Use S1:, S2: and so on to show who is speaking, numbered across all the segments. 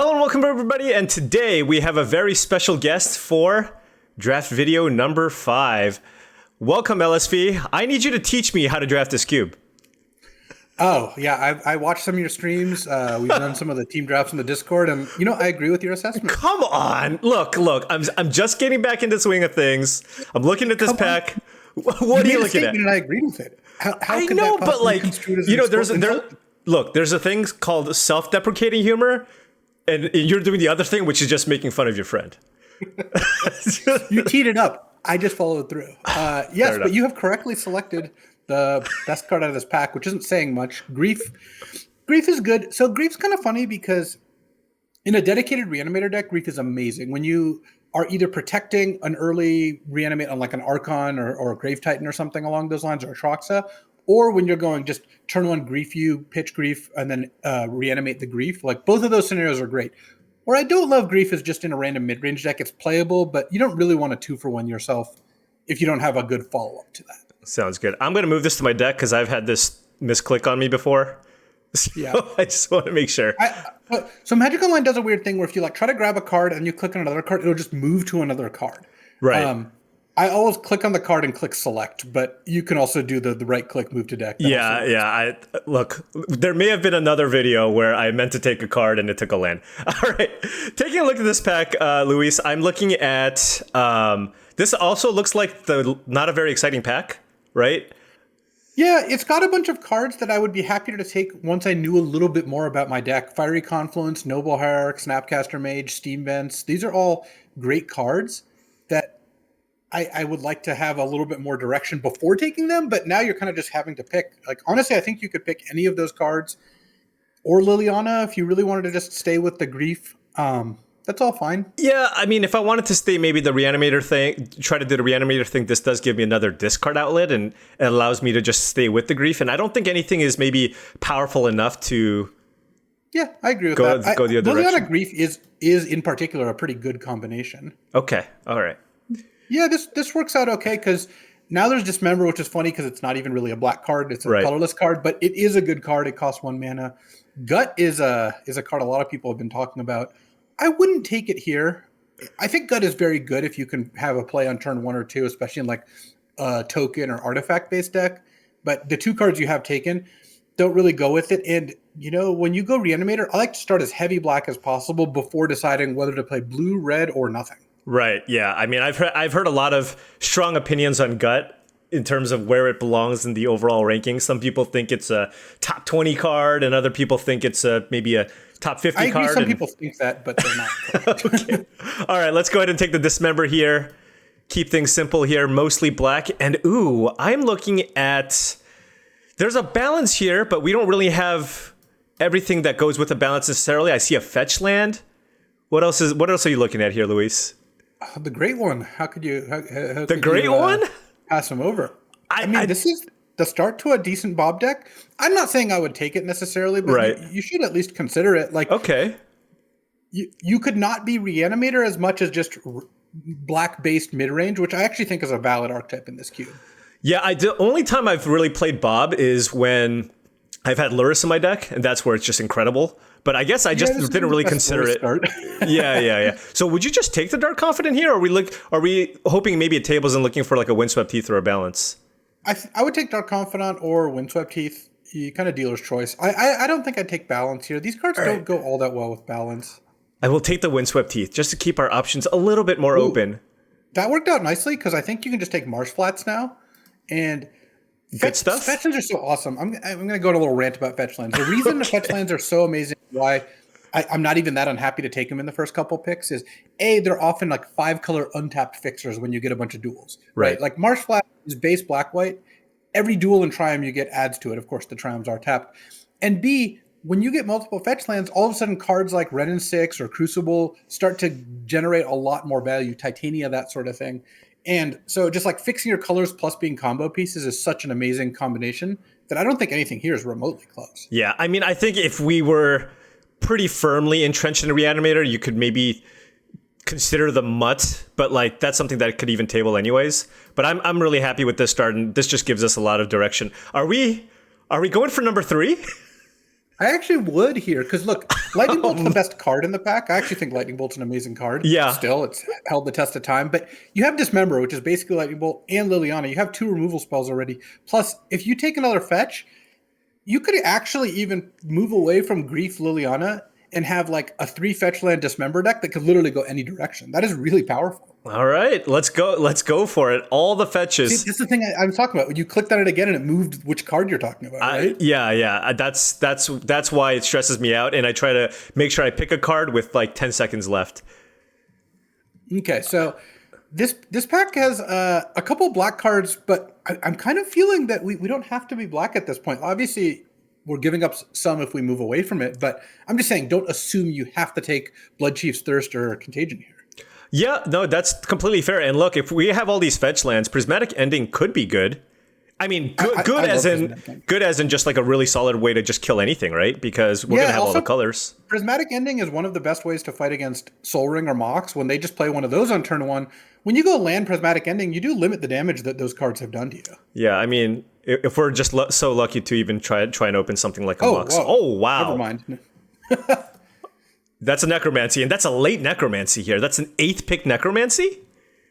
S1: Hello and welcome everybody, and today we have a very special guest for draft video number 5. Welcome LSV. I need you to teach me how to draft this cube.
S2: Oh, yeah, I watched some of your streams. We've done some of the team drafts in the Discord, and I agree with your assessment.
S1: Come on. Look, I'm just getting back into the swing of things. I'm looking at this pack. What are you looking at?
S2: And I agreed with it. How
S1: I
S2: could
S1: know,
S2: that
S1: but like, there's a thing called self-deprecating humor, and you're doing the other thing, which is just making fun of your friend.
S2: You teed it up. I just followed through. Yes, but you have correctly selected the best card out of this pack, which isn't saying much. Grief is good. So Grief's kind of funny because in a dedicated Reanimator deck, Grief is amazing. When you are either protecting an early Reanimate on like an Archon or a Grave Titan or something along those lines, or a Troxa, or when you're going just turn one Grief you, pitch Grief, and then reanimate the Grief. Like both of those scenarios are great. Where I don't love Grief is just in a random mid-range deck. It's playable, but you don't really want a 2-for-1 yourself if you don't have a good follow-up to that.
S1: Sounds good. I'm going to move this to my deck because I've had this misclick on me before. So yeah. I just want to make sure.
S2: So Magic Online does a weird thing where if you like try to grab a card and you click on another card, it'll just move to another card.
S1: Right.
S2: I always click on the card and click select, but you can also do the right click move to deck.
S1: Yeah. Look, there may have been another video where I meant to take a card and it took a land. All right. Taking a look at this pack, Luis, I'm looking at this also looks like not a very exciting pack, right?
S2: Yeah, it's got a bunch of cards that I would be happier to take once I knew a little bit more about my deck. Fiery Confluence, Noble Hierarch, Snapcaster Mage, Steam Vents. These are all great cards that I would like to have a little bit more direction before taking them, but now you're kind of just having to pick. Like, honestly, I think you could pick any of those cards or Liliana if you really wanted to just stay with the Grief. That's all fine.
S1: Yeah, I mean, if I wanted to stay maybe the Reanimator thing, try to do the Reanimator thing, this does give me another discard outlet, and it allows me to just stay with the Grief. And I don't think anything is maybe powerful enough to...
S2: Yeah, I agree with that.
S1: Go the other direction.
S2: Liliana Grief is in particular a pretty good combination.
S1: Okay, all right.
S2: Yeah, this works out okay because now there's Dismember, which is funny because it's not even really a black card. It's a colorless card, but it is a good card. It costs 1 mana. Gut is a card a lot of people have been talking about. I wouldn't take it here. I think Gut is very good if you can have a play on turn 1 or 2, especially in like a token or artifact-based deck. But the 2 cards you have taken don't really go with it. And, when you go Reanimator, I like to start as heavy black as possible before deciding whether to play blue, red, or nothing.
S1: Right, yeah. I mean, I've heard a lot of strong opinions on Gut in terms of where it belongs in the overall ranking. Some people think it's a top 20 card, and other people think it's maybe a top 50 card.
S2: I agree some people think that, but they're not.
S1: Okay. All right, let's go ahead and take the Dismember here. Keep things simple here, mostly black. And I'm looking at... There's a balance here, but we don't really have everything that goes with the balance necessarily. I see a fetch land. What else are you looking at here, Luis?
S2: The Great One. How could you...
S1: The Great One?
S2: Pass him over. I mean, this is the start to a decent Bob deck. I'm not saying I would take it necessarily, but you should at least consider it. Like,
S1: okay,
S2: you could not be Reanimator as much as just black-based mid-range, which I actually think is a valid archetype in this cube.
S1: Yeah, the only time I've really played Bob is when I've had Luris in my deck, and that's where it's just incredible. But I guess I just didn't really consider it. Yeah. So would you just take the Dark Confidant here, or are we hoping maybe at tables and looking for like a Windswept Heath or a balance?
S2: I would take Dark Confidant or Windswept Heath. You kind of dealer's choice. I don't think I'd take balance here. These cards don't go all that well with balance.
S1: I will take the Windswept Heath just to keep our options a little bit more open.
S2: That worked out nicely because I think you can just take Marsh Flats now. And Fetchlands are so awesome. I'm going to go on a little rant about Fetchlands. The reason the Fetchlands are so amazing, why I'm not even that unhappy to take them in the first couple picks, is they're often like 5-color untapped fixers when you get a bunch of duels. Right? Like Marsh Flat is base black-white. Every duel and Triumph you get adds to it. Of course, the Triumphs are tapped. And B, when you get multiple Fetchlands, all of a sudden cards like Ren and 6 or Crucible start to generate a lot more value. Titania, that sort of thing. And so just like fixing your colors plus being combo pieces is such an amazing combination that I don't think anything here is remotely close.
S1: Yeah, I mean, I think if we were pretty firmly entrenched in a Reanimator, you could maybe consider the Mutt, but like that's something that could even table anyways. But I'm really happy with this start, and this just gives us a lot of direction. Are we going for number 3?
S2: I actually would here because look, Lightning Bolt's the best card in the pack. I actually think Lightning Bolt's an amazing card.
S1: Yeah.
S2: Still, it's held the test of time. But you have Dismember, which is basically Lightning Bolt and Liliana. You have 2 removal spells already. Plus, if you take another fetch, you could actually even move away from Grief Liliana and have like a 3 fetch land Dismember deck that could literally go any direction. That is really powerful.
S1: All right, let's go. Let's go for it. All the fetches.
S2: See, that's the thing I'm talking about. When you clicked on it again and it moved which card you're talking about, right?
S1: Yeah. That's why it stresses me out, and I try to make sure I pick a card with like 10 seconds left.
S2: Okay, so this pack has a couple black cards, but I'm kind of feeling that we don't have to be black at this point. Obviously, we're giving up some if we move away from it, but I'm just saying, don't assume you have to take Bloodchief's Thirst or Contagion here.
S1: Yeah, no, that's completely fair. And look, if we have all these fetch lands, Prismatic Ending could be good. I mean, good as in just like a really solid way to just kill anything, right? Because we're gonna have all the colors.
S2: Prismatic Ending is one of the best ways to fight against Sol Ring or Mox when they just play one of those on turn 1. When you go land Prismatic Ending, you do limit the damage that those cards have done to you.
S1: Yeah, I mean, if we're just so lucky to even try and open something like a Mox.
S2: Whoa.
S1: Oh, wow.
S2: Never mind.
S1: That's a Necromancy, and that's a late Necromancy here. That's an 8th pick Necromancy?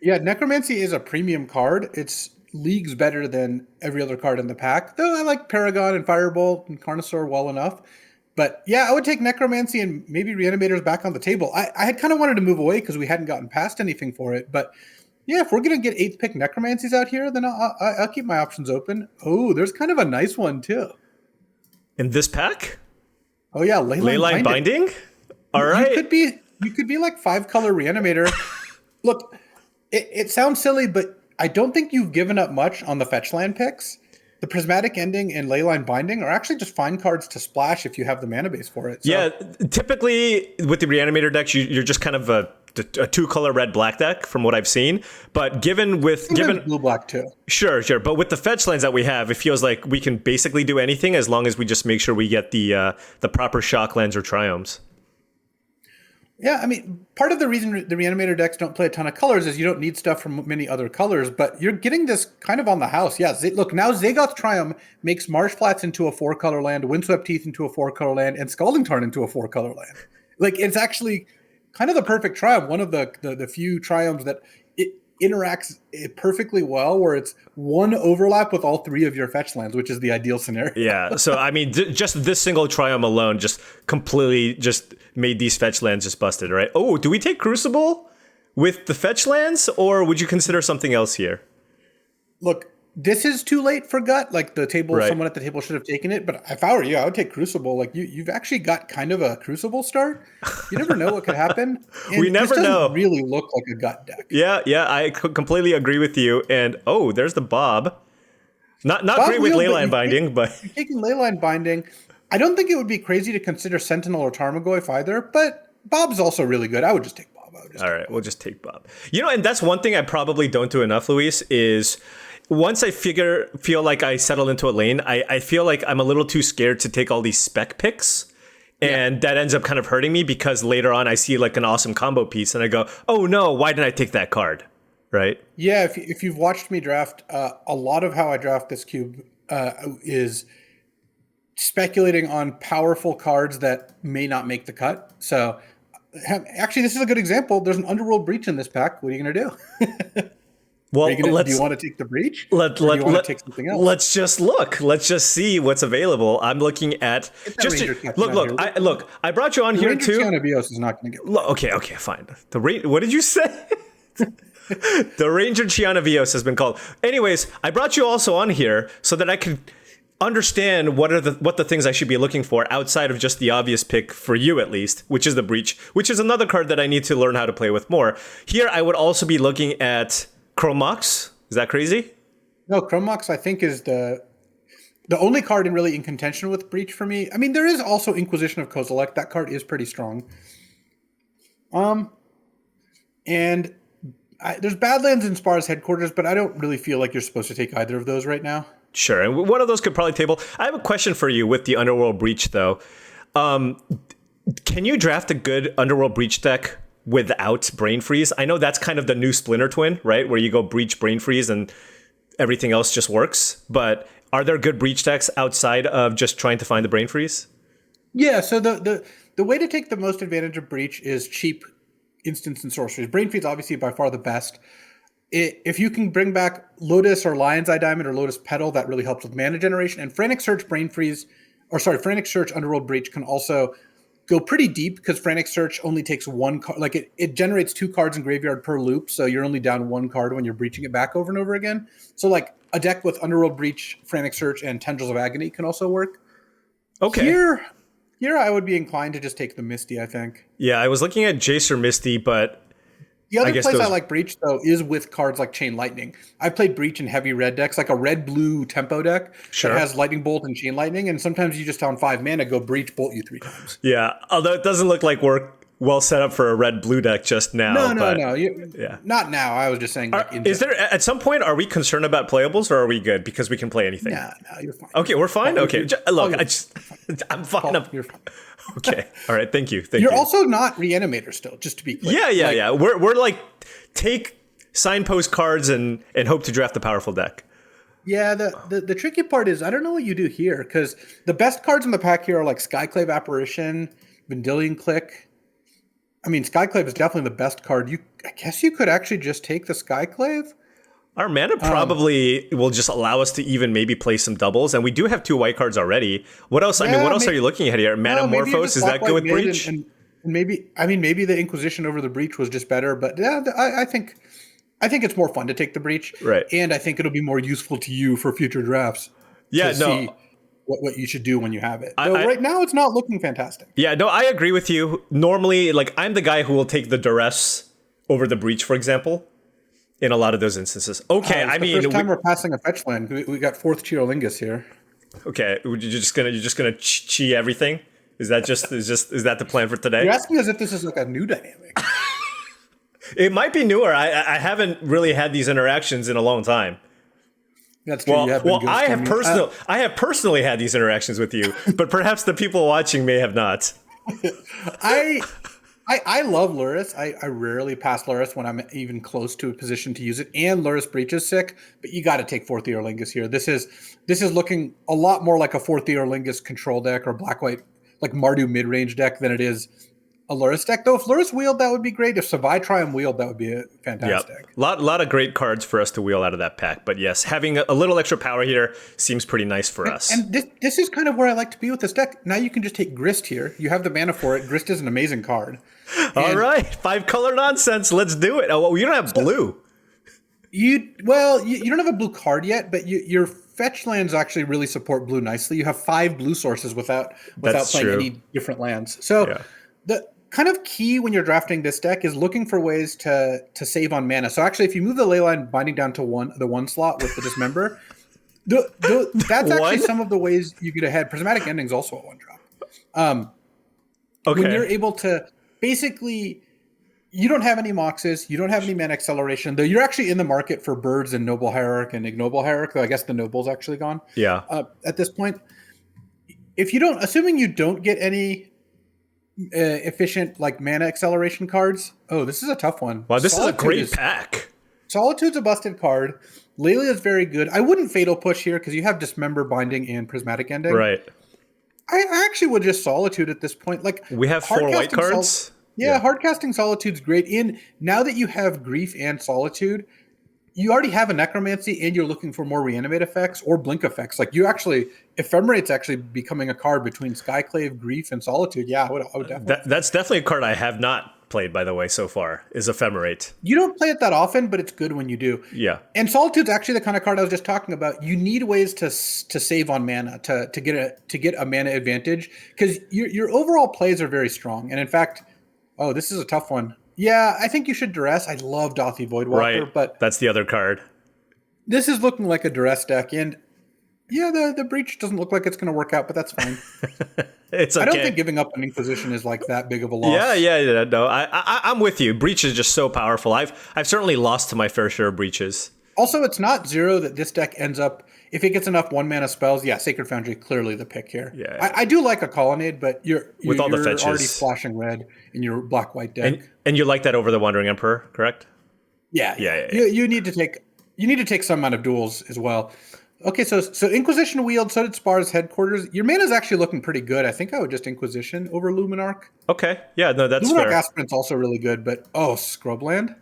S2: Yeah, Necromancy is a premium card. It's leagues better than every other card in the pack. Though I like Paragon and Firebolt and Carnosaur well enough. But yeah, I would take Necromancy and maybe Reanimators back on the table. I had kind of wanted to move away because we hadn't gotten past anything for it. But yeah, if we're going to get 8th pick Necromancies out here, then I'll keep my options open. Oh, there's kind of a nice one too.
S1: In this pack?
S2: Oh yeah,
S1: Leyline Binding? All right.
S2: You could be like 5-color Reanimator. Look, it sounds silly, but I don't think you've given up much on the fetch land picks. The Prismatic Ending and Leyline Binding are actually just fine cards to splash if you have the mana base for it. So.
S1: Yeah, typically with the Reanimator decks, you're just kind of a 2-color red-black deck from what I've seen. But given
S2: blue-black too.
S1: Sure. But with the fetch lands that we have, it feels like we can basically do anything as long as we just make sure we get the proper shock lands or triomes.
S2: Yeah, I mean, part of the reason the Reanimator decks don't play a ton of colors is you don't need stuff from many other colors, but you're getting this kind of on the house. Yeah, look, now Zagoth Triumph makes Marsh Flats into a 4-color land, Windswept Teeth into a 4-color land, and Scalding Tarn into a 4-color land. Like, it's actually kind of the perfect Triumph, one of the few Triumphs that it interacts perfectly well, where it's one overlap with all 3 of your fetch lands, which is the ideal scenario.
S1: Yeah, so I mean, just this single Triumph alone just completely just made these fetch lands just busted, right? Oh, do we take Crucible with the fetch lands, or would you consider something else here?
S2: Look, this is too late for Gut. Like the table, right. Someone at the table should have taken it. But if I were you, I would take Crucible. Like you've actually got kind of a Crucible start. You never know what could happen. And
S1: we never
S2: this
S1: know.
S2: Really look like a Gut deck.
S1: Yeah, I completely agree with you. And there's the Bob. Not Bob great with Leyline Binding, but
S2: you're taking Leyline Binding. I don't think it would be crazy to consider Sentinel or Tarmogoyf either, but Bob's also really good. I would just take Bob.
S1: All right, we'll just take Bob. And that's one thing I probably don't do enough, Luis, is once I feel like I settle into a lane, I feel like I'm a little too scared to take all these spec picks. And that ends up kind of hurting me because later on I see like an awesome combo piece and I go, oh no, why didn't I take that card? Right?
S2: Yeah, if you've watched me draft, a lot of how I draft this cube is speculating on powerful cards that may not make the cut. So actually, this is a good example. There's an Underworld Breach in this pack. What are you going to do?
S1: Well,
S2: do you want to take the Breach? Or do you want to take something else?
S1: Let's just look. Let's just see what's available. I'm looking at look. I brought you on here too.
S2: Cheon is not going to get.
S1: Okay, fine. What did you say? The Ranger Cheon has been called. Anyways, I brought you also on here so that I could understand what the things I should be looking for outside of just the obvious pick for you, at least, which is the Breach, which is another card that I need to learn how to play with more. Here, I would also be looking at Chrome Mox. Is that crazy?
S2: No, Chrome Mox, I think, is the only card really in contention with Breach for me. I mean, there is also Inquisition of Kozilek. That card is pretty strong. And there's Badlands and Spar's Headquarters, but I don't really feel like you're supposed to take either of those right now.
S1: Sure, and one of those could probably table. I have a question for you with the Underworld Breach, though. Can you draft a good Underworld Breach deck without Brain Freeze? I know that's kind of the new Splinter Twin, right? Where you go Breach, Brain Freeze, and everything else just works. But are there good Breach decks outside of just trying to find the Brain Freeze?
S2: Yeah, so the way to take the most advantage of Breach is cheap instants and sorceries. Brain Feed's obviously by far the best. If you can bring back Lotus or Lion's Eye Diamond or Lotus Petal, that really helps with mana generation. And Frantic Search, Frantic Search, Underworld Breach can also go pretty deep because Frantic Search only takes one card. Like it generates 2 cards in graveyard per loop, so you're only down 1 card when you're breaching it back over and over again. So like a deck with Underworld Breach, Frantic Search, and Tendrils of Agony can also work.
S1: Okay.
S2: Here I would be inclined to just take the Misty, I think.
S1: Yeah, I was looking at Jace or Misty, but
S2: the other place I like Breach, though, is with cards like Chain Lightning. I played Breach in heavy red decks, like a red-blue tempo deck that has Lightning Bolt and Chain Lightning, and sometimes you just on 5 mana go Breach, bolt you 3 times.
S1: Yeah, although it doesn't look like we're well set up for a red-blue deck just now.
S2: No. Not now. I was just saying.
S1: Is there, at some point, are we concerned about playables, or are we good because we can play anything?
S2: No, you're fine.
S1: Okay, we're fine? Okay, look, I'm fine.
S2: You're fine.
S1: Okay. All right. Thank you.
S2: You're also not Reanimator still, just to be clear.
S1: Yeah. We're like, take signpost cards and hope to draft the powerful deck.
S2: Yeah, the tricky part is I don't know what you do here because the best cards in the pack here are like Skyclave Apparition, Vendilion Click. I mean, Skyclave is definitely the best card. I guess you could actually just take the Skyclave.
S1: Our mana probably will just allow us to even maybe play some doubles, and we do have 2 white cards already. What else? What else are you looking at here? Metamorphose, is that good with Breach?
S2: And maybe the Inquisition over the Breach was just better, but yeah, I think it's more fun to take the Breach,
S1: right?
S2: And I think it'll be more useful to you for future drafts.
S1: Yeah,
S2: see what you should do when you have it. Right now, it's not looking fantastic.
S1: Yeah, no, I agree with you. Normally, like I'm the guy who will take the Duress over the Breach, for example. In a lot of those instances. Okay, I mean,
S2: first time we're passing a fetch land. We got 4th Cheolingus here.
S1: Okay, you're just gonna chi everything? Is that the plan for today?
S2: You're asking as if this is like a new dynamic.
S1: It might be newer. I haven't really had these interactions in a long time.
S2: That's true.
S1: I have personally had these interactions with you, but perhaps the people watching may have not.
S2: I love Lurrus. I rarely pass Lurrus when I'm even close to a position to use it. And Lurrus Breach is sick, but you got to take 4th Eorlingus here. This is looking a lot more like a 4th Eorlingus control deck or black-white, like Mardu mid-range deck than it is a Lurrus deck. Though if Lurrus wheeled, that would be great. If Savai Triumph wheeled, that would be fantastic.
S1: Yep. Lot of great cards for us to wheel out of that pack. But yes, having a little extra power here seems pretty nice for us.
S2: And this is kind of where I like to be with this deck. Now you can just take Grist here. You have the mana for it. Grist is an amazing card.
S1: All right, 5-color nonsense. Let's do it. Oh, well, you don't have blue.
S2: You don't have a blue card yet, but your fetch lands actually really support blue nicely. You have 5 blue sources without playing any different lands. So the kind of key when you're drafting this deck is looking for ways to save on mana. So actually, if you move the Leyline Binding down to the 1 slot with the Dismember, that's actually some of the ways you get ahead. Prismatic Ending is also a 1-drop. When you're able to basically, you don't have any Moxes, you don't have any mana acceleration, though you're actually in the market for Birds and Noble Hierarch and Ignoble Hierarch, though I guess the Noble's actually gone.
S1: Yeah.
S2: At this point, assuming you don't get any efficient like mana acceleration cards. Oh, this is a tough one.
S1: Wow, this is a great pack.
S2: Solitude's a busted card. Lelia is very good. I wouldn't Fatal Push here because you have Dismember, Binding, and Prismatic Ending.
S1: Right.
S2: I actually would just Solitude at this point. Like
S1: we have 4 white cards.
S2: Hardcasting Solitude's great. Now that you have Grief and Solitude, you already have a Necromancy and you're looking for more Reanimate effects or Blink effects. Like Ephemerate's actually becoming a card between Skyclave, Grief, and Solitude. Yeah, I would definitely.
S1: That's definitely a card I have not played, by the way, so far, is Ephemerate.
S2: You don't play it that often, but it's good when you do.
S1: Yeah.
S2: And Solitude's actually the kind of card I was just talking about. You need ways to save on mana, to get a mana advantage, because your overall plays are very strong. And in fact, this is a tough one. Yeah, I think you should Duress. I love Dothy Voidwalker, but
S1: that's the other card.
S2: This is looking like a Duress deck, and yeah, the Breach doesn't look like it's going to work out, but that's fine.
S1: It's okay.
S2: I don't think giving up an Inquisition is like that big of a loss.
S1: Yeah. No, I'm with you. Breach is just so powerful. I've certainly lost to my fair share of Breaches. Also,
S2: it's not zero that this deck ends up, if it gets enough 1-mana spells, Sacred Foundry, clearly the pick here.
S1: Yeah.
S2: I do like a Colonnade, but
S1: with all the fetches,
S2: already flashing red in your black-white deck.
S1: And you like that over the Wandering Emperor, correct?
S2: Yeah. You need to take some amount of duels as well. Okay, so Inquisition wheeled, so did Spar's headquarters. Your mana's actually looking pretty good. I think I would just Inquisition over Luminarch.
S1: Okay, yeah, no, that's
S2: Luminarch
S1: fair.
S2: Aspirant's also really good, but Scrubland?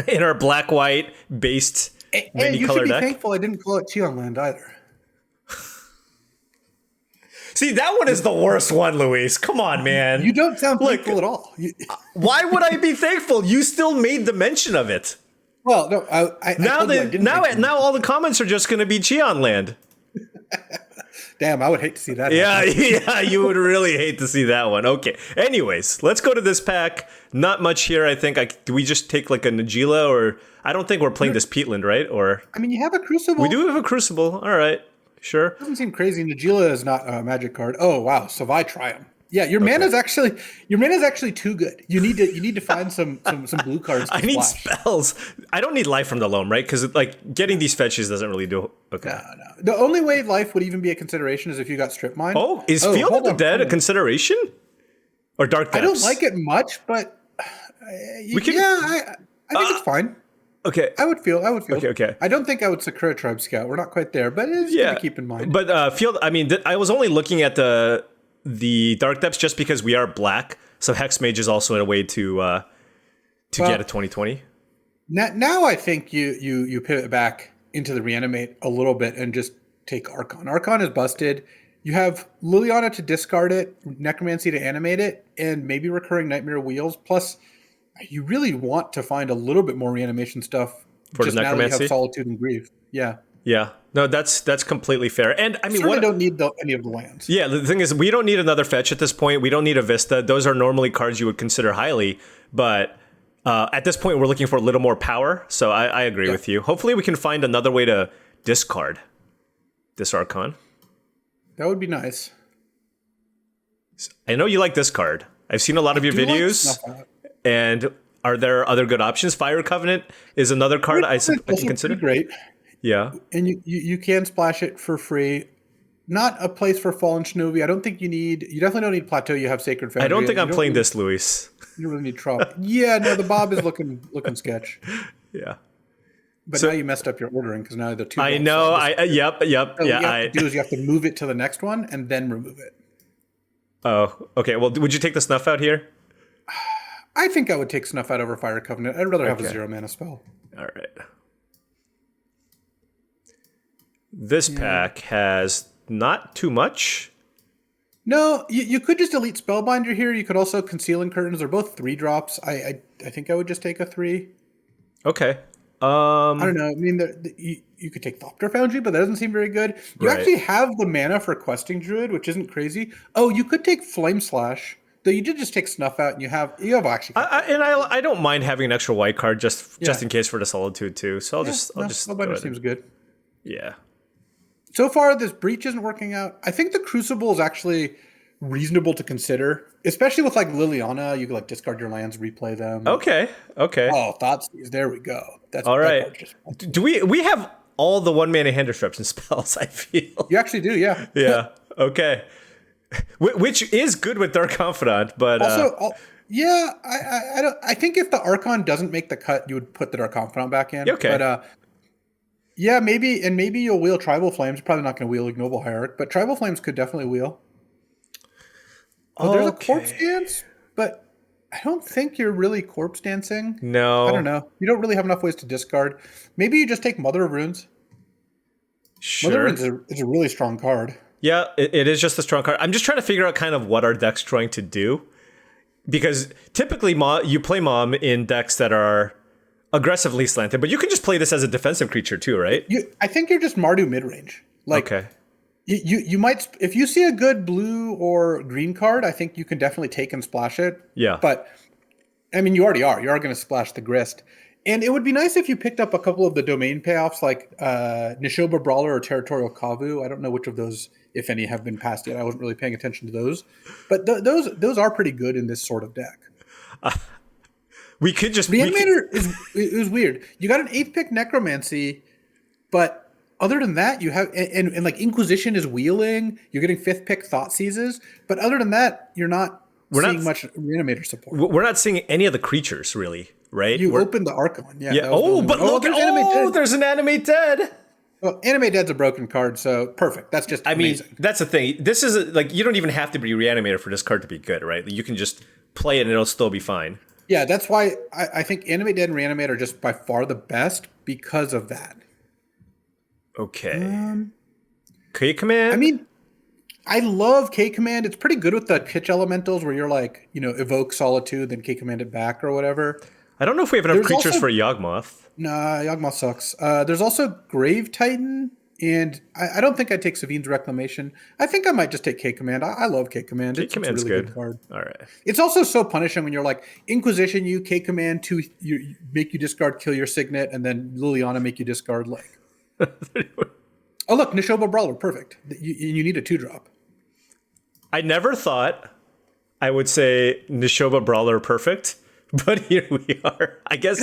S1: In our black-white based many
S2: you
S1: color
S2: should be
S1: deck.
S2: thankful I didn't call it Cheon Land either.
S1: See, that one is the worst one, Luis. Come on, man.
S2: You don't sound thankful at all.
S1: Why would I be thankful? You still made the mention of it.
S2: Well, no,
S1: now all the comments are just going to be Cheon Land.
S2: Damn, I would hate to see that.
S1: Yeah, you would really hate to see that one. Okay. Anyways, let's go to this pack. Not much here, I think. Do we just take like a Nagila, or I don't think we're playing this Peatland, right? Or
S2: I mean, you have a Crucible.
S1: We do have a Crucible. All right, sure.
S2: Doesn't seem crazy. Nagila is not a magic card. Oh wow, Savai Triumph. Yeah, your mana's actually too good. You need to find some blue cards.
S1: I need spells. I don't need Life from the Loam, right? Because like getting these fetches doesn't really do. Okay.
S2: No. The only way life would even be a consideration is if you got Strip Mine.
S1: Oh, is Field of the Dead a consideration? Or Dark Depths?
S2: I don't like it much, but I think it's fine.
S1: Okay.
S2: I would feel.
S1: Okay.
S2: I don't think I would Sakura Tribe Scout. We're not quite there, but it's good to keep in mind.
S1: But Field, I mean, I was only looking at the Dark Depths just because we are black, so Hex Mage is also a way to get a 2020.
S2: Now I think you pivot back into the reanimate a little bit and just take Archon. Archon is busted. You have Liliana to discard it, Necromancy to animate it, and maybe recurring Nightmare Wheels. Plus, you really want to find a little bit more reanimation stuff
S1: for
S2: just
S1: the
S2: now that
S1: Necromancy?
S2: you have Solitude and Grief. Yeah.
S1: Yeah. No, that's completely fair. And I mean,
S2: we don't need any of the lands.
S1: Yeah, the thing is, we don't need another fetch at this point. We don't need a Vista. Those are normally cards you would consider highly, but at this point, we're looking for a little more power. So I agree with you. Hopefully, we can find another way to discard this Archon.
S2: That would be nice.
S1: I know you like this card. I've seen a lot of your videos. And are there other good options? Fire Covenant is another card I can consider.
S2: Great.
S1: Yeah.
S2: And you can splash it for free. Not a place for Fallen Shinobi. I don't think you definitely don't need Plateau. You have Sacred Foundry.
S1: I don't think I'm playing this, Luis.
S2: You don't really need Trop. Yeah, no, the Bob is looking sketch.
S1: Yeah.
S2: But now you messed up your ordering because now the two.
S1: I know. Yep.
S2: So what you have to do is you have to move it to the next one and then remove it.
S1: Oh, okay. Well, would you take the Snuff out here?
S2: I think I would take Snuff out over Fire Covenant. I'd rather have a 0 mana spell.
S1: All right. This pack has not too much.
S2: No, you could just delete Spellbinder here. You could also Concealing Curtains. They're both 3 drops. I think I would just take a 3.
S1: Okay.
S2: I don't know. I mean, you could take Thopter Foundry, but that doesn't seem very good. You actually have the mana for Questing Druid, which isn't crazy. Oh, you could take Flame Slash. Though you did just take Snuff out, and you have actually.
S1: I don't mind having an extra white card just in case for the Solitude too. So I'll just.
S2: Spellbinder seems good.
S1: Yeah.
S2: So far, this Breach isn't working out. I think the Crucible is actually reasonable to consider, especially with like Liliana. You could like discard your lands, replay them.
S1: Okay.
S2: Oh, Thoughtseize. There we go. That's
S1: all right. Do we have all the 1-mana hand disruption spells? I feel
S2: you actually do. Yeah.
S1: Yeah. Okay. Which is good with Dark Confidant, but
S2: also, yeah, I think if the Archon doesn't make the cut, you would put the Dark Confidant back in.
S1: Okay.
S2: But yeah, maybe you'll wheel Tribal Flames. You're probably not going to wheel Ignoble Hierarch, but Tribal Flames could definitely wheel. Oh, there's a Corpse Dance, but I don't think you're really Corpse Dancing.
S1: No.
S2: I don't know. You don't really have enough ways to discard. Maybe you just take Mother of Runes.
S1: Sure.
S2: Mother of Runes is a really strong card.
S1: Yeah, it is just a strong card. I'm just trying to figure out kind of what our deck's trying to do. Because typically you play Mom in decks that are aggressively slanted, but you can just play this as a defensive creature too, right?
S2: I think you're just Mardu midrange.
S1: Okay.
S2: You might, if you see a good blue or green card, I think you can definitely take and splash it.
S1: Yeah.
S2: But, I mean, you already are. You are going to splash the Grist. And it would be nice if you picked up a couple of the domain payoffs like Nishoba Brawler or Territorial Kavu. I don't know which of those, if any, have been passed yet. I wasn't really paying attention to those. But those are pretty good in this sort of deck.
S1: We could just...
S2: Reanimator is weird. You got an 8th pick Necromancy, but... Other than that, you have and like Inquisition is wheeling. You're getting 5th pick Thought Seizes, but other than that, you're not seeing much Reanimator support.
S1: We're not seeing any of the creatures really, right?
S2: You opened the Archon, yeah.
S1: Yeah. Oh, but look! There's an Animate Dead.
S2: Well, Animate Dead's a broken card, so perfect. That's just amazing.
S1: I mean, that's the thing. This is like, you don't even have to be Reanimator for this card to be good, right? You can just play it and it'll still be fine.
S2: Yeah, that's why I think Animate Dead and Reanimate are just by far the best because of that.
S1: Okay. K-Command?
S2: I mean, I love K-Command. It's pretty good with the pitch elementals where you're like, evoke Solitude, then K-Command it back or whatever.
S1: I don't know if we have enough creatures for Yawgmoth.
S2: Nah, Yawgmoth sucks. There's also Grave Titan, and I don't think I'd take Savine's Reclamation. I think I might just take K-Command. I love K-Command.
S1: K-Command's
S2: it's a really
S1: good.
S2: good card.
S1: All right.
S2: It's also so punishing when you're like, Inquisition you, K-Command, you make you discard, kill your Signet, and then Liliana make you discard Leg. Oh, look, Nishoba Brawler, perfect. You need a 2-drop.
S1: I never thought I would say Nishoba Brawler perfect, but here we are. I guess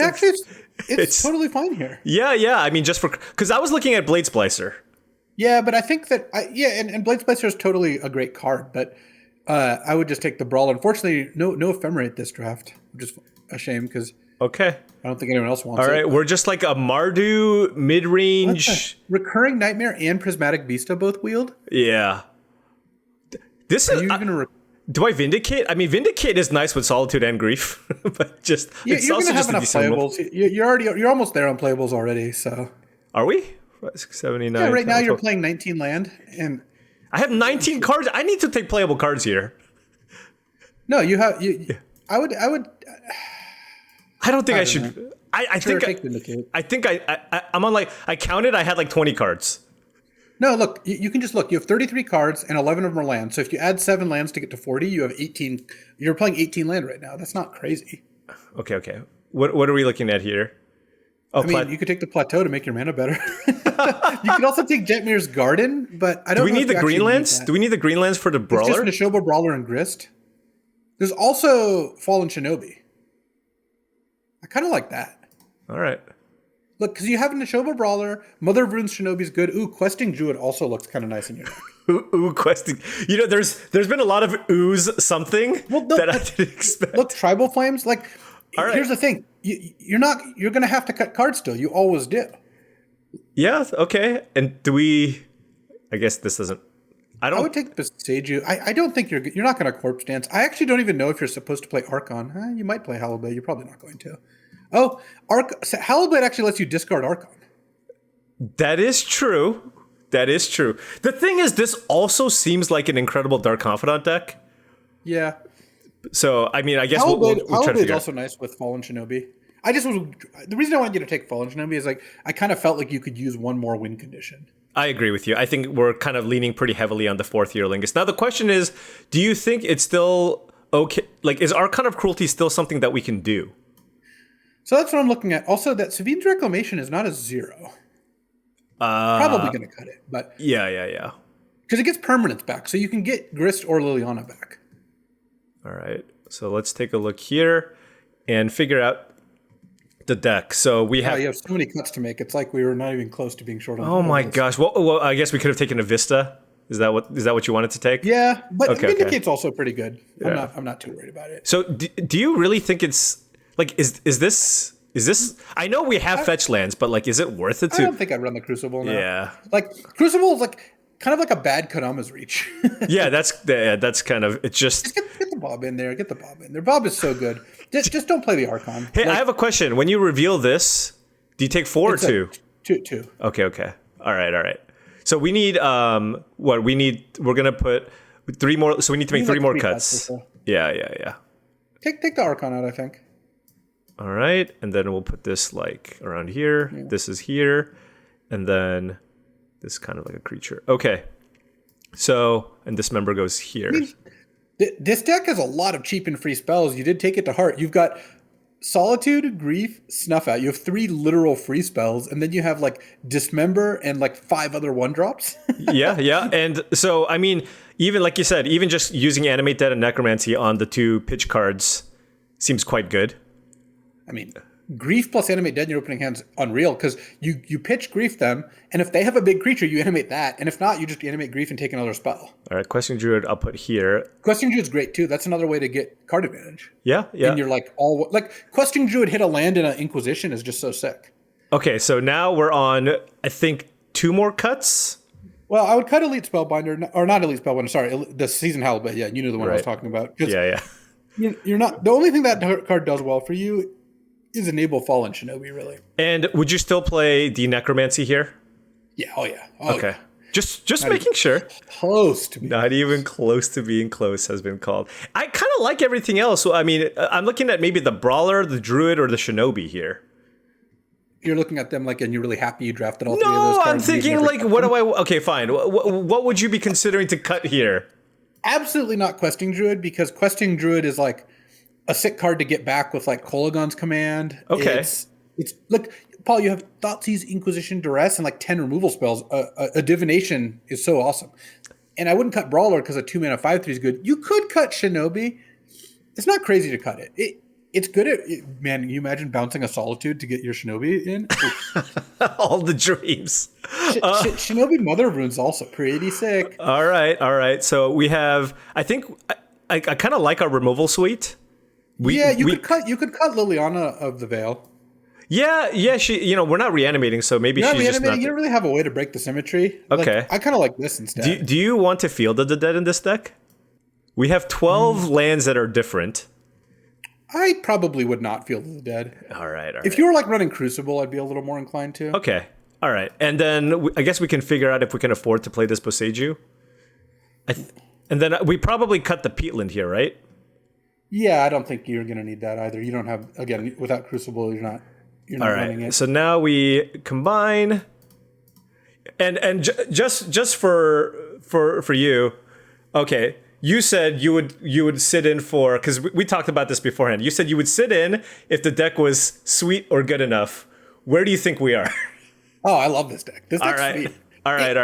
S2: it's totally fine here.
S1: Yeah. I mean, just because I was looking at Blade Splicer.
S2: Yeah, but I think that and Blade Splicer is totally a great card, but I would just take the Brawler. Unfortunately, no Ephemerate this draft, which is a shame because
S1: okay,
S2: I don't think anyone else wants it.
S1: All right, we're just like a Mardu mid-range.
S2: Recurring Nightmare and Prismatic Vista both wield?
S1: Yeah. This is. Do I Vindicate? I mean, Vindicate is nice with Solitude and Grief, but just it's
S2: you're
S1: also
S2: gonna have
S1: just
S2: enough playables. You're almost there on playables already. So
S1: are we? 679.
S2: Yeah, right now you're playing 19 land, and
S1: I have 19 cards. I need to take playable cards here.
S2: No, you have. I would.
S1: I don't think I should. I think I'm on like I counted. I had like 20 cards.
S2: No, look, you can just look. You have 33 cards and 11 of them are lands. So if you add 7 lands to get to 40, you have 18. You're playing 18 land right now. That's not crazy.
S1: Okay. What are we looking at here?
S2: Oh, I mean, you could take the Plateau to make your mana better. You could also take Jetmir's Garden, but I don't know.
S1: Do we need the green lands? Do we need the green lands for the Brawler?
S2: It's just Nishoba, Brawler, and Grist. There's also Fallen Shinobi. I kind of like that.
S1: All right.
S2: Look, because you have Nishoba Brawler, Mother of Runes Shinobi's good. Ooh, Questing Druid also looks kind of nice in your deck.
S1: Ooh, Questing. There's been a lot of ooze something that I didn't expect.
S2: Look, Tribal Flames. Like, here's the thing. You're going to have to cut cards still. You always do.
S1: Yeah, okay. And do we... I guess this doesn't... I
S2: would take Beseiju. I don't think you're not going to Corpse Dance. I actually don't even know if you're supposed to play Archon. You might play Hallowblade. You're probably not going to. Oh, Hallowblade actually lets you discard Archon.
S1: That is true. The thing is, this also seems like an incredible Dark Confidant deck.
S2: Yeah.
S1: So, I mean, I guess we'll try to figure
S2: Hallowblade's also nice with Fallen Shinobi. The reason I wanted you to take Fallen Shinobi is like I kind of felt like you could use one more win condition.
S1: I agree with you. I think we're kind of leaning pretty heavily on the 4th year Lingus. Now the question is, do you think it's still okay? Like, is Archon of Cruelty still something that we can do?
S2: So that's what I'm looking at. Also, that Savine's Reclamation is not a 0. Probably going to cut it, but
S1: yeah.
S2: Because it gets permanents back, so you can get Grist or Liliana back.
S1: All right. So let's take a look here and figure out the deck. So we have...
S2: you have so many cuts to make. It's like we were not even close to being short on...
S1: Oh my gosh. Well, I guess we could have taken a Vista. Is that what you wanted to take?
S2: Yeah, but Vindicate's also pretty good. Yeah. I'm not too worried about it.
S1: So do you really think it's... Like, is this... I know we have fetch lands, but like, is it worth it to...
S2: I don't think I'd run the Crucible now.
S1: Yeah.
S2: Like, Crucible is like... kind of like a bad Kodama's Reach.
S1: Yeah, that's kind of... It's just
S2: get the Bob in there. Get the Bob in there. Bob is so good. Just don't play the Archon.
S1: Hey, I have a question. When you reveal this, do you take 4 or 2?
S2: 2.
S1: Okay. All right. So we need we're gonna put 3 more. So we need to make 3 more cuts. Yeah.
S2: Take the Archon out, I think.
S1: All right, and then we'll put this like around here. Yeah. This is here, and then this is kind of like a creature. Okay. So, and this member goes here. I mean,
S2: this deck has a lot of cheap and free spells. You did take it to heart. You've got Solitude, Grief, Snuff Out. You have 3 literal free spells, and then you have like Dismember and like 5 other 1-drops.
S1: Yeah. And so, I mean, even like you said, even just using Animate Dead and Necromancy on the 2 pitch cards seems quite good.
S2: I mean, Grief plus Animate Dead in your opening hand's unreal because you pitch Grief them, and if they have a big creature, you animate that, and if not, you just animate Grief and take another spell.
S1: All right, Questing Druid, I'll put here.
S2: Questing Druid's great too. That's another way to get card advantage.
S1: Yeah.
S2: And you're like Questing Druid hit a land in an Inquisition is just so sick.
S1: Okay, so now we're on, I think, 2 more cuts?
S2: Well, I would cut Elite Spellbinder, or not Elite Spellbinder, sorry, the Season Halibut. Yeah, you knew the one I was talking about.
S1: Yeah.
S2: You're not, the only thing that card does well for you is enable Fallen Shinobi, really.
S1: And would you still play the Necromancy here?
S2: Yeah, okay.
S1: Yeah. Just making sure.
S2: Close to being
S1: Not even close to being close has been called. I kind of like everything else. So, I mean, I'm looking at maybe the Brawler, the Druid, or the Shinobi here.
S2: You're looking at them like, and you're really happy you drafted all 3 of those
S1: No,
S2: cards.
S1: I'm thinking like, what do I... Okay, fine. What would you be considering to cut here?
S2: Absolutely not Questing Druid, because Questing Druid is like a sick card to get back with like Kolagon's Command.
S1: Okay.
S2: It's look, Paul, you have Thoughtseize, Inquisition, Duress, and like 10 removal spells. A Divination is so awesome. And I wouldn't cut Brawler because a 2-mana 5/3 is good. You could cut Shinobi. It's not crazy to cut it. It's good at man. Can you imagine bouncing a Solitude to get your Shinobi in?
S1: All the dreams.
S2: Shinobi Mother of Rune's also pretty sick.
S1: All right. So we have. I think I kind of like our removal suite.
S2: You could cut Liliana of the Veil.
S1: Yeah. She, we're not reanimating, so maybe she's just not.
S2: You don't really have a way to break the symmetry.
S1: Okay.
S2: Like, I kind of like this instead.
S1: Do you want to Field of the Dead in this deck? We have 12 lands that are different.
S2: I probably would not Field of the Dead.
S1: All right.
S2: If you were like running Crucible, I'd be a little more inclined to.
S1: Okay. All right. And then I guess we can figure out if we can afford to play this Boseiju. And then we probably cut the Peatland here, right?
S2: Yeah, I don't think you're going to need that either. You don't have, again, without Crucible, you're not running it.
S1: So now we combine, and just for you, okay. You said you would sit in for, because we talked about this beforehand. You said you would sit in if the deck was sweet or good enough. Where do you think we are?
S2: Oh, I love this deck. This deck's sweet.
S1: All right.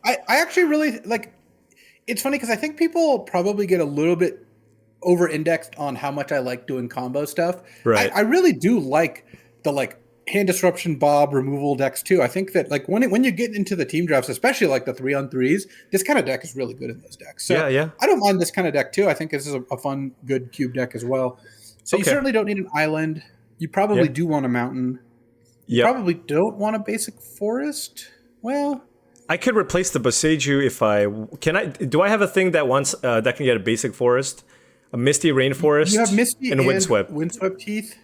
S2: I actually really like. It's funny because I think people probably get a little bit over-indexed on how much I like doing combo stuff.
S1: Right.
S2: I really do like the hand disruption Bob removal decks too. I think that like when you get into the team drafts, especially like the 3-on-3s, this kind of deck is really good in those decks. So
S1: yeah.
S2: I don't mind this kind of deck too. I think this is a fun, good cube deck as well. So you certainly don't need an island. You probably do want a mountain. You probably don't want a basic forest. Well,
S1: I could replace the Boseiju if I can. Do I have a thing that wants that can get a basic forest, a Misty Rainforest?
S2: You have Misty and
S1: Windswept.
S2: Windswept Teeth.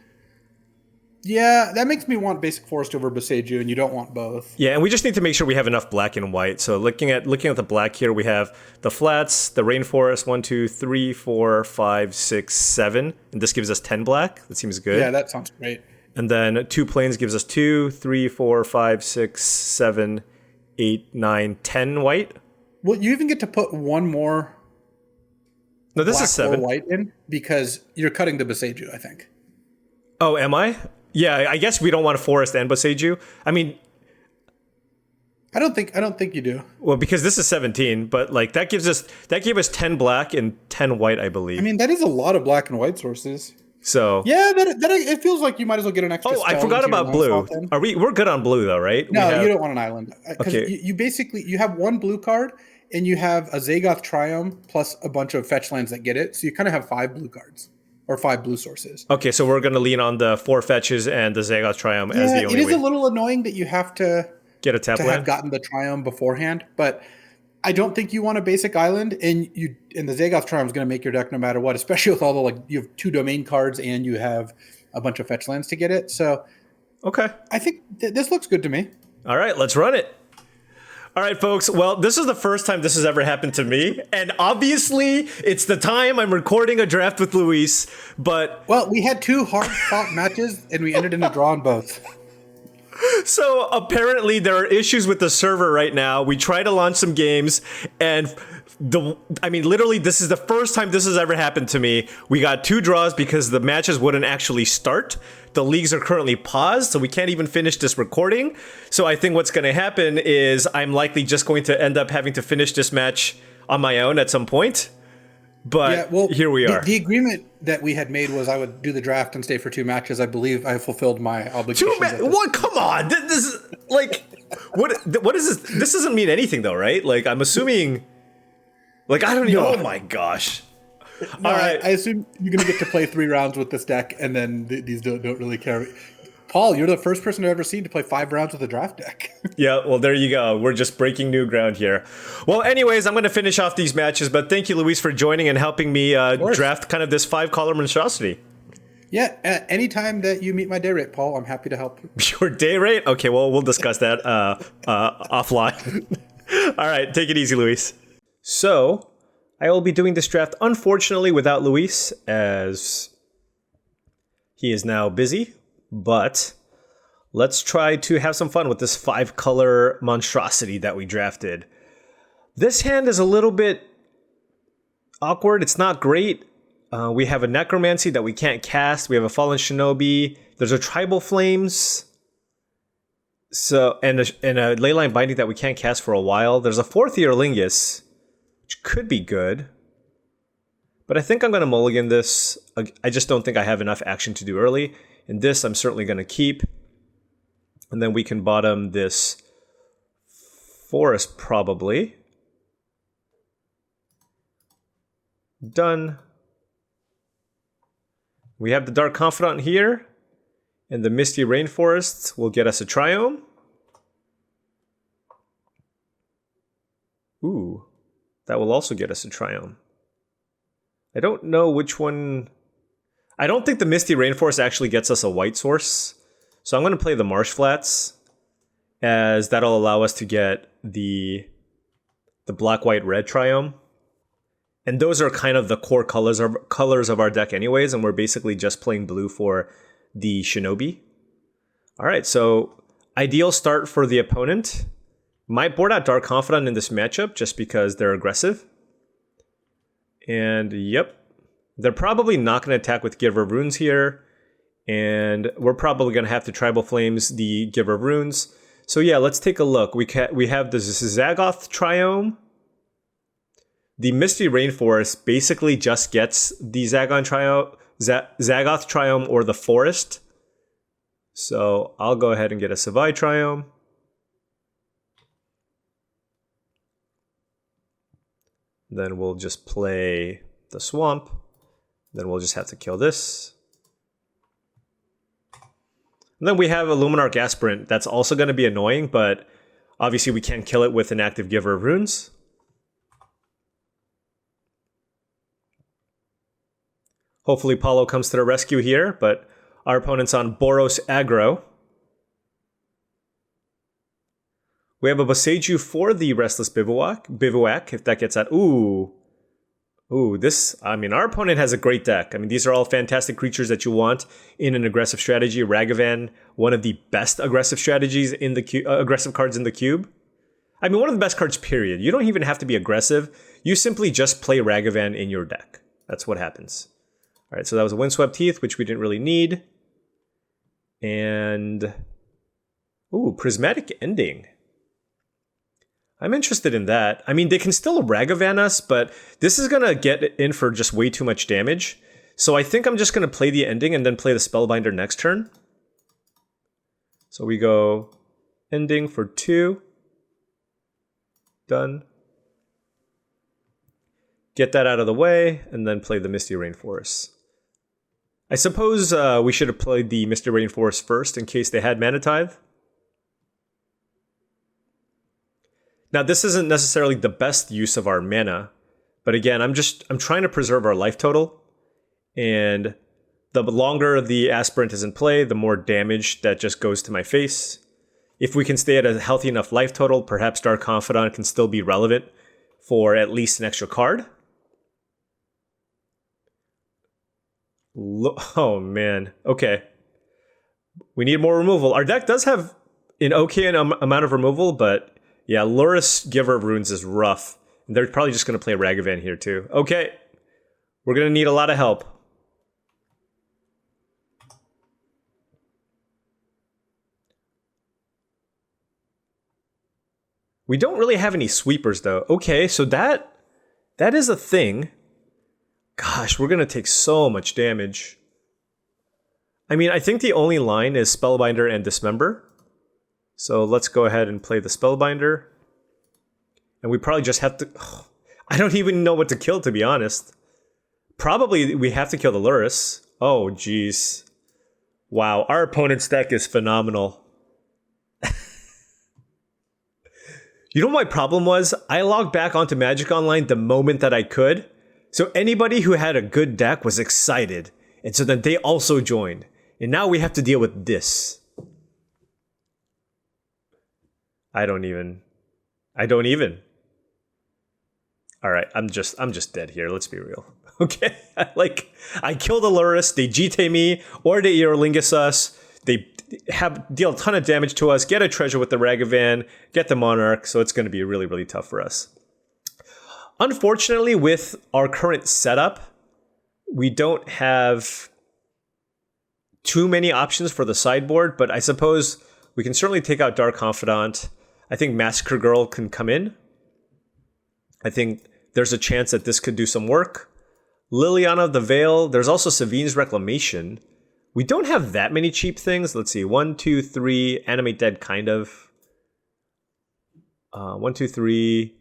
S2: Yeah, that makes me want basic forest over Boseiju, and you don't want both.
S1: Yeah, and we just need to make sure we have enough black and white. So looking at the black here, we have the flats, the rainforest, 1, 2, 3, 4, 5, 6, 7, and this gives us 10 black. That seems good.
S2: Yeah, that sounds great.
S1: And then 2 plains gives us 2, 3, 4, 5, 6, 7, 8, 9, 10 white.
S2: Well, you even get to put one more.
S1: No, this is 7
S2: white in because you're cutting the Boseiju, I think.
S1: Oh, am I? Yeah, I guess we don't want a forest and Boseiju. I mean,
S2: I don't think you do.
S1: Well, because this is 17, but like that gave us 10 black and 10 white, I believe.
S2: I mean, that is a lot of black and white sources.
S1: So
S2: yeah, that it feels like you might as well get an extra.
S1: Oh, I forgot about blue. We're good on blue though, right?
S2: No, you don't want an island. Okay. You have one blue card and you have a Zagoth Triumph plus a bunch of fetch lands that get it. So you kind of have 5 blue cards. Or 5 blue sources.
S1: Okay, so we're going to lean on the 4 fetches and the Zagoth Triumph as the only way.
S2: It is a little annoying that you have to
S1: get a tap
S2: land. Have gotten the Triumph beforehand, but I don't think you want a basic island, and the Zagoth Triumph is going to make your deck no matter what, especially with all the you have 2 domain cards and you have a bunch of fetch lands to get it. So,
S1: okay,
S2: I think this looks good to me.
S1: All right, let's run it. All right, folks. Well, this is the first time this has ever happened to me. And obviously, it's the time I'm recording a draft with Luis, but...
S2: Well, we had 2 hard-fought matches, and we ended in a draw on both.
S1: So, apparently, there are issues with the server right now. We try to launch some games, and... literally, this is the first time this has ever happened to me. We got 2 draws because the matches wouldn't actually start. The leagues are currently paused, so we can't even finish this recording. So I think what's going to happen is I'm likely just going to end up having to finish this match on my own at some point. But here we are.
S2: The agreement that we had made was I would do the draft and stay for 2 matches. I believe I fulfilled my obligation.
S1: What? Come on. This is like, what is this? This doesn't mean anything though, right? Like, I'm assuming... Like, I don't know. Oh my gosh.
S2: No, all right. I assume you're going to get to play 3 rounds with this deck, and then these don't really care. Paul, you're the first person I've ever seen to play 5 rounds with a draft deck.
S1: Yeah, well, there you go. We're just breaking new ground here. Well, anyways, I'm going to finish off these matches, but thank you, Luis, for joining and helping me draft kind of this 5-color monstrosity.
S2: Yeah, anytime that you meet my day rate, Paul, I'm happy to help.
S1: Your day rate? Okay, well, we'll discuss that offline. All right, take it easy, Luis. So, I will be doing this draft, unfortunately, without Luis, as he is now busy. But let's try to have some fun with this 5-color monstrosity that we drafted. This hand is a little bit awkward. It's not great. We have a Necromancy that we can't cast. We have a Fallen Shinobi. There's a Tribal Flames. So and a Leyline Binding that we can't cast for a while. There's a 4th Earlingus, which could be good. But I think I'm going to mulligan this. I just don't think I have enough action to do early. And this I'm certainly going to keep. And then we can bottom this Forest probably. Done. We have the Dark Confidant here. And the Misty Rainforest will get us a Triome. Ooh, that will also get us a Triome. I don't know which one. I don't think the Misty Rainforest actually gets us a white source. So I'm going to play the Marsh Flats, as that'll allow us to get the black-white-red Triome. And those are kind of the core colors of our deck anyways, and we're basically just playing blue for the Shinobi. All right, so ideal start for the opponent. Might board out Dark Confidant in this matchup just because they're aggressive. And yep, they're probably not going to attack with Giver of Runes here. And we're probably going to have to Tribal Flames the Giver of Runes. So yeah, let's take a look. We have the Zagoth Triome. The Misty Rainforest basically just gets the Zagoth Triome or the Forest. So I'll go ahead and get a Savai Triome. Then we'll just play the Swamp. Then we'll just have to kill this. And then we have a Luminarch Aspirant. That's also going to be annoying, but obviously we can't kill it with an active Giver of Runes. Hopefully Paulo comes to the rescue here, but our opponent's on Boros aggro. We have a Boseiju for the Restless Bivouac, if that gets at. Ooh, this, I mean, our opponent has a great deck. I mean, these are all fantastic creatures that you want in an aggressive strategy. Ragavan, one of the best aggressive strategies in the aggressive cards in the cube. I mean, one of the best cards, period. You don't even have to be aggressive. You simply just play Ragavan in your deck. That's what happens. All right, so that was a Windswept Heath, which we didn't really need. And, ooh, Prismatic Ending. I'm interested in that. I mean, they can still Ragavan us, but this is going to get in for just way too much damage. So I think I'm just going to play the Ending and then play the Spellbinder next turn. So we go Ending for 2. Done. Get that out of the way, and then play the Misty Rainforest. I suppose we should have played the Misty Rainforest first in case they had Mana Tithe. Now, this isn't necessarily the best use of our mana, but again, I'm trying to preserve our life total, and the longer the Aspirant is in play, the more damage that just goes to my face. If we can stay at a healthy enough life total, perhaps Dark Confidant can still be relevant for at least an extra card. Oh man, okay. We need more removal. Our deck does have an okay amount of removal, but yeah, Lurrus Giver of Runes is rough. And they're probably just going to play Ragavan here too. Okay, we're going to need a lot of help. We don't really have any sweepers though. Okay, so that is a thing. Gosh, we're going to take so much damage. I mean, I think the only line is Spellbinder and Dismember. So let's go ahead and play the Spellbinder. And we probably just have to... I don't even know what to kill, to be honest. Probably we have to kill the Lurrus. Oh, jeez. Wow, our opponent's deck is phenomenal. You know what my problem was? I logged back onto Magic Online the moment that I could. So anybody who had a good deck was excited. And so then they also joined. And now we have to deal with this. I don't even. All right, I'm just dead here. Let's be real. Okay, I killed a Lurrus. They GT me or they Eorlingus us. They deal a ton of damage to us. Get a treasure with the Ragavan. Get the Monarch. So it's going to be really, really tough for us. Unfortunately, with our current setup, we don't have too many options for the sideboard. But I suppose we can certainly take out Dark Confidant. I think Massacre Girl can come in. I think there's a chance that this could do some work. Liliana of the Veil. There's also Savine's Reclamation. We don't have that many cheap things. Let's see. 1, 2, 3. Animate Dead, kind of. 1, 2, 3,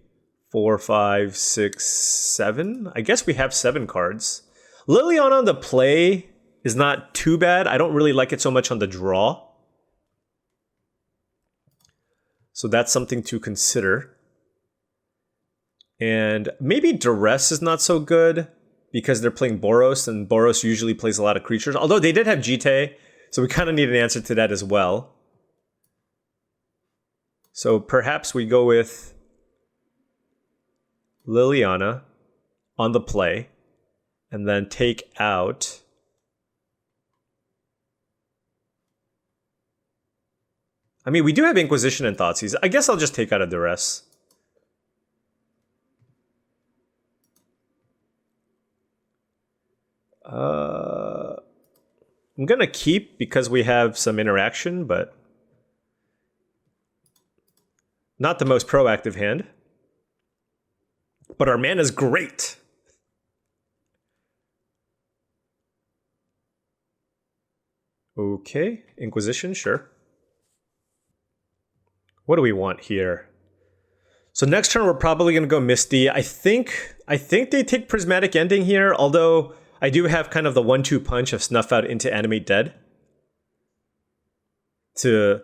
S1: 4, 5, 6, 7. I guess we have 7 cards. Liliana on the play is not too bad. I don't really like it so much on the draw. So that's something to consider. And maybe Duress is not so good because they're playing Boros, and Boros usually plays a lot of creatures. Although they did have Jite, so we kind of need an answer to that as well. So perhaps we go with Liliana on the play, and then take out... I mean, we do have Inquisition and Thoughtseize. I guess I'll just take out a Duress. I'm going to keep because we have some interaction, but not the most proactive hand. But our mana's great. Okay, Inquisition, sure. What do we want here? So next turn we're probably going to go Misty. I think they take Prismatic Ending here, although I do have kind of the 1-2 punch of Snuff Out into Animate Dead. To,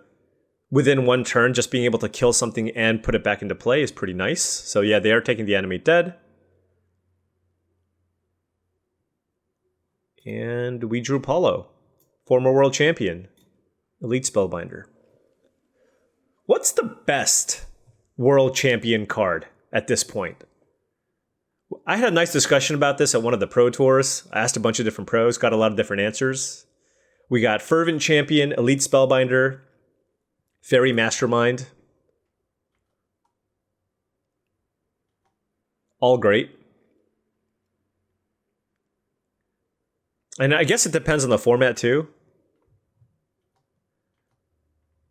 S1: within one turn, just being able to kill something and put it back into play is pretty nice. So yeah, they are taking the Animate Dead. And we drew Paulo, former world champion, elite spellbinder. What's the best world champion card at this point? I had a nice discussion about this at one of the pro tours. I asked a bunch of different pros, got a lot of different answers. We got Fervent Champion, Elite Spellbinder, Fairy Mastermind. All great. And I guess it depends on the format too.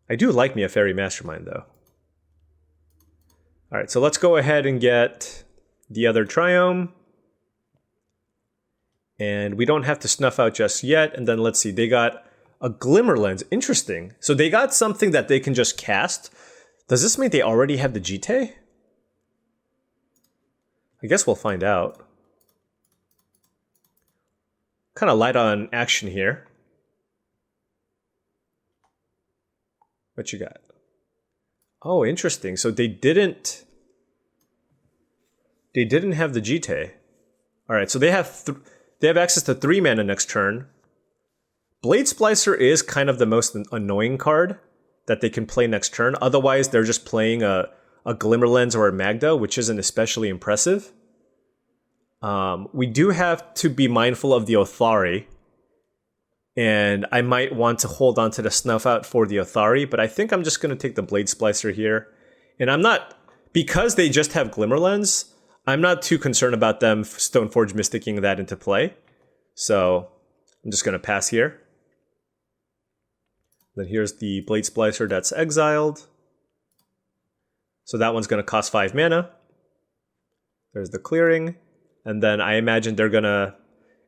S1: I do like me a Fairy Mastermind though. All right, so let's go ahead and get the other Triome. And we don't have to Snuff Out just yet. And then let's see, they got a Glimmer Lens. Interesting. So they got something that they can just cast. Does this mean they already have the Jite? I guess we'll find out. Kind of light on action here. What you got? Oh, interesting. So they didn't have the Jite. All right, so they have access to 3 mana next turn. Blade Splicer is kind of the most annoying card that they can play next turn. Otherwise, they're just playing a Glimmer Lens or a Magda, which isn't especially impressive. We do have to be mindful of the Othari. And I might want to hold on to the Snuff Out for the Othari, but I think I'm just going to take the Blade Splicer here. And I'm not, because they just have Glimmer Lens, I'm not too concerned about them Stoneforge Mysticking that into play. So I'm just going to pass here. Then here's the Blade Splicer that's exiled. So that one's going to cost 5 mana. There's the clearing. And then I imagine they're going to...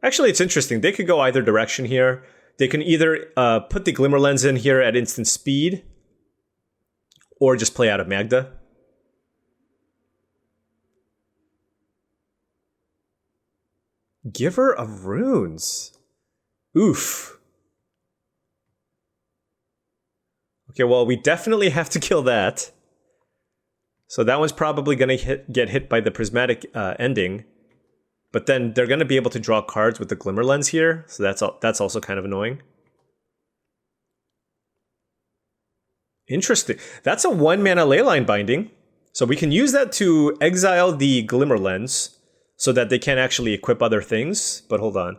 S1: Actually, it's interesting. They could go either direction here. They can either put the Glimmer Lens in here at instant speed, or just play out of Magda. Giver of Runes. Oof. Okay, well, we definitely have to kill that. So that one's probably going to get hit by the prismatic ending. But then they're going to be able to draw cards with the Glimmer Lens here. So that's also kind of annoying. Interesting. That's a 1-mana Leyline Binding. So we can use that to exile the Glimmer Lens so that they can't actually equip other things. But hold on.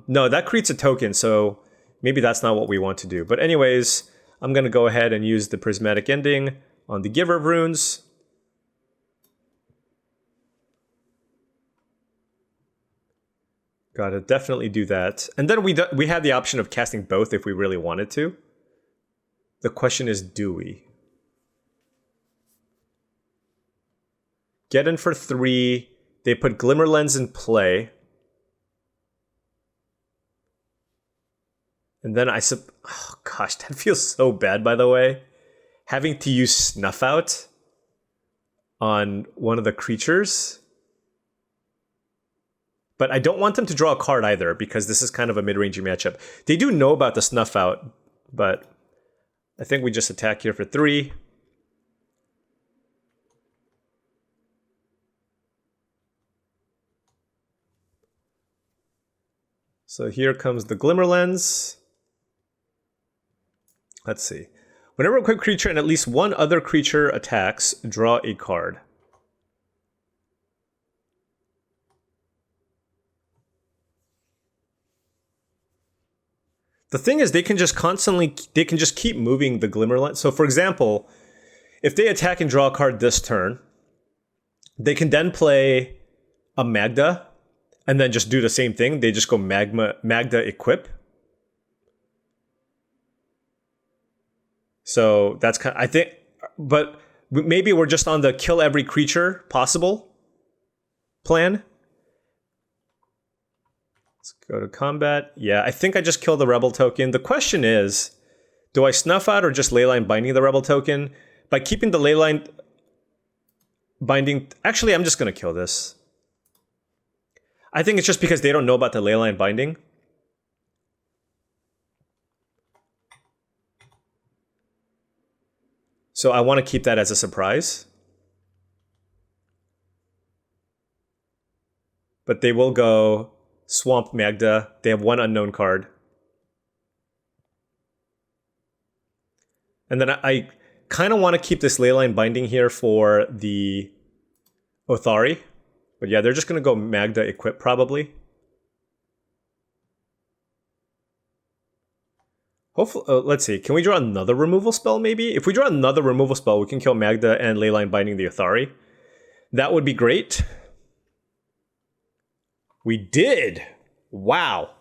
S1: No, that creates a token, so maybe that's not what we want to do. But anyways, I'm going to go ahead and use the Prismatic Ending on the Giver of Runes. Gotta definitely do that. And then we had the option of casting both if we really wanted to. The question is, do we? Get in for 3. They put Glimmer Lens in play. And then oh gosh, that feels so bad, by the way. Having to use Snuff Out on one of the creatures. But I don't want them to draw a card either, because this is kind of a mid-range matchup. They do know about the Snuff Out, but I think we just attack here for 3. So here comes the Glimmer Lens. Let's see. Whenever a quick creature and at least one other creature attacks, draw a card. The thing is, they can just keep moving the Glimmer Lens. So for example, if they attack and draw a card this turn, they can then play a Magda and then just do the same thing. They just go Magda equip. So that's kind of, I think, but maybe we're just on the kill every creature possible plan. Let's go to combat. Yeah, I think I just killed the Rebel token. The question is, do I Snuff Out or just Leyline Binding the Rebel token? By keeping the Leyline Binding, actually, I'm just going to kill this. I think it's just because they don't know about the Leyline Binding. So I want to keep that as a surprise. But they will go Swamp Magda. They have one unknown card. And then I kind of want to keep this Leyline Binding here for the Othari. But yeah, they're just going to go Magda equip probably. Hopefully, let's see. Can we draw another removal spell maybe? If we draw another removal spell, we can kill Magda and Leyline Binding the Othari. That would be great. We did! Wow.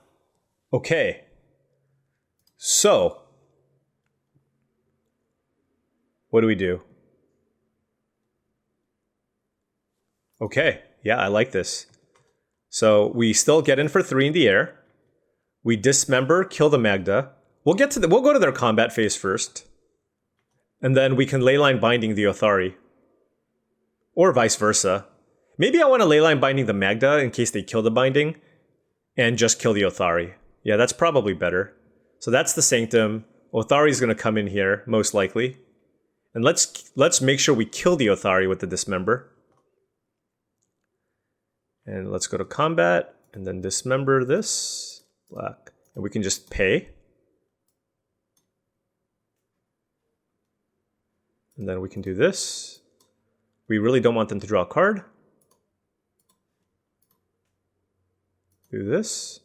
S1: Okay. So, what do we do? Okay. Yeah, I like this. So, we still get in for 3 in the air. We dismember, kill the Magda. We'll go to their combat phase first. And then we can Leyline Binding the Othari. Or vice versa. Maybe I want to Leyline Binding the Magda in case they kill the Binding. And just kill the Othari. Yeah, that's probably better. So that's the Sanctum. Othari's going to come in here, most likely. And let's make sure we kill the Othari with the Dismember. And let's go to combat. And then Dismember this. Black. And we can just pay. And then we can do this. We really don't want them to draw a card. Do this.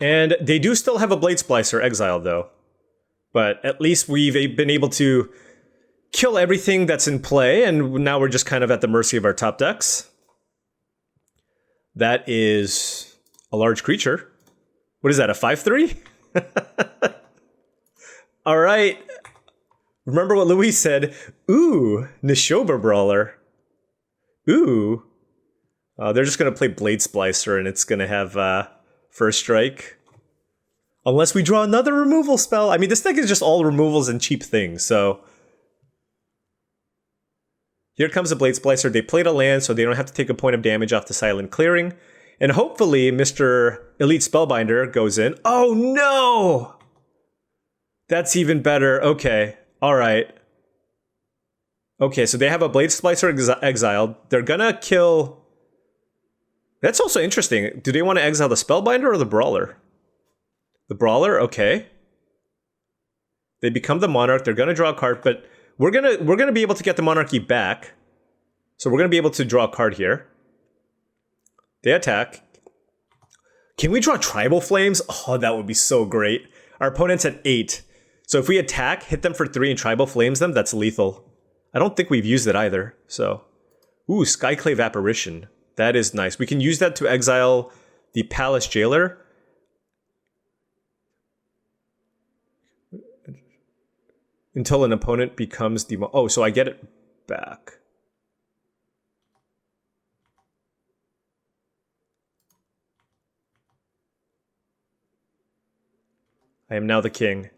S1: And they do still have a Blade Splicer exiled though. But at least we've been able to kill everything that's in play, and now we're just kind of at the mercy of our top decks. That is a large creature. What is that, a 5/3? All right. Remember what Louis said? Ooh, Nishoba Brawler. Ooh. They're just going to play Blade Splicer, and it's going to have First Strike. Unless we draw another removal spell. I mean, this deck is just all removals and cheap things, so... Here comes the Blade Splicer. They played a land, so they don't have to take a point of damage off the Silent Clearing. And hopefully, Mr. Elite Spellbinder goes in. Oh, no! That's even better. Okay. All right. Okay, so they have a Blade Splicer exiled. They're gonna kill... That's also interesting. Do they want to exile the Spellbinder or the Brawler? The Brawler? Okay. They become the Monarch. They're gonna draw a card, but we're gonna be able to get the Monarchy back. So we're gonna be able to draw a card here. They attack. Can we draw Tribal Flames? Oh, that would be so great. Our opponent's at 8. So if we attack, hit them for 3 and Tribal Flames them, that's lethal. I don't think we've used it either, so... Ooh, Skyclave Apparition. That is nice. We can use that to exile the Palace Jailer. Until an opponent becomes the... Oh, so I get it back. I am now the king.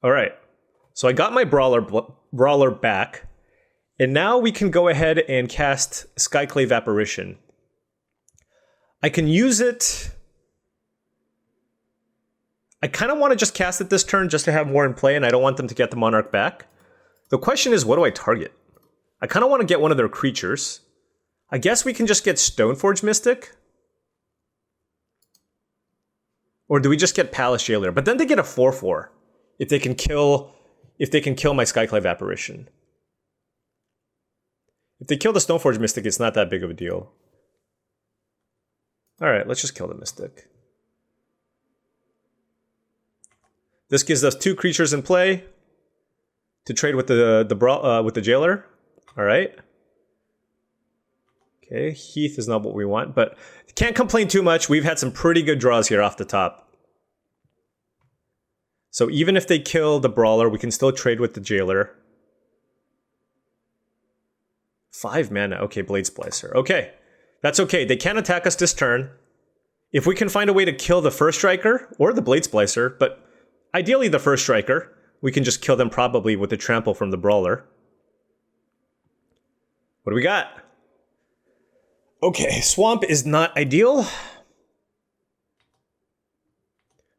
S1: All right. So I got my Brawler back. And now we can go ahead and cast Skyclave Apparition. I can use it... I kind of want to just cast it this turn just to have more in play, and I don't want them to get the Monarch back. The question is, what do I target? I kind of want to get one of their creatures. I guess we can just get Stoneforge Mystic. Or do we just get Palace Jailer? But then they get a 4/4 if they can kill my Skyclave Apparition. If they kill the Stoneforge Mystic, it's not that big of a deal. All right, let's just kill the Mystic. This gives us 2 creatures in play to trade with the Jailer. All right. Okay, Heath is not what we want, but can't complain too much. We've had some pretty good draws here off the top. So even if they kill the Brawler, we can still trade with the Jailer. 5 mana. Okay, Blade Splicer. Okay, that's okay. They can't attack us this turn. If we can find a way to kill the First Striker or the Blade Splicer, but ideally the First Striker, we can just kill them probably with the Trample from the Brawler. What do we got? Okay, Swamp is not ideal.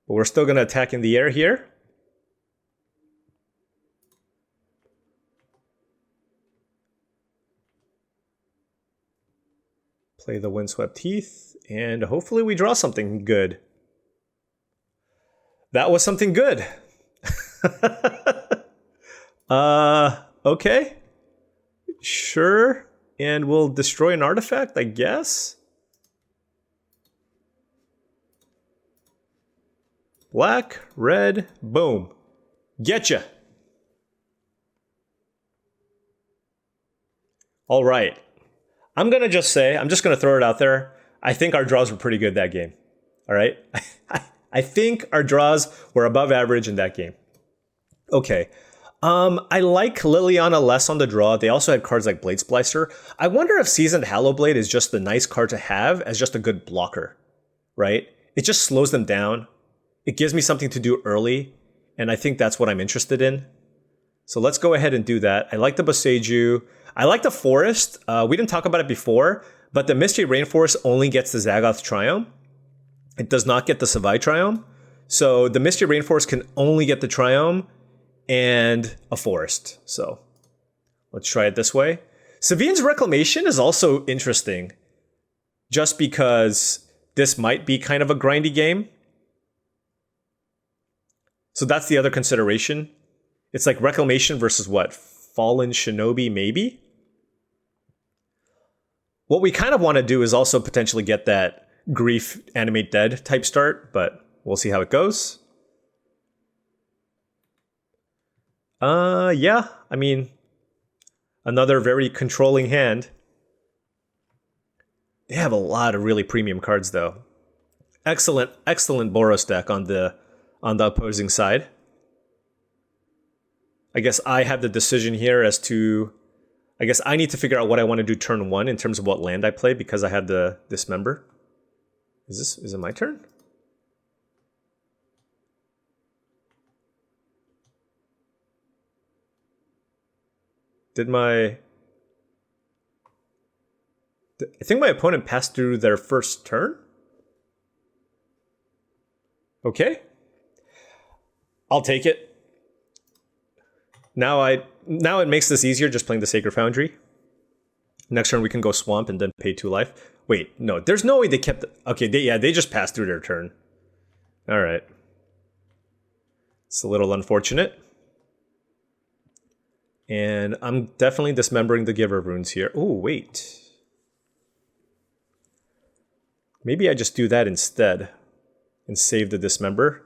S1: But we're still going to attack in the air here. Play the Windswept Heath, and hopefully we draw something good. That was something good. Okay. Sure. And we'll destroy an artifact, I guess. Black, red, boom. Getcha. All right. I'm going to just say, I'm just going to throw it out there. I think our draws were pretty good that game. All right. I think our draws were above average in that game. Okay. I like Liliana less on the draw. They also had cards like Blade Splicer. I wonder if Seasoned Hallowblade is just the nice card to have as just a good blocker, right? It just slows them down. It gives me something to do early, and I think that's what I'm interested in. So let's go ahead and do that. I like the Boseiju. I like the Forest. We didn't talk about it before, but the Mystery Rainforest only gets the Zagoth Triome. It does not get the Savai Triome. So the Mystery Rainforest can only get the Triome and a Forest. So let's try it this way. Savine's Reclamation is also interesting, just because this might be kind of a grindy game. So that's the other consideration. It's like Reclamation versus what? Fallen Shinobi, maybe? What we kind of want to do is also potentially get that Grief Animate Dead type start, but we'll see how it goes. Yeah, I mean, another very controlling hand. They have a lot of really premium cards, though. Excellent Boros deck on the opposing side. I guess I have the decision here as to... I guess I need to figure out what I want to do turn 1 in terms of what land I play because I have the Dismember. Is it my turn? I think my opponent passed through their first turn? Okay. I'll take it. Now it makes this easier just playing the Sacred Foundry. Next turn we can go Swamp and then pay 2 life. Wait, no, there's no way they kept... Okay, they just passed through their turn. All right. It's a little unfortunate. And I'm definitely dismembering the Giver of Runes here. Oh, wait. Maybe I just do that instead and save the Dismember.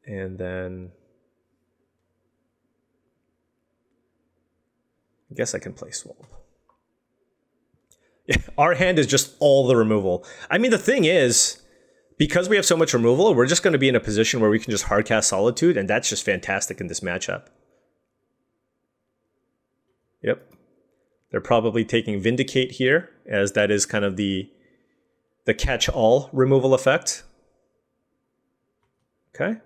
S1: And then I guess I can play Swamp. Yeah, our hand is just all the removal. I mean, the thing is, because we have so much removal, we're just going to be in a position where we can just hardcast Solitude, and that's just fantastic in this matchup. Yep. They're probably taking Vindicate here, as that is kind of the catch-all removal effect. Okay.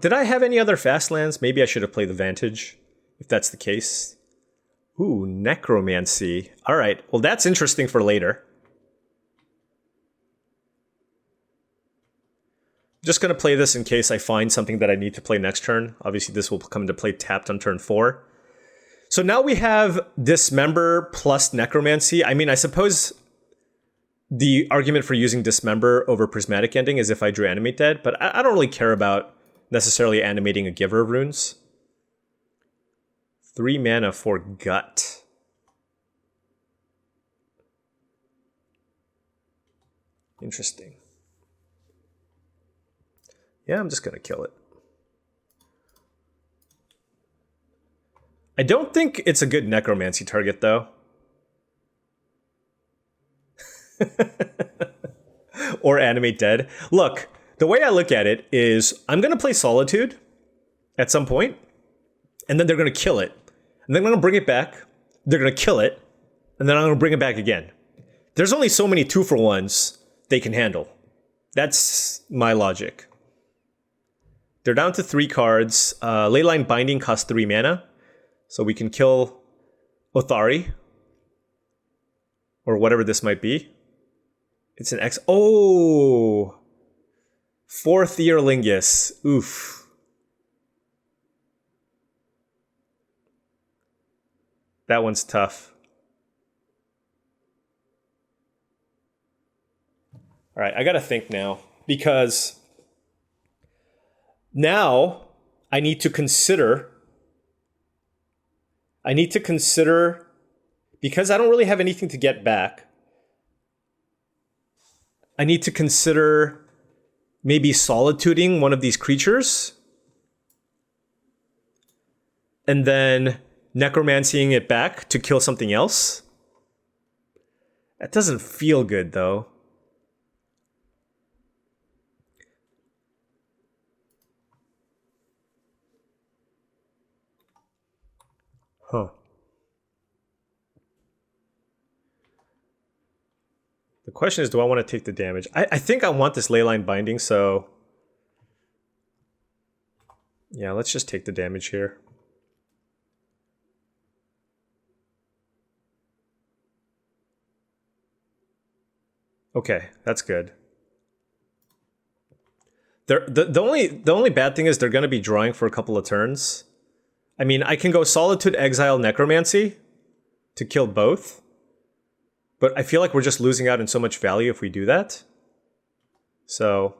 S1: Did I have any other fast lands? Maybe I should have played the Vantage, if that's the case. Ooh, Necromancy. All right, well, that's interesting for later. Just going to play this in case I find something that I need to play next turn. Obviously, this will come into play tapped on turn 4. So now we have Dismember plus Necromancy. I mean, I suppose the argument for using Dismember over Prismatic Ending is if I drew Animate Dead, but I don't really care about necessarily animating a Giver of Runes. 3 mana for Gut. Interesting. Yeah, I'm just going to kill it. I don't think it's a good Necromancy target, though. Or Animate Dead. Look, the way I look at it is I'm going to play Solitude at some point, and then they're going to kill it. And then I'm going to bring it back. They're going to kill it. And then I'm going to bring it back again. There's only so many 2-for-1s they can handle. That's my logic. They're down to 3 cards. Leyline Binding costs 3 mana. So we can kill Othari. Or whatever this might be. It's an X. Oh! 4th Year Lingus. Oof. That one's tough. All right, I gotta think now. Because now I need to consider... because I don't really have anything to get back, I need to consider maybe solituding one of these creatures and then necromancying it back to kill something else. That doesn't feel good, though. Huh. The question is, do I want to take the damage? I think I want this Leyline Binding, so... yeah, let's just take the damage here. Okay, that's good. The only bad thing is they're going to be drawing for a couple of turns. I mean, I can go Solitude, Exile, Necromancy to kill both. But I feel like we're just losing out in so much value if we do that. So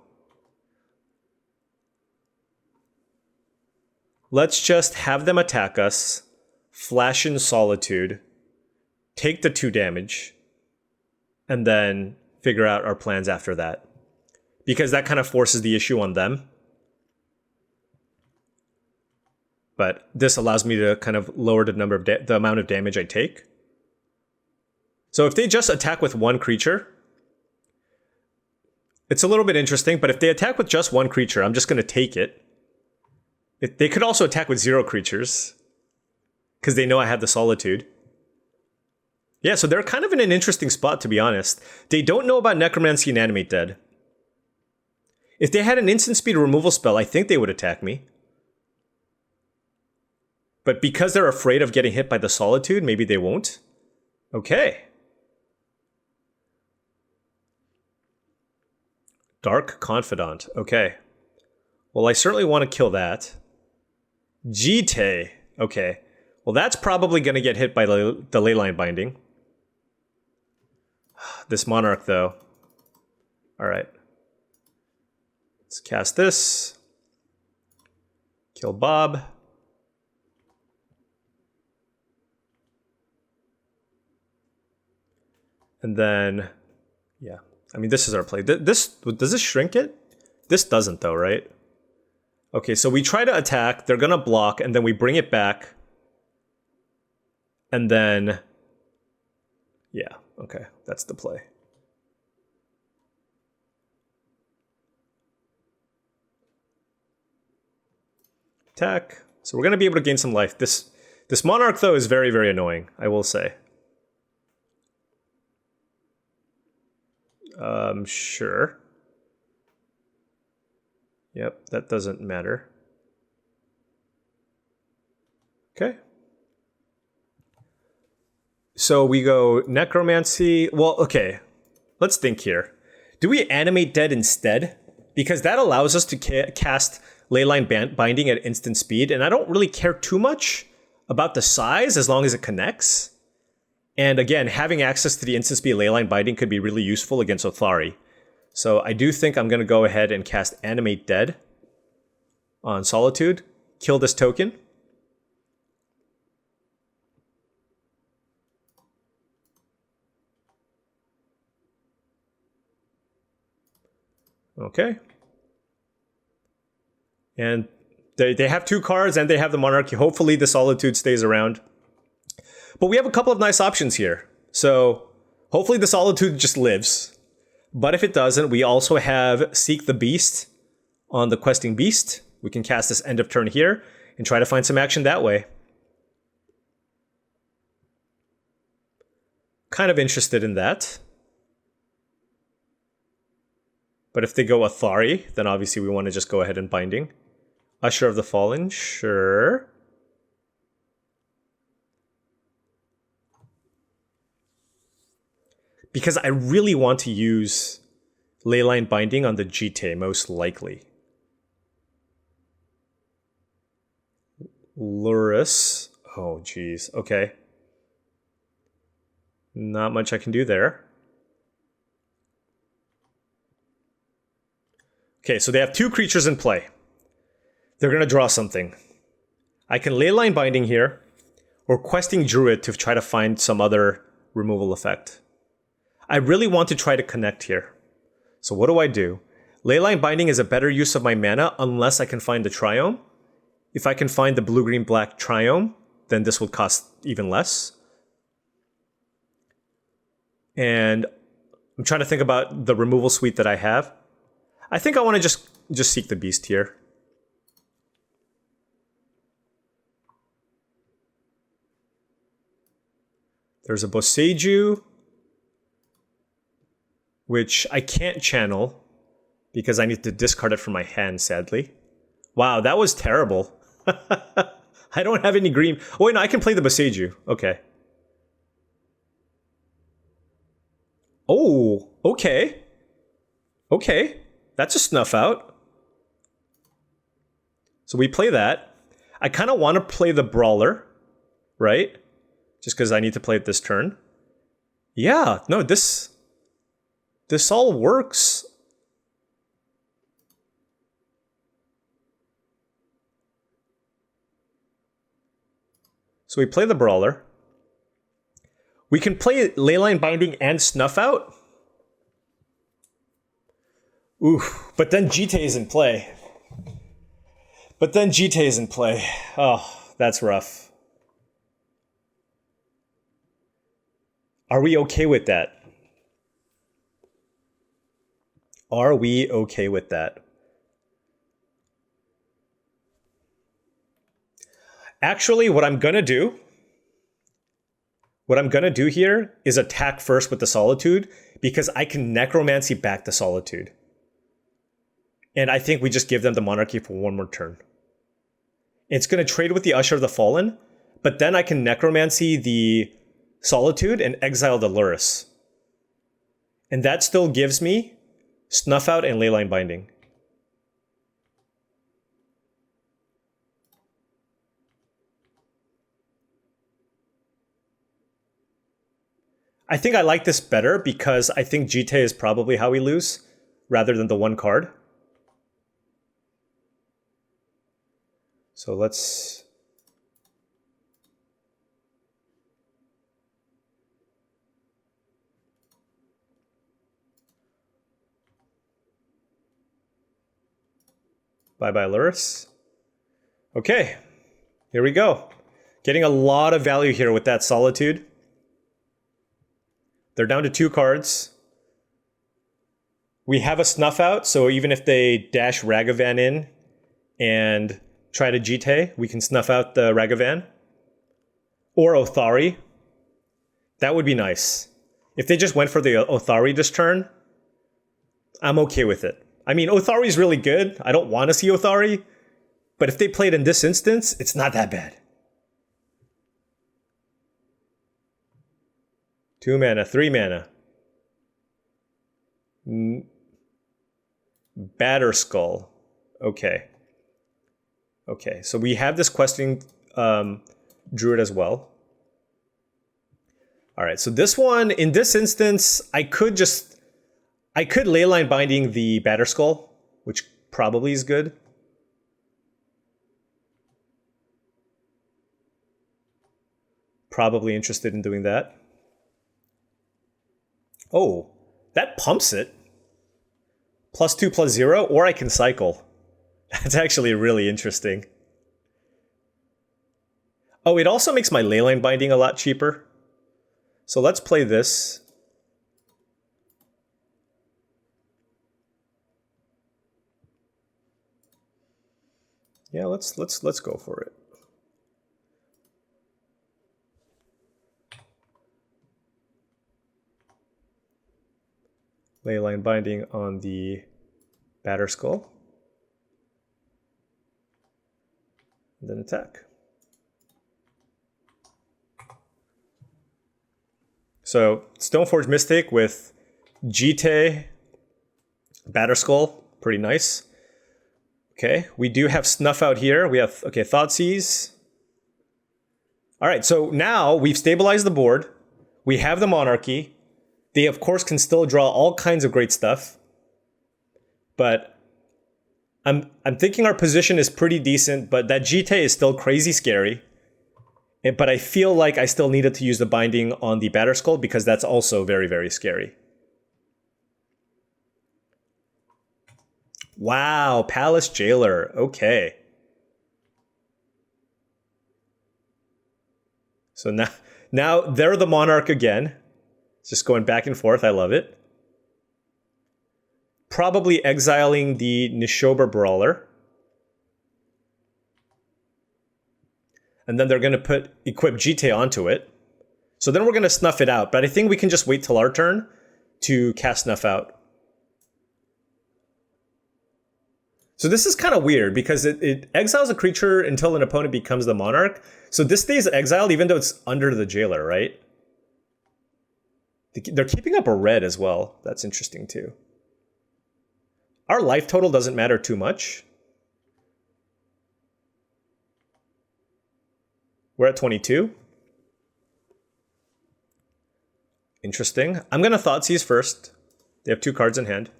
S1: let's just have them attack us, flash in Solitude, take the 2 damage, and then figure out our plans after that. Because that kind of forces the issue on them. But this allows me to kind of lower the amount of damage I take. So if they just attack with 1 creature, it's a little bit interesting, but if they attack with just 1 creature, I'm just going to take it. They could also attack with 0 creatures, because they know I have the Solitude. Yeah, so they're kind of in an interesting spot, to be honest. They don't know about Necromancy and Animate Dead. If they had an instant speed removal spell, I think they would attack me. But because they're afraid of getting hit by the Solitude, maybe they won't. Okay. Dark Confidant. Okay. Well, I certainly want to kill that. Jite. Okay. Well, that's probably going to get hit by the Leyline Binding. This Monarch, though. Alright. Let's cast this. Kill Bob. And then, yeah. I mean, this is our play. Does this shrink it? This doesn't, though, right? Okay, so we try to attack. They're going to block, and then we bring it back. And then, yeah, okay. That's the play. Attack. So we're going to be able to gain some life. This Monarch, though, is very, very annoying, I will say. Sure. Yep, that doesn't matter. Okay. So we go Necromancy. Well, okay. Let's think here. Do we Animate Dead instead? Because that allows us to cast Leyline Binding at instant speed, and I don't really care too much about the size as long as it connects. And again, having access to the instant speed Leyline Binding could be really useful against Othari. So I do think I'm going to go ahead and cast Animate Dead on Solitude. Kill this token. Okay. And they have 2 cards and they have the Monarchy. Hopefully the Solitude stays around. But we have a couple of nice options here. So hopefully the Solitude just lives. But if it doesn't, we also have Seek the Beast on the Questing Beast. We can cast this end of turn here and try to find some action that way. Kind of interested in that. But if they go Athari, then obviously we want to just go ahead and Binding. Usher of the Fallen, sure. Because I really want to use Leyline Binding on the Jite, most likely. Lurus. Oh, geez. Okay. Not much I can do there. Okay, so they have 2 creatures in play. They're going to draw something. I can Leyline Binding here, or Questing Druid to try to find some other removal effect. I really want to try to connect here. So what do? Leyline Binding is a better use of my mana unless I can find the Triome. If I can find the blue-green-black Triome, then this will cost even less. And I'm trying to think about the removal suite that I have. I think I want to just Seek the Beast here. There's a Boseiju, which I can't channel because I need to discard it from my hand, sadly. Wow, that was terrible. I don't have any green. Oh, wait, no, I can play the Boseiju. Okay. Oh, okay. Okay, that's a snuff out. So we play that. I kind of want to play the Brawler, right? Just because I need to play it this turn. Yeah, no, this all works. So we play the Brawler. We can play Leyline Binding and Snuff Out. Ooh, but then Jite is in play. Oh, that's rough. Are we okay with that? Actually, what I'm gonna do here is attack first with the Solitude because I can Necromancy back the Solitude. And I think we just give them the Monarchy for one more turn. It's going to trade with the Usher of the Fallen, but then I can Necromancy the Solitude and exile the Lurrus. And that still gives me Snuff Out and Leyline Binding. I think I like this better because I think Jite is probably how we lose rather than the one card. So let's... Bye-bye, Lurrus. Okay, here we go. Getting a lot of value here with that Solitude. They're down to 2 cards. We have a Snuff Out, so even if they dash Ragavan in and try to Jite, we can snuff out the Ragavan. Or Othari. That would be nice. If they just went for the Othari this turn, I'm okay with it. I mean, Othari's really good. I don't want to see Othari. But if they played in this instance, it's not that bad. 2 mana, 3 mana. Batterskull. Okay. Okay, so we have this questing druid as well. All right, so this one, in this instance, I could Leyline Binding the Batterskull, which probably is good. Probably interested in doing that. Oh, that pumps it. +2/+0, or I can cycle. That's actually really interesting. Oh, it also makes my Leyline Binding a lot cheaper. So let's play this. Yeah, let's go for it. Leyline Binding on the Batterskull. And then attack. So Stoneforge Mystic with Jite, Batterskull, pretty nice. Okay, we do have Snuff Out here. We have, okay, Thoughtseize. All right, so now we've stabilized the board. We have the Monarchy. They, of course, can still draw all kinds of great stuff. But I'm thinking our position is pretty decent, but that Jite is still crazy scary. But I feel like I still needed to use the binding on the Batterskull because that's also very, very scary. Wow, Palace Jailer. Okay. So now they're the Monarch again. It's just going back and forth. I love it. Probably exiling the Nishober Brawler. And then they're going to equip Jite onto it. So then we're going to snuff it out. But I think we can just wait till our turn to cast Snuff Out. So this is kind of weird because it exiles a creature until an opponent becomes the Monarch. So this stays exiled even though it's under the Jailer, right? They're keeping up a red as well. That's interesting too. Our life total doesn't matter too much. We're at 22. Interesting. I'm going to Thoughtseize first. They have 2 cards in hand.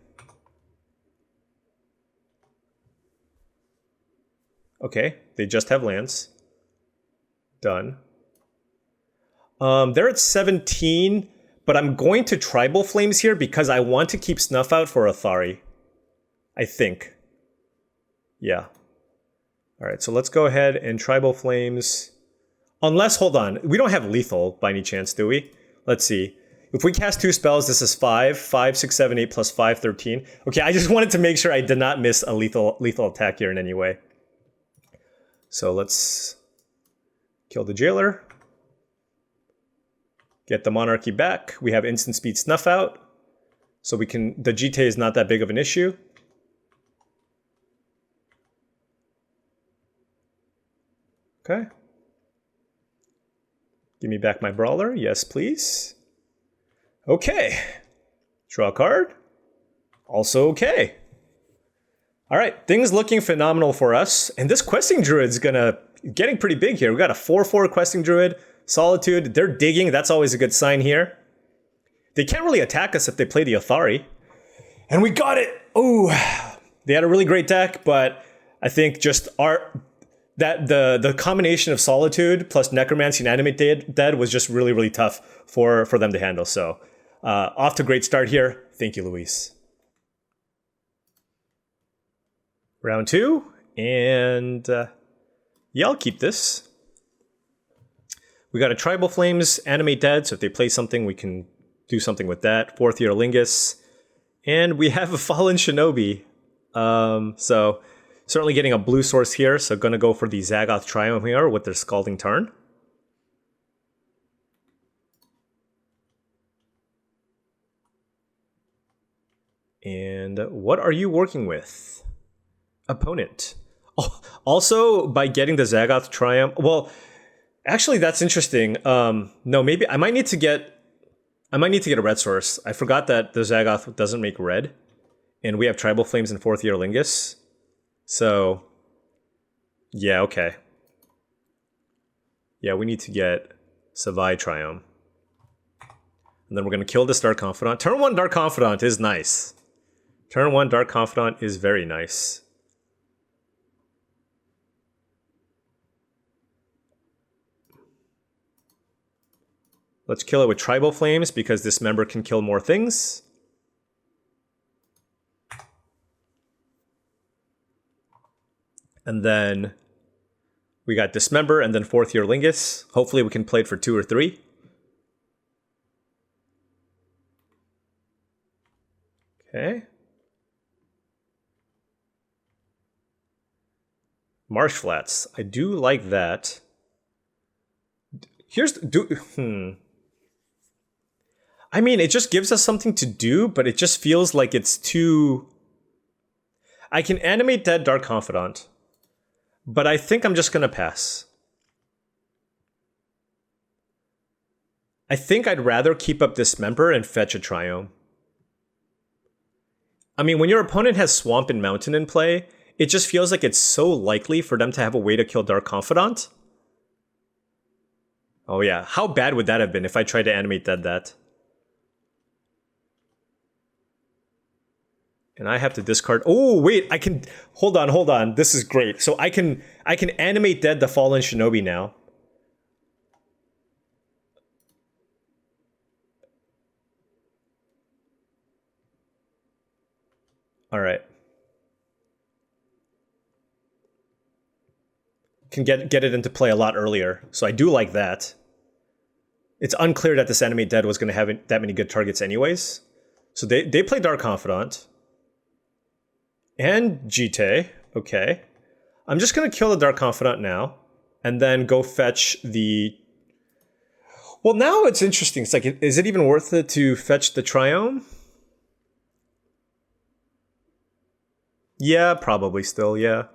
S1: Okay, they just have lands. Done. They're at 17, but I'm going to Tribal Flames here because I want to keep Snuff Out for Othari. I think. Yeah. All right, so let's go ahead and Tribal Flames. Unless, hold on, we don't have lethal by any chance, do we? Let's see. If we cast 2 spells, this is 5, 6, 7, 8 plus 5, 13. Okay, I just wanted to make sure I did not miss a lethal attack here in any way. So let's kill the Jailer. Get the Monarchy back. We have instant speed Snuff Out. So we can, the Jite is not that big of an issue. Okay. Give me back my brawler. Yes, please. Okay. Draw a card. Also okay. All right, things looking phenomenal for us. And this questing druid's getting pretty big here. We got a 4/4 questing druid, Solitude. They're digging. That's always a good sign here. They can't really attack us if they play the Athari. And we got it. Oh, they had a really great deck, but I think just the combination of Solitude plus Necromancy and Animate Dead was just really, really tough for them to handle. So off to a great start here. Thank you, Luis. Round 2, and yeah, I'll keep this. We got a Tribal Flames, Animate Dead, so if they play something, we can do something with that. 4th Year Lingus, and we have a Fallen Shinobi. So certainly getting a blue source here, so gonna go for the Zagoth Triumph here with their Scalding Tarn. And what are you working with? Opponent. Oh, also, by getting the Zagoth Triumph, well, actually, that's interesting. No, maybe I might need to get a red source. I forgot that the Zagoth doesn't make red, and we have Tribal Flames and 4th Year Lingus. So, yeah, okay. Yeah, we need to get Savai Triumph, and then we're gonna kill this Dark Confidant. Turn 1 Dark Confidant is nice. Turn 1 Dark Confidant is very nice. Let's kill it with Tribal Flames because this member can kill more things. And then we got Dismember and then 4th Year Lingus. Hopefully we can play it for 2 or 3. Okay. Marsh Flats. I do like that. I mean, it just gives us something to do, but it just feels like it's too... I can Animate Dead Dark Confidant, but I think I'm just going to pass. I think I'd rather keep up Dismember and fetch a Triome. I mean, when your opponent has Swamp and Mountain in play, it just feels like it's so likely for them to have a way to kill Dark Confidant. Oh yeah, how bad would that have been if I tried to Animate Dead that? And I have to discard... Oh, wait, I can... Hold on. This is great. So I can Animate Dead the Fallen Shinobi now. All right. Can get it into play a lot earlier. So I do like that. It's unclear that this Animate Dead was going to have that many good targets anyways. So they play Dark Confidant. And Jite. Okay. I'm just going to kill the Dark Confidant now. And then go fetch the... Well, now it's interesting. It's like, is it even worth it to fetch the Triome? Yeah, probably still, yeah.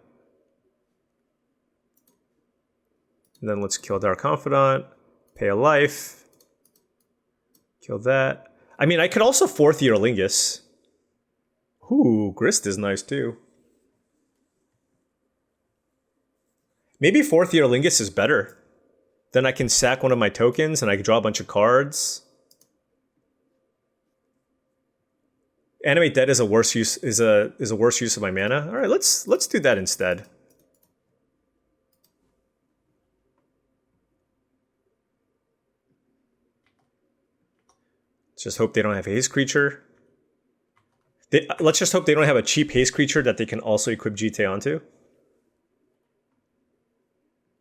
S1: And then let's kill Dark Confidant. Pay a life. Kill that. I mean, I could also 4th Year Lingus. Ooh, Grist is nice too. Maybe 4th Year Lingus is better. Then I can sack one of my tokens and I can draw a bunch of cards. Animate Dead is a worse use of my mana. All right, let's do that instead. Let's just hope they don't have a haste creature. Let's just hope they don't have a cheap haste creature that they can also equip Jite onto.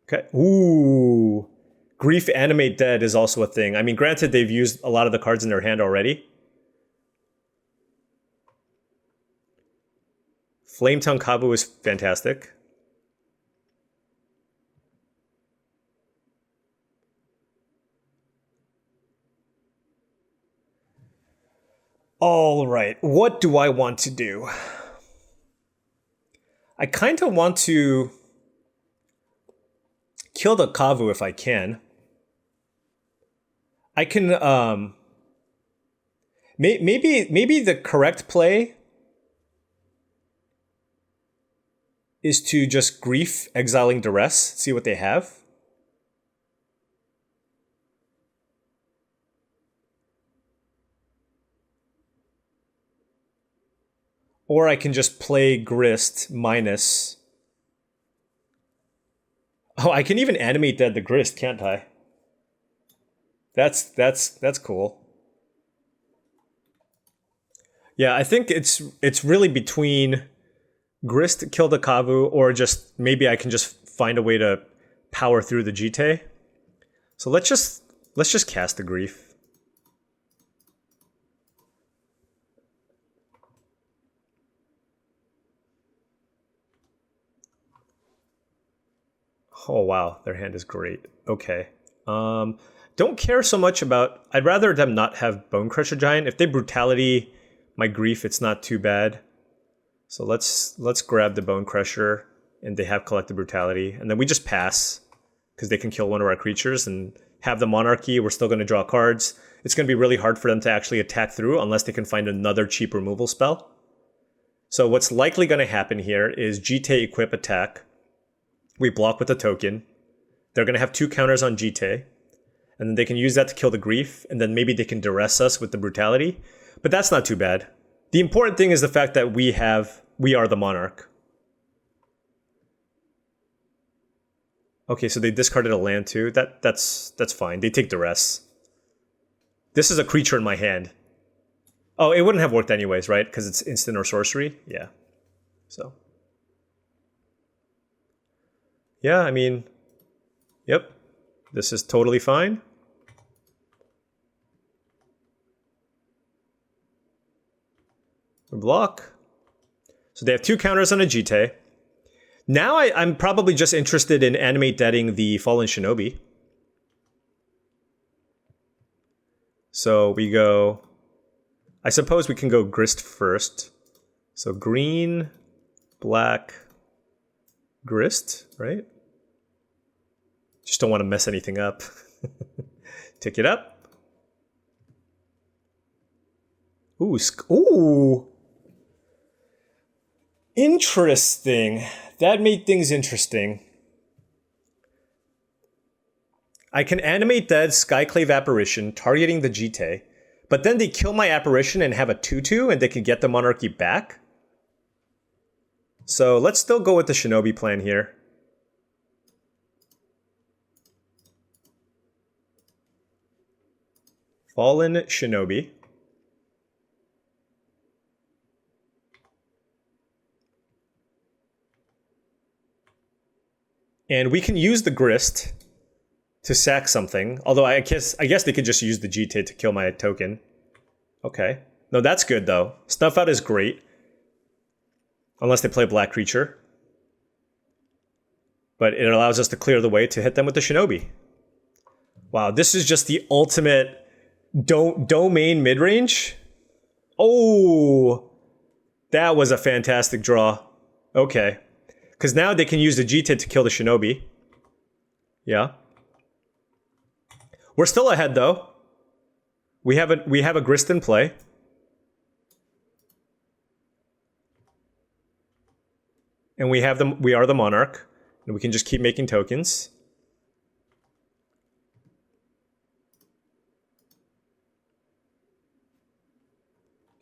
S1: Okay. Ooh. Grief Animate Dead is also a thing. I mean, granted, they've used a lot of the cards in their hand already. Flametongue Kabu is fantastic. All right, what do I want to do? I kind of want to kill the Kavu if I can. I can maybe the correct play is to just grief exiling duress, see what they have. Or I can just play Grist minus. Oh, I can even animate dead the Grist, can't I? That's cool. Yeah, I think it's really between Grist kill the Kavu, or just maybe I can just find a way to power through the Jite. So let's just cast the Grief. Oh wow, their hand is great. Okay. Don't care so much about. I'd rather them not have Bone Crusher Giant. If they Brutality my Grief, it's not too bad. So let's grab the Bone Crusher, and they have Collective Brutality, and then we just pass because they can kill one of our creatures and have the Monarchy. We're still going to draw cards. It's going to be really hard for them to actually attack through unless they can find another cheap removal spell. So what's likely going to happen here is Jite equip attack. We block with a token. They're going to have 2 counters on Jite, and then they can use that to kill the Grief, and then maybe they can duress us with the Brutality. But that's not too bad. The important thing is the fact that we are the Monarch. Okay, so they discarded a land too. That's fine. They take duress. This is a creature in my hand. Oh, it wouldn't have worked anyways, right? Because it's instant or sorcery? Yeah. So. Yeah, I mean, yep. This is totally fine. Block. So they have 2 counters on a Jite. Now I'm probably just interested in animate deading the Fallen Shinobi. So we go. I suppose we can go Grist first. So green, black, Grist, right? Just don't want to mess anything up. Tick it up. Ooh, ooh. Interesting. That made things interesting. I can animate dead Skyclave Apparition, targeting the Jite, but then they kill my Apparition and have a 2/2, and they can get the Monarchy back. So let's still go with the Shinobi plan here. Fallen Shinobi. And we can use the Grist to sack something. Although I guess they could just use the Jite to kill my token. Okay. No, that's good though. Snuff Out is great. Unless they play a black creature. But it allows us to clear the way to hit them with the Shinobi. Wow, this is just the ultimate domain midrange. Oh, that was a fantastic draw. Okay. Because now they can use the Jite to kill the Shinobi. Yeah. We're still ahead though. We have a Grist in play. And we are the Monarch. And we can just keep making tokens.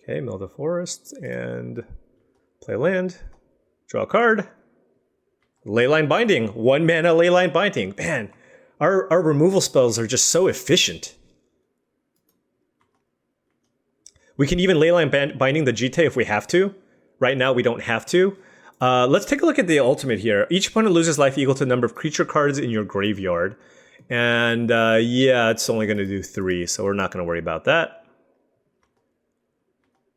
S1: Okay, mill the forest and play land. Draw a card. Leyline Binding. 1 mana Leyline Binding. Man, our removal spells are just so efficient. We can even Leyline Binding the Jite if we have to. Right now, we don't have to. Let's take a look at the ultimate here. Each opponent loses life equal to the number of creature cards in your graveyard. And yeah, it's only going to do 3, so we're not going to worry about that.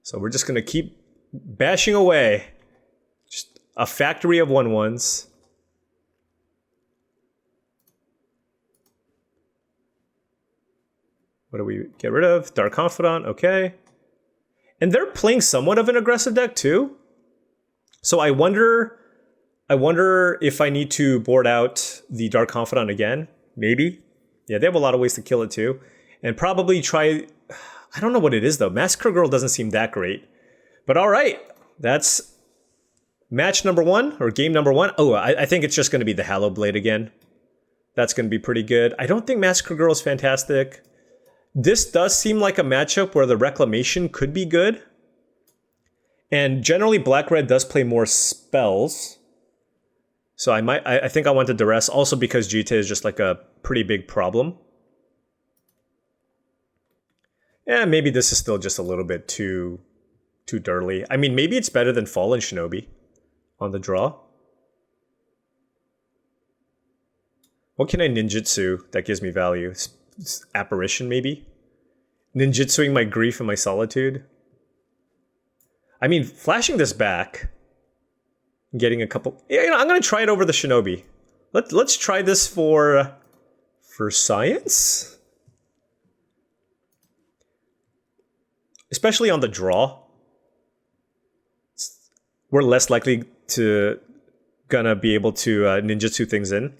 S1: So we're just going to keep bashing away. Just a factory of 1/1s. What do we get rid of? Dark Confidant, okay. And they're playing somewhat of an aggressive deck too. So I wonder I wonder if I need to board out the Dark Confidant again. Maybe. Yeah, they have a lot of ways to kill it too. And probably try... I don't know what it is though. Massacre Girl doesn't seem that great. But all right. That's match number 1 or game number 1. Oh, I think it's just going to be the Hallow Blade again. That's going to be pretty good. I don't think Massacre Girl is fantastic. This does seem like a matchup where the Reclamation could be good. And generally Black-Red does play more spells. So I think I want to Duress also because Jita is just like a pretty big problem. Yeah, maybe this is still just a little bit too dirty. I mean, maybe it's better than Fallen Shinobi on the draw. What can I ninjutsu that gives me value? Apparition, maybe? Ninjutsuing my grief and my solitude? I mean, flashing this back, getting a couple... Yeah, you know, I'm going to try it over the Shinobi. Let's try this for science? Especially on the draw. We're less likely to gonna be able to ninjutsu things in.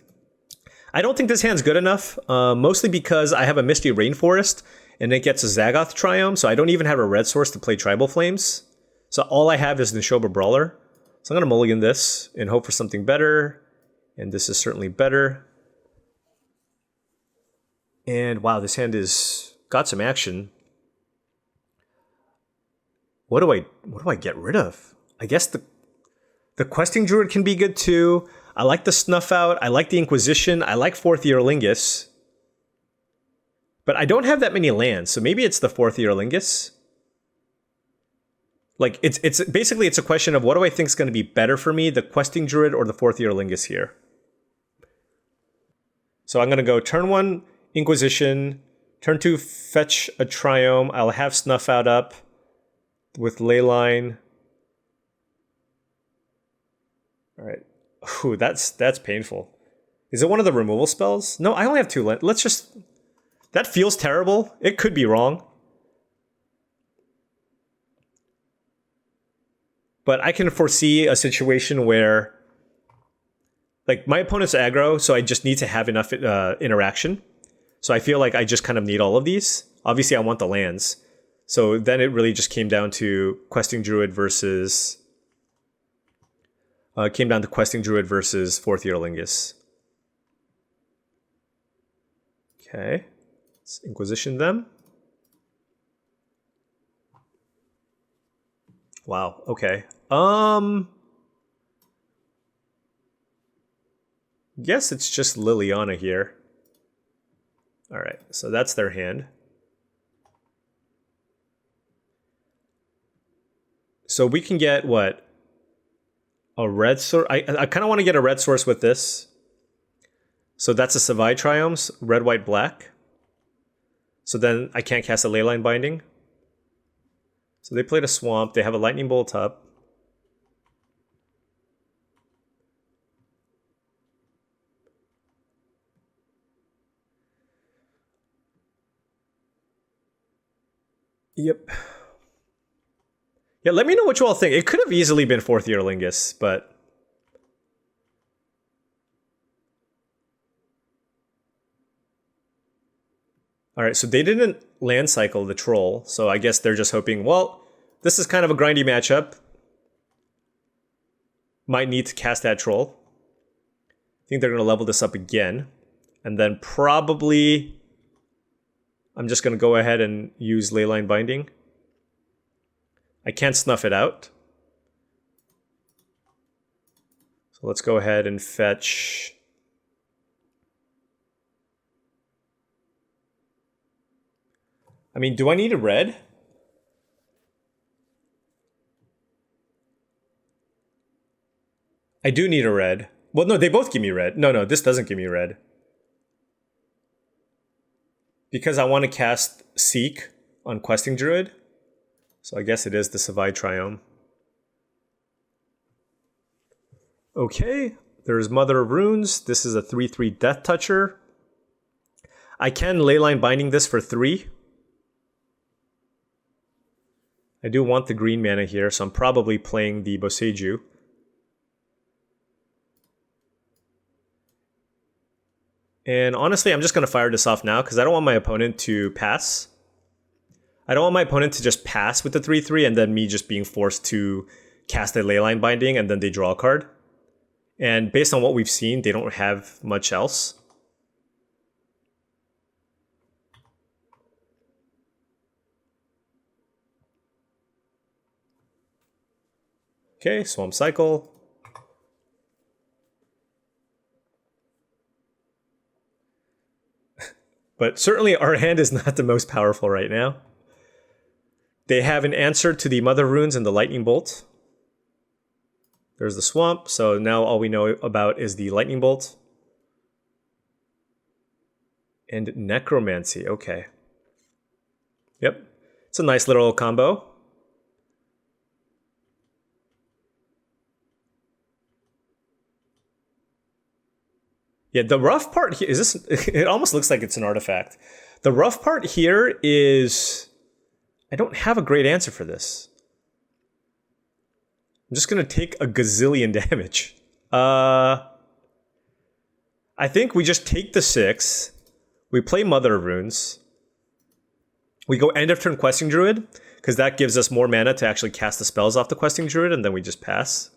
S1: I don't think this hand's good enough, mostly because I have a Misty Rainforest, and it gets a Zagoth Triome, so I don't even have a red source to play Tribal Flames. So all I have is Nishoba Brawler. So I'm going to mulligan this and hope for something better, and this is certainly better. And wow, this hand is got some action. What do I get rid of? I guess the Questing Druid can be good too. I like the Snuff Out. I like the Inquisition. I like Fourth Year Lingus. But I don't have that many lands, so maybe it's the Fourth Year Lingus. Like, it's basically it's a question of what do I think is going to be better for me, the Questing Druid or the Fourth Year Lingus here. So I'm going to go turn 1 Inquisition, turn 2 fetch a Triome. I'll have Snuff Out up with Leyline. All right. Ooh, that's painful. Is it one of the removal spells? No, I only have 2 lands. Let's just... That feels terrible. It could be wrong. But I can foresee a situation where... Like, my opponent's aggro, so I just need to have enough interaction. So I feel like I just kind of need all of these. Obviously, I want the lands. So then it really just came down to Questing Druid versus... came down to Questing Druid versus Fourth Year Lingus. Okay. Let's Inquisition them. Wow, okay. Guess it's just Liliana here. Alright, so that's their hand. So we can get, what? A red source? I kind of want to get a red source with this. So that's a Savai Triomes, red, white, black. So then I can't cast a Leyline Binding. So they played a Swamp. They have a Lightning Bolt up. Yep. Yeah, let me know what you all think. It could have easily been Fourth Year Lingus, but... Alright, so they didn't land cycle the Troll, so I guess they're just hoping, well, this is kind of a grindy matchup. Might need to cast that Troll. I think they're going to level this up again. And then probably... I'm just going to go ahead and use Leyline Binding. I can't snuff it out. So let's go ahead and fetch... I mean, do I need a red? I do need a red. Well, no, they both give me red. No, this doesn't give me red. Because I want to cast Seek on Questing Druid. So I guess it is the Savai Triome. Okay, there's Mother of Runes. This is a 3/3 Death Toucher. I can Leyline Binding this for 3. I do want the green mana here, so I'm probably playing the Boseiju. And honestly, I'm just going to fire this off now because I don't want my opponent to pass. I don't want my opponent to just pass with the 3/3 and then me just being forced to cast a Leyline Binding and then they draw a card. And based on what we've seen, they don't have much else. Okay, Swamp Cycle. But certainly our hand is not the most powerful right now. They have an answer to the Mother Runes and the Lightning Bolt. There's the Swamp, so now all we know about is the Lightning Bolt. And Necromancy, okay. Yep, it's a nice little combo. Yeah, the rough part here is this. It almost looks like it's an artifact. The rough part here is I don't have a great answer for this. I'm just gonna take a gazillion damage. I think we just take the 6. We play Mother of Runes. We go end of turn Questing Druid because that gives us more mana to actually cast the spells off the Questing Druid, and then we just pass.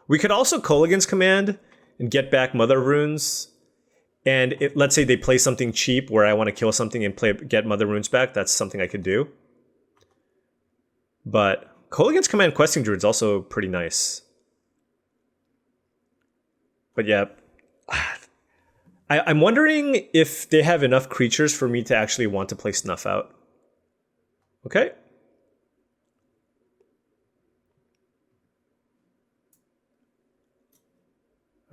S1: We could also Kolaghan's Command and get back Mother of Runes. And let's say they play something cheap where I want to kill something and get Mother Runes back. That's something I could do. But Kolaghan's Command Questing Druid is also pretty nice. But yeah, I'm wondering if they have enough creatures for me to actually want to play Snuff Out. Okay.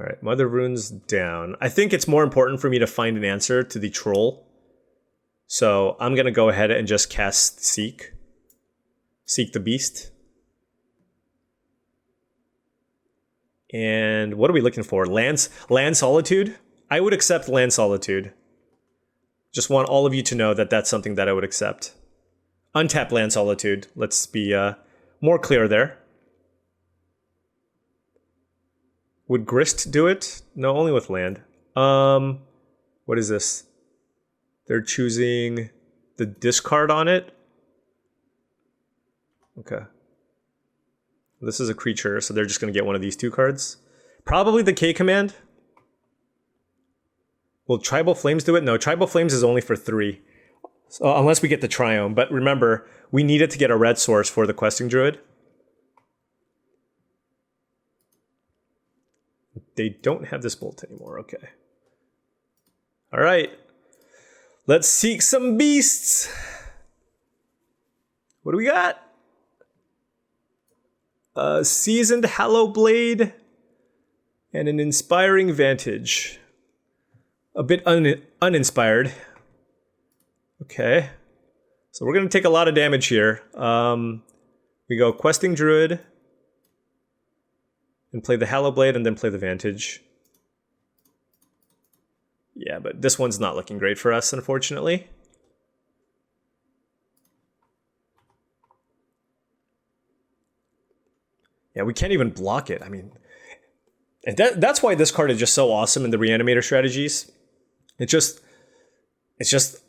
S1: All right, Mother Runes down. I think it's more important for me to find an answer to the Troll. So I'm going to go ahead and just cast Seek. Seek the Beast. And what are we looking for? Land Solitude? I would accept Land Solitude. Just want all of you to know that that's something that I would accept. Untap Land Solitude. Let's be more clear there. Would Grist do it? No, only with land. What is this? They're choosing the discard on it. Okay. This is a creature, so they're just going to get one of these 2 cards. Probably the K command. Will Tribal Flames do it? No, Tribal Flames is only for 3. So, unless we get the Triome. But remember, we needed to get a red source for the Questing Druid. They don't have this bolt anymore. Okay. All right. Let's seek some beasts. What do we got? A Seasoned Hallowblade and an Inspiring Vantage. A bit uninspired. Okay. So we're going to take a lot of damage here. We go Questing Druid. And play the Hallowblade and then play the Vantage. Yeah, but this one's not looking great for us, unfortunately. Yeah, we can't even block it. I mean, and that's why this card is just so awesome in the Reanimator strategies. It's just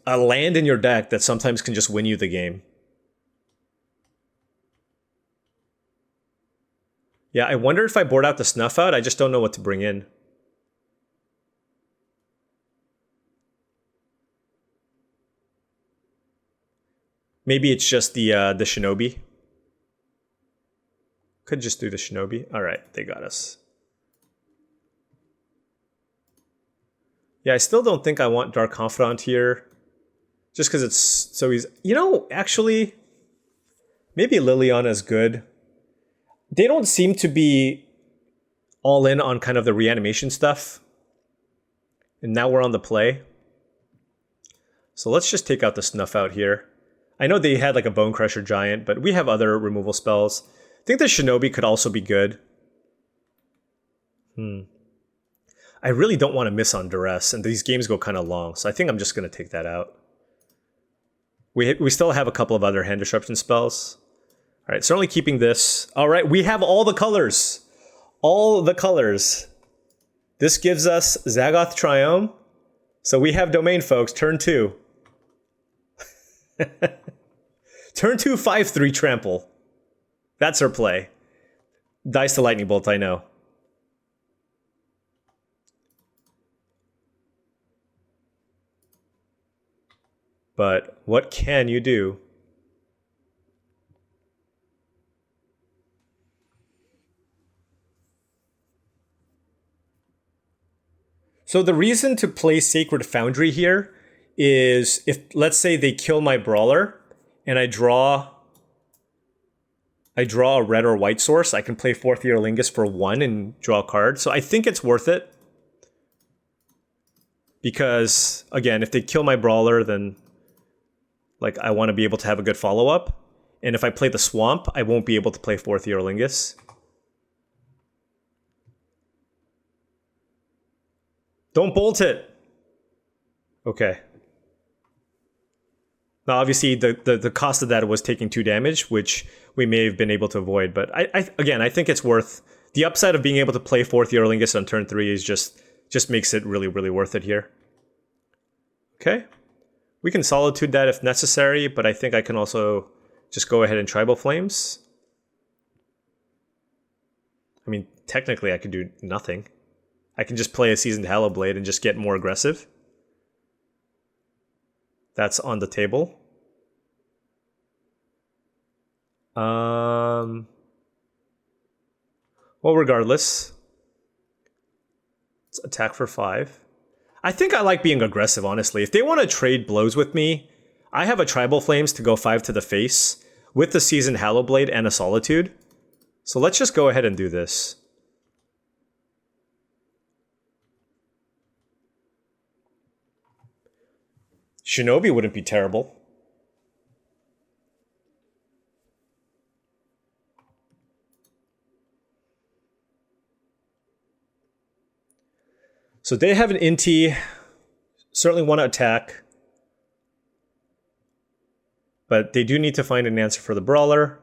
S1: a land in your deck that sometimes can just win you the game. Yeah, I wonder if I board out the Snuff Out. I just don't know what to bring in. Maybe it's just the Shinobi. Could just do the Shinobi. All right, they got us. Yeah, I still don't think I want Dark Confidant here. Just because it's so easy. You know, actually, maybe Liliana is good. They don't seem to be all in on kind of the reanimation stuff. And now we're on the play. So let's just take out the Snuff Out here. I know they had like a Bone Crusher Giant, but we have other removal spells. I think the Shinobi could also be good. I really don't want to miss on Duress, and these games go kind of long, so I think I'm just going to take that out. We still have a couple of other hand disruption spells. All right, certainly keeping this. All right, we have all the colors. All the colors. This gives us Zagoth Triome, So we have domain, folks. Turn 2. Turn 2, 5-3 trample. That's her play. Dice to lightning bolt, I know. But what can you do? So the reason to play Sacred Foundry here is if, let's say, they kill my Brawler and I draw a red or white source, I can play Fourth Year Lingus for 1 and draw a card. So I think it's worth it. Because, again, if they kill my Brawler, then like I want to be able to have a good follow-up. And if I play the Swamp, I won't be able to play Fourth Year Lingus. Don't bolt it. Okay. Now, obviously, the cost of that was taking 2 damage, which we may have been able to avoid. But again, I think it's worth the upside of being able to play Fourth Year Lingus on turn 3 is just makes it really, really worth it here. Okay. We can Solitude that if necessary, but I think I can also just go ahead and Tribal Flames. I mean, technically, I could do nothing. I can just play a Seasoned Hallowblade and just get more aggressive. That's on the table. Well, regardless, let's attack for 5. I think I like being aggressive, honestly. If they want to trade blows with me, I have a Tribal Flames to go 5 to the face with the Seasoned Hallowblade and a Solitude. So let's just go ahead and do this. Shinobi wouldn't be terrible. So they have an Inti. Certainly want to attack. But they do need to find an answer for the Brawler.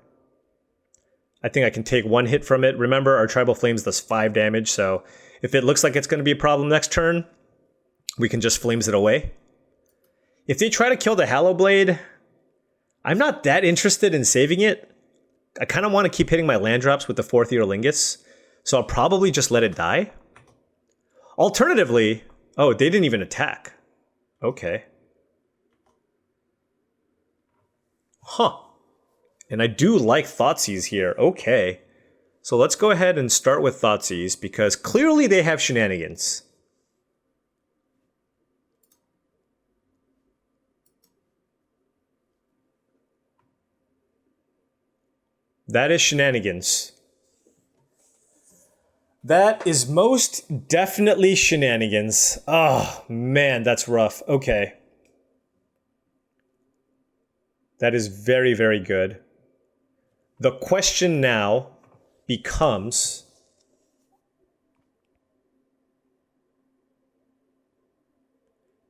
S1: I think I can take 1 hit from it. Remember, our Tribal Flames does 5 damage, so if it looks like it's going to be a problem next turn, we can just Flames it away. If they try to kill the Hallowblade, I'm not that interested in saving it. I kind of want to keep hitting my land drops with the Fourth Year Lingus, so I'll probably just let it die. Alternatively, oh, they didn't even attack. Okay. Huh. And I do like Thoughtseize here. Okay. So let's go ahead and start with Thoughtseize, because clearly they have shenanigans. That is shenanigans. That is most definitely shenanigans. Oh, man, that's rough. Okay. That is very, very good. The question now becomes,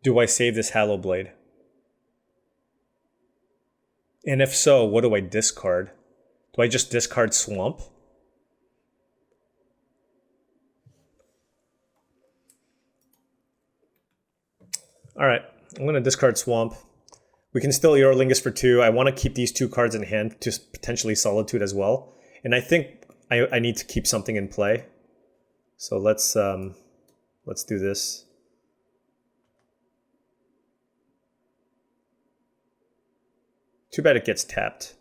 S1: do I save this Hallowblade? And if so, what do I discard? Do I just discard Swamp? Alright, I'm going to discard Swamp. We can still Euro Lingus for 2. I want to keep these 2 cards in hand to potentially Solitude as well. And I think I need to keep something in play. So let's do this. Too bad it gets tapped.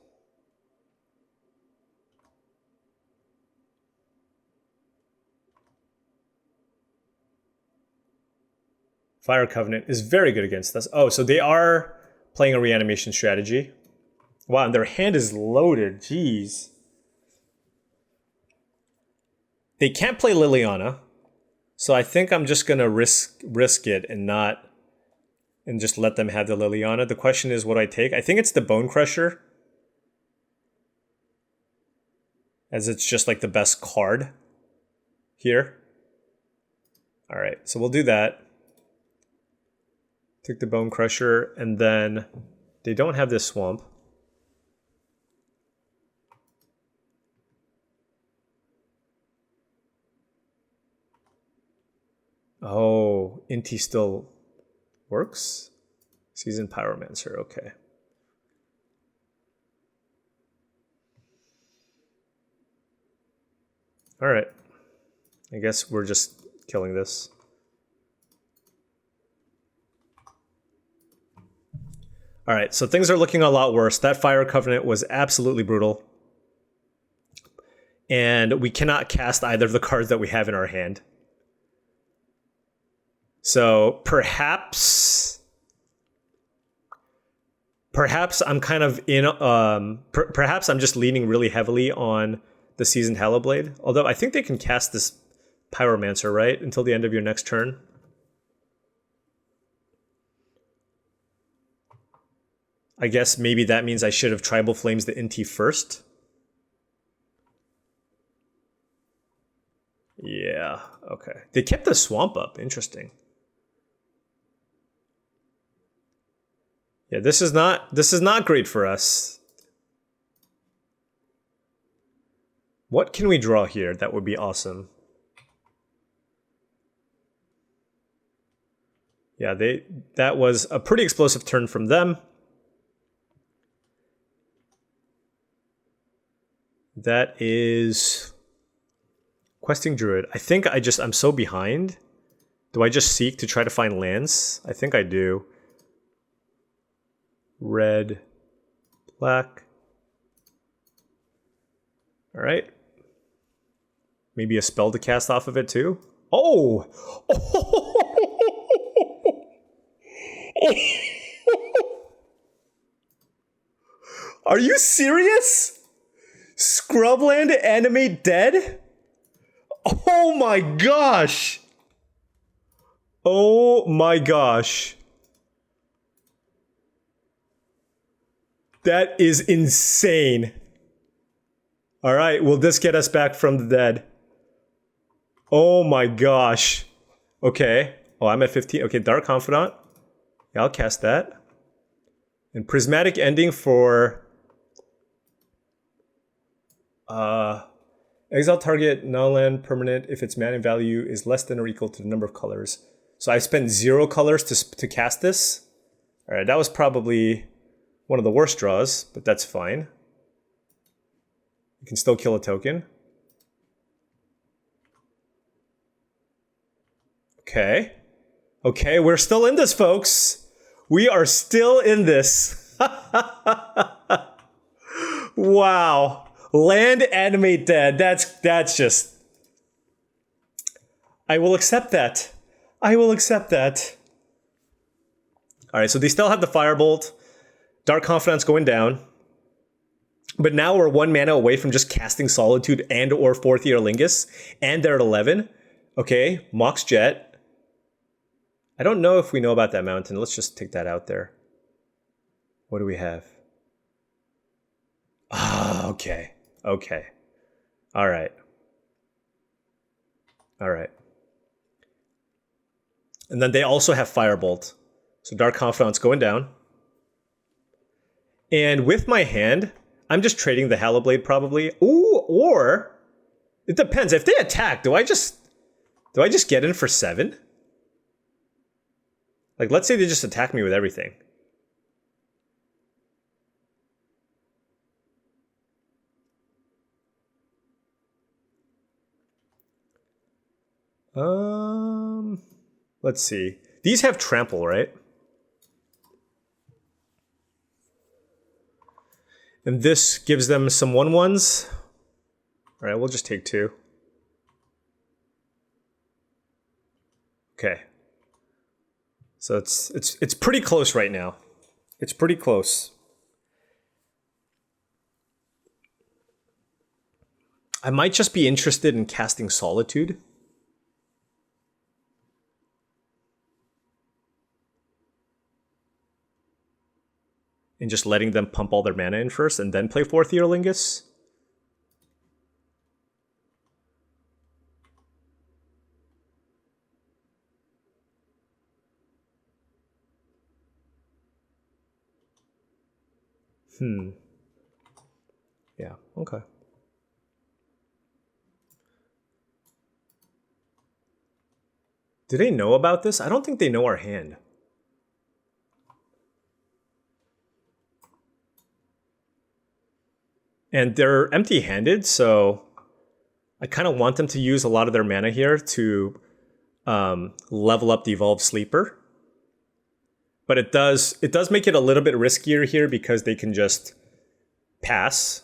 S1: Fire Covenant is very good against us. Oh, so they are playing a reanimation strategy. Wow, and their hand is loaded. Jeez. They can't play Liliana, so I think I'm just gonna risk it and just let them have the Liliana. The question is, what do I take? I think it's the Bone Crusher, as it's just like the best card here. All right, so we'll do that. Take the Bone Crusher, and then they don't have this Swamp. Oh, Inti still Works. Seasoned Pyromancer, okay. All right. I guess we're just killing this. All right, so things are looking a lot worse. That Fire Covenant was absolutely brutal. And we cannot cast either of the cards that we have in our hand. So perhaps I'm kind of in, perhaps I'm just leaning really heavily on the Seasoned Hallowblade. Although I think they can cast this Pyromancer, right? Until the end of your next turn. I guess maybe that means I should have Tribal Flames the Inti first. Yeah, okay. They kept the Swamp up. Interesting. Yeah, this is not great for us. What can we draw here that would be awesome? Yeah, that was a pretty explosive turn from them. That is Questing Druid. I think I'm so behind. Do I just seek to try to find lands? I think I do. Red, black. All right. Maybe a spell to cast off of it too. Oh! Are you serious? Scrubland Animate Dead? Oh my gosh! Oh my gosh. That is insane. All right, will this get us back from the dead? Oh my gosh. Okay. Oh, I'm at 15. Okay, Dark Confidant. Yeah, I'll cast that. And Prismatic Ending for... exile target non-land permanent if its mana value is less than or equal to the number of colors. So I spent 0 colors to cast this. All right, that was probably one of the worst draws, but that's fine. You can still kill a token. Okay. Okay, we're still in this, folks. We are still in this. Wow. Land Animate Dead. That's just... I will accept that. I will accept that. All right, so they still have the Firebolt. Dark Confidant's going down. But now we're 1 mana away from just casting Solitude and or 4th Year Lingus. And they're at 11. Okay, Mox Jet. I don't know if we know about that mountain. Let's just take that out there. What do we have? Ah, okay. Okay. All right. All right. And then they also have Firebolt. So Dark Confidant's going down. And with my hand, I'm just trading the Hallowblade probably. Ooh, or it depends. If they attack, do I just get in for 7? Like, let's say they just attack me with everything. Let's see. These have trample, right? And this gives them some 1/1s. All right, we'll just take 2. Okay. So it's pretty close right now. It's pretty close. I might just be interested in casting Solitude. And just letting them pump all their mana in first and then play 4th Year Lingus. Yeah, okay. Do they know about this? I don't think they know our hand. And they're empty-handed, so I kind of want them to use a lot of their mana here to level up the Evolved Sleeper. But it does make it a little bit riskier here because they can just pass.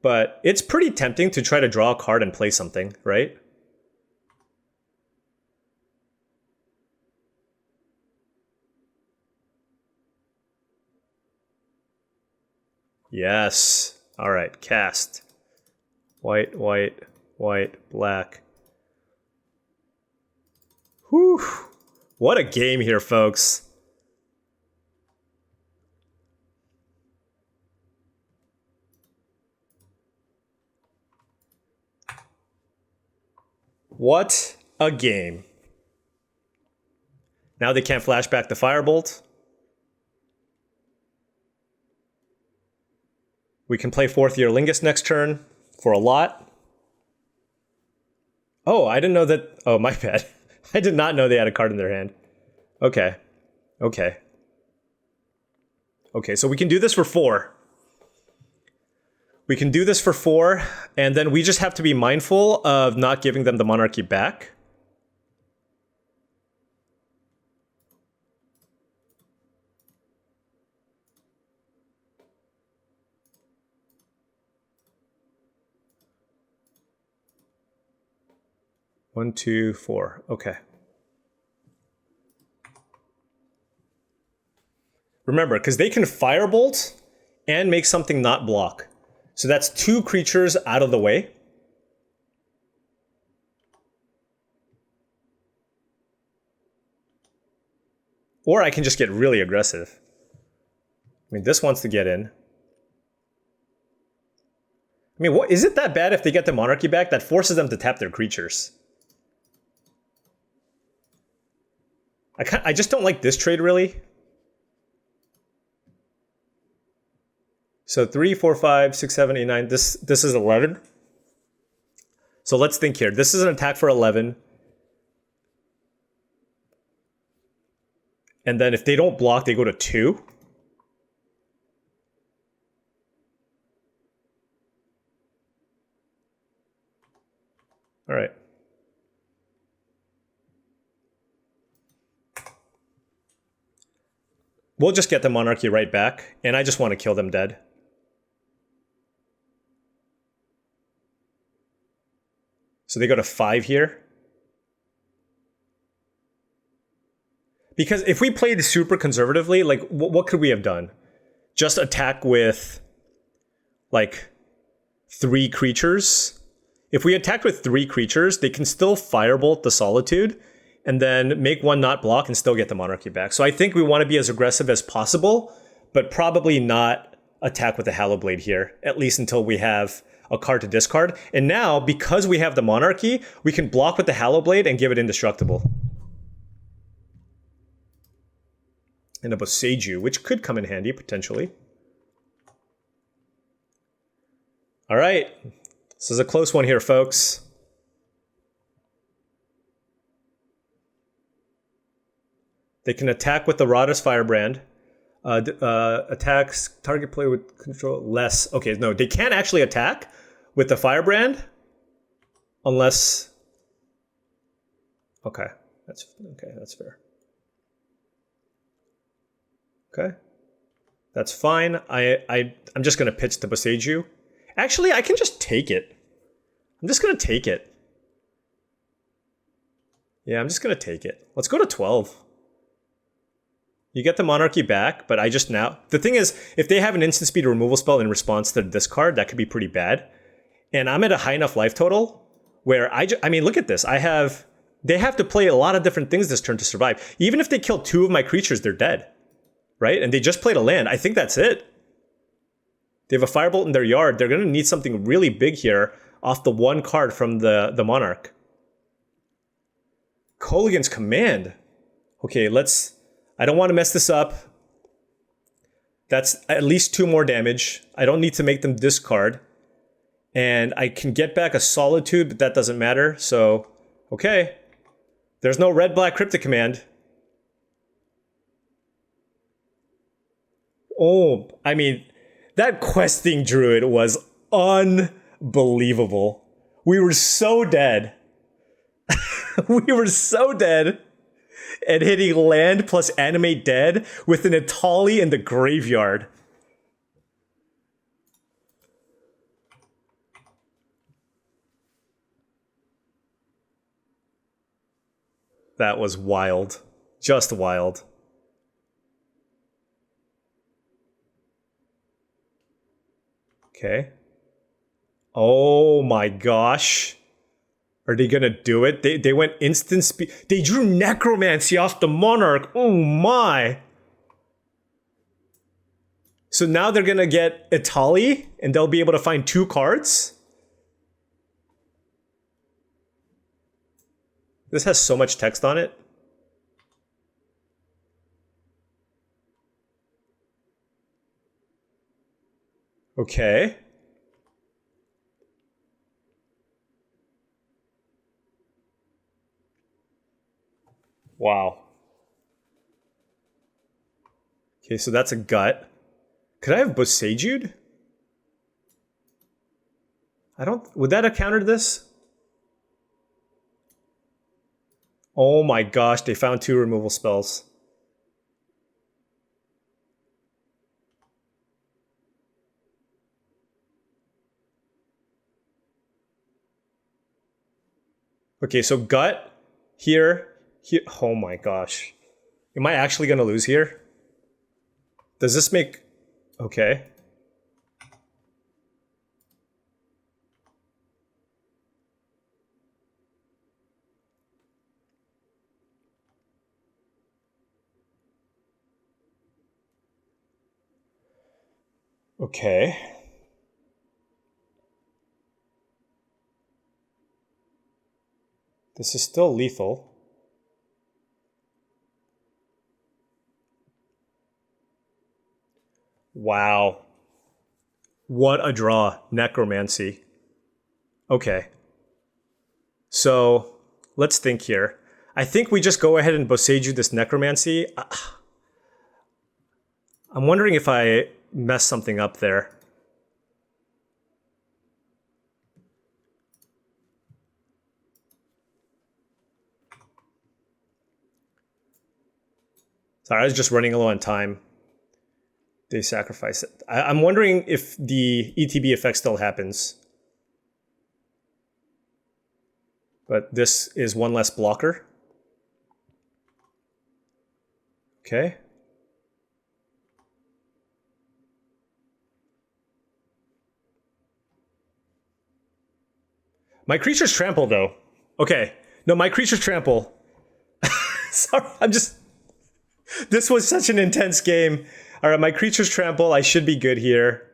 S1: But it's pretty tempting to try to draw a card and play something, right? Yes. All right, cast. White, white, white, black. Whew. What a game here, folks. What a game. Now they can't flash back the Firebolt. We can play 4th Year Lingus next turn for a lot. Oh, I didn't know that. Oh, my bad. I did not know they had a card in their hand. Okay. Okay. Okay, so we can do this for 4. We can do this for 4, and then we just have to be mindful of not giving them the Monarchy back. One, two, 4. Okay. Remember, because they can Firebolt and make something not block. So that's 2 creatures out of the way. Or I can just get really aggressive. I mean, this wants to get in. I mean, what is it that bad if they get the Monarchy back? That forces them to tap their creatures. I just don't like this trade, really. So 3, 4, 5, 6, 7, 8, 9. This is 11. So let's think here. This is an attack for 11. And then if they don't block, they go to 2. All right. We'll just get the Monarchy right back, and I just want to kill them dead. So they go to 5 here. Because if we played super conservatively, like, what could we have done? Just attack with, like, 3 creatures? If we attacked with 3 creatures, they can still Firebolt the Solitude, and then make 1 not block and still get the Monarchy back. So I think we want to be as aggressive as possible, but probably not attack with the Hallowblade here, at least until we have a card to discard. And now, because we have the Monarchy, we can block with the Hallowblade and give it indestructible. And a Boseiju, which could come in handy, potentially. All right. This is a close one here, folks. They can attack with the Rada's Firebrand. Attacks target player with control less. Okay, no, they can't actually attack with the Firebrand unless. Okay, that's fair. Okay, that's fine. I'm just gonna pitch the Boseiju. Actually, I can just take it. I'm just gonna take it. Yeah, I'm just gonna take it. Let's go to 12. You get the Monarchy back, but I just now... The thing is, if they have an instant speed removal spell in response to this card, that could be pretty bad. And I'm at a high enough life total where I mean, look at this. They have to play a lot of different things this turn to survive. Even if they kill 2 of my creatures, they're dead. Right? And they just played a land. I think that's it. They have a Firebolt in their yard. They're going to need something really big here off the 1 card from the Monarch. Kolaghan's Command. Okay, let's... I don't want to mess this up. That's at least 2 more damage. I don't need to make them discard. And I can get back a Solitude, but that doesn't matter. So, okay. There's no red-black Cryptic Command. Oh, I mean, That questing druid was unbelievable. We were so dead. We were so dead. And hitting land plus animate dead with an Atali in the graveyard. That was wild. Just wild. Okay. Oh my gosh. Are they gonna do it? They went instant speed. They drew Necromancy off the Monarch. Oh my. So now they're gonna get Atali and they'll be able to find 2 cards? This has so much text on it. Okay. Wow. Okay, so that's a gut. Could I have Boseju'd? I don't... Would that have countered this? Oh my gosh, they found 2 removal spells. Okay, so gut here. Oh my gosh. Am I actually gonna lose here? Does this make... Okay. Okay. This is still lethal. Wow. What a draw. Necromancy. Okay. So, let's think here. I think we just go ahead and Boseiju this Necromancy. I'm wondering if I mess something up there. Sorry, I was just running low on time. They sacrifice it. I'm wondering if the ETB effect still happens. But this is 1 less blocker. Okay. My creature's trample, though. Okay. No, my creature's trample. Sorry, I'm just... This was such an intense game. All right, my creature's trample. I should be good here.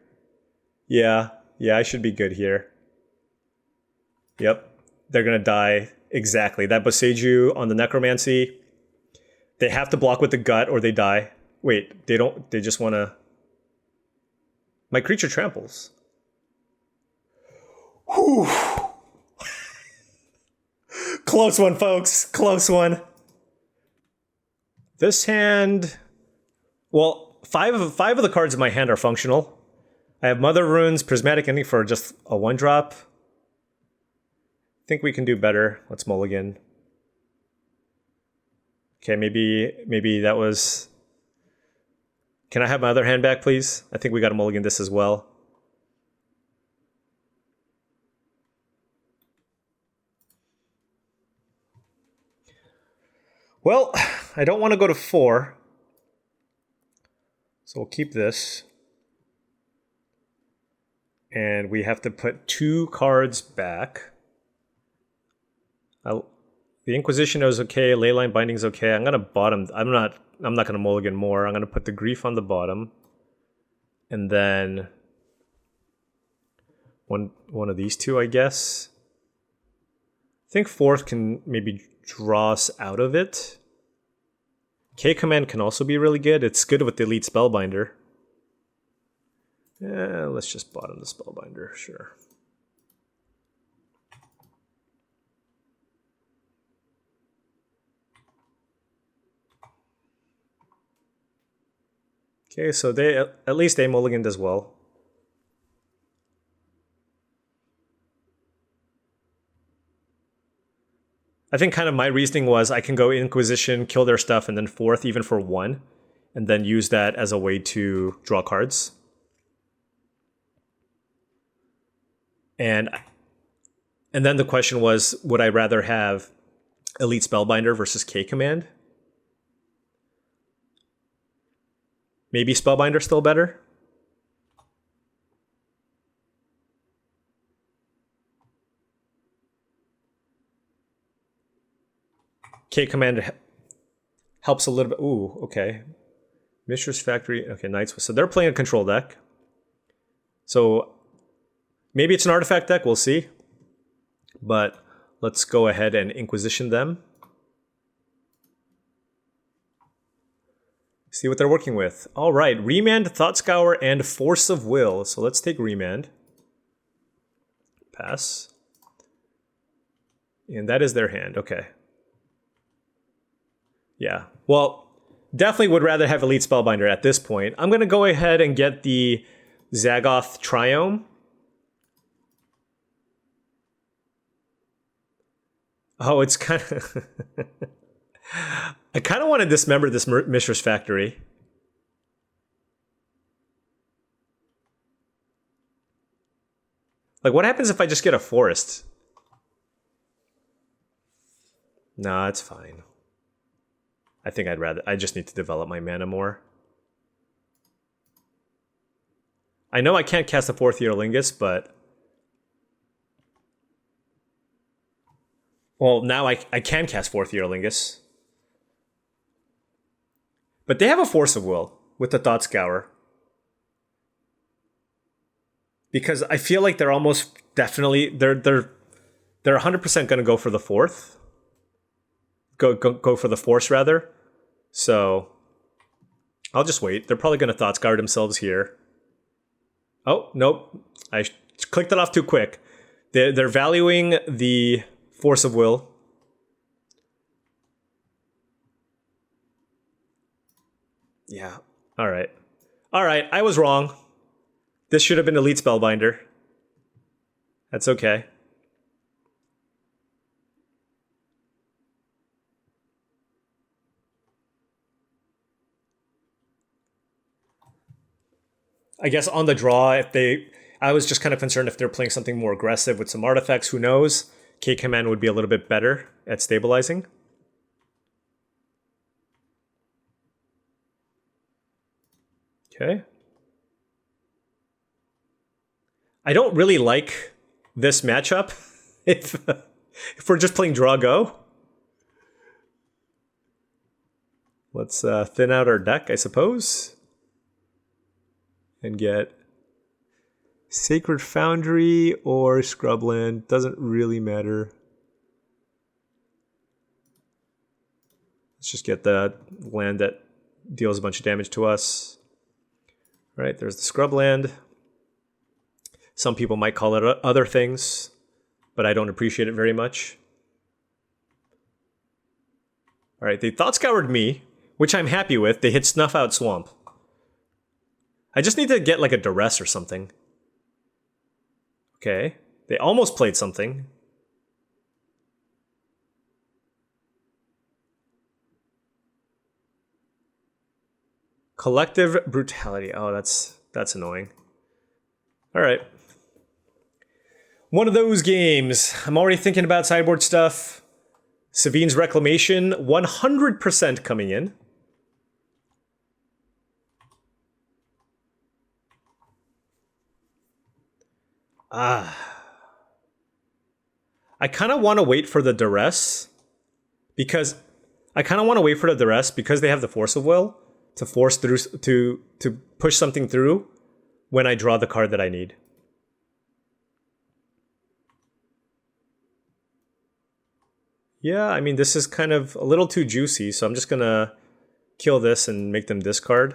S1: Yeah, I should be good here. Yep, they're gonna die. Exactly. That Boseiju on the Necromancy. They have to block with the gut or they die. Wait, they don't. They just want to... My creature tramples. Whew. Close one, folks. Close one. This hand... Well, five of the cards in my hand are functional. I have Mother Runes, Prismatic Ending for just a 1-drop. I think we can do better. Let's mulligan. Okay, maybe that was... Can I have my other hand back, please? I think we got to mulligan this as well. Well, I don't want to go to 4. So we'll keep this. And we have to put 2 cards back. The Inquisition is okay, Leyline Binding is okay. I'm gonna bottom. I'm not gonna mulligan more. I'm gonna put the Grief on the bottom, and then one of these 2, I guess. I think 4th can maybe draw us out of it. K command can also be really good. It's good with the Elite Spellbinder. Yeah, let's just bottom the Spellbinder, sure. Okay, so at least they mulliganed as well. I think kind of my reasoning was I can go Inquisition, kill their stuff, and then fourth even for 1, and then use that as a way to draw cards. And then the question was, would I rather have Elite Spellbinder versus K Command? Maybe Spellbinder still better? K Command helps a little bit. Ooh, okay. Mishra's Factory. Okay, Knights. So they're playing a control deck. So maybe it's an artifact deck. We'll see. But let's go ahead and Inquisition them. See what they're working with. All right, Remand, Thought Scour, and Force of Will. So let's take Remand. Pass. And that is their hand. Okay. Yeah. Well, definitely would rather have Elite Spellbinder at this point. I'm going to go ahead and get the Zagoth Triome. Oh, it's kind of... I kind of want to dismember this Mishra's Factory. Like, what happens if I just get a forest? Nah, it's fine. I think I just need to develop my mana more. I know I can't cast a 4th Eorlingus, but... Well, now I can cast 4th Eorlingus. But they have a Force of Will with the Thought Scour. Because I feel like they're almost definitely... They're 100% going to go for the 4th. Go for the Force, rather. So, I'll just wait. They're probably going to Thought Scour themselves here. Oh, nope. I clicked it off too quick. They're valuing the Force of Will. Yeah. All right. All right. I was wrong. This should have been Elite Spellbinder. That's okay. I guess on the draw, I was just kind of concerned if they're playing something more aggressive with some artifacts. Who knows? K Command would be a little bit better at stabilizing. Okay. I don't really like this matchup if we're just playing draw go. Let's thin out our deck, I suppose. And get Sacred Foundry or Scrubland. Doesn't really matter. Let's just get the land that deals a bunch of damage to us. All right, there's the Scrubland. Some people might call it other things, but I don't appreciate it very much. All right, they Thought Scoured me, which I'm happy with. They hit Snuff Out Swamp. I just need to get like a Duress or something. Okay. They almost played something. Collective Brutality. Oh, that's annoying. All right. One of those games. I'm already thinking about sideboard stuff. Savine's Reclamation, 100% coming in. I kind of want to wait for the Duress because they have the Force of Will to force through to push something through when I draw the card that I need. Yeah, I mean, this is kind of a little too juicy, so I'm just gonna kill this and make them discard.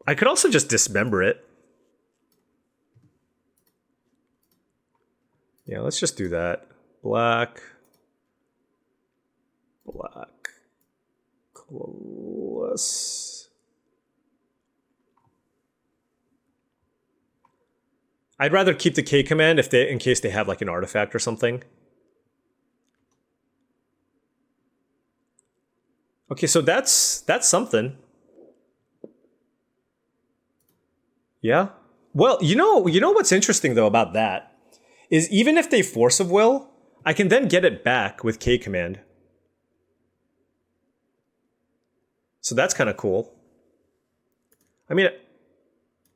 S1: I could also just dismember it. Yeah, let's just do that. Black. Close. I'd rather keep the K command in case they have like an artifact or something. Okay, so that's something. Yeah. Well, you know what's interesting though about that is even if they force of will, I can then get it back with K command. So that's kind of cool. I mean,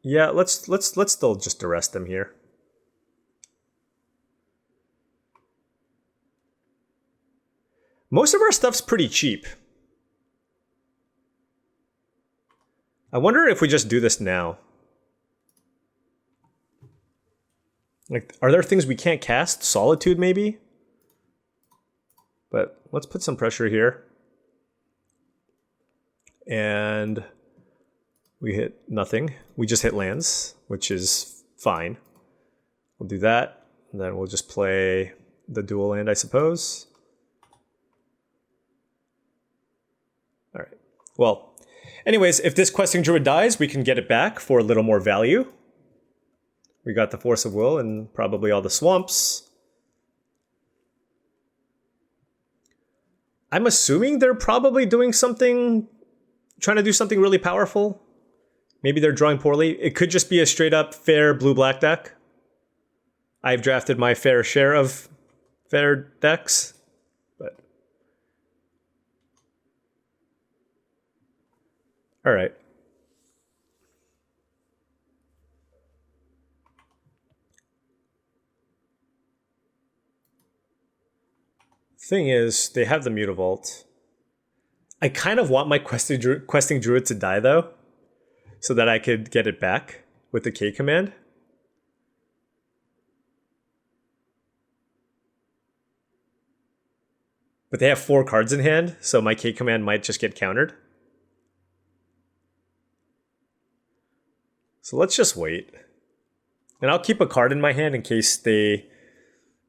S1: yeah, let's still just arrest them here. Most of our stuff's pretty cheap. I wonder if we just do this now. Like, are there things we can't cast? Solitude, maybe? But let's put some pressure here. And we hit nothing. We just hit lands, which is fine. We'll do that. And then we'll just play the dual land, I suppose. All right. Well, anyways, if this questing druid dies, we can get it back for a little more value. We got the force of will and probably all the swamps. I'm assuming they're probably doing something, trying to do something really powerful. Maybe they're drawing poorly. It could just be a straight up fair blue-black deck. I've drafted my fair share of fair decks, but all right. Thing is, they have the Mutavault. I kind of want my questing druid to die though, so that I could get it back with the K command. But they have 4 cards in hand, so my K command might just get countered. So let's just wait. And I'll keep a card in my hand in case they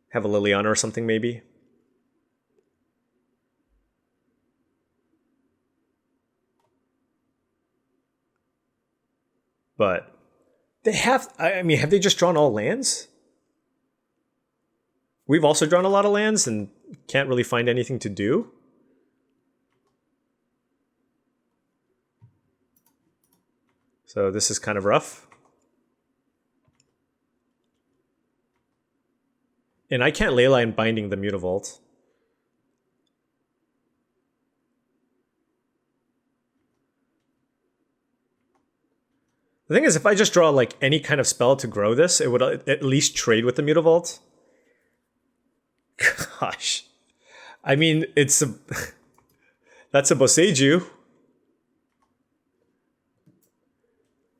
S1: have a Liliana or something maybe. But they have, I mean, have they just drawn all lands? We've also drawn a lot of lands and can't really find anything to do. So this is kind of rough. And I can't Leyline Binding the Mutavault. The thing is, if I just draw like any kind of spell to grow this, it would at least trade with the Mutavault. Gosh. I mean, it's a... That's a Boseiju.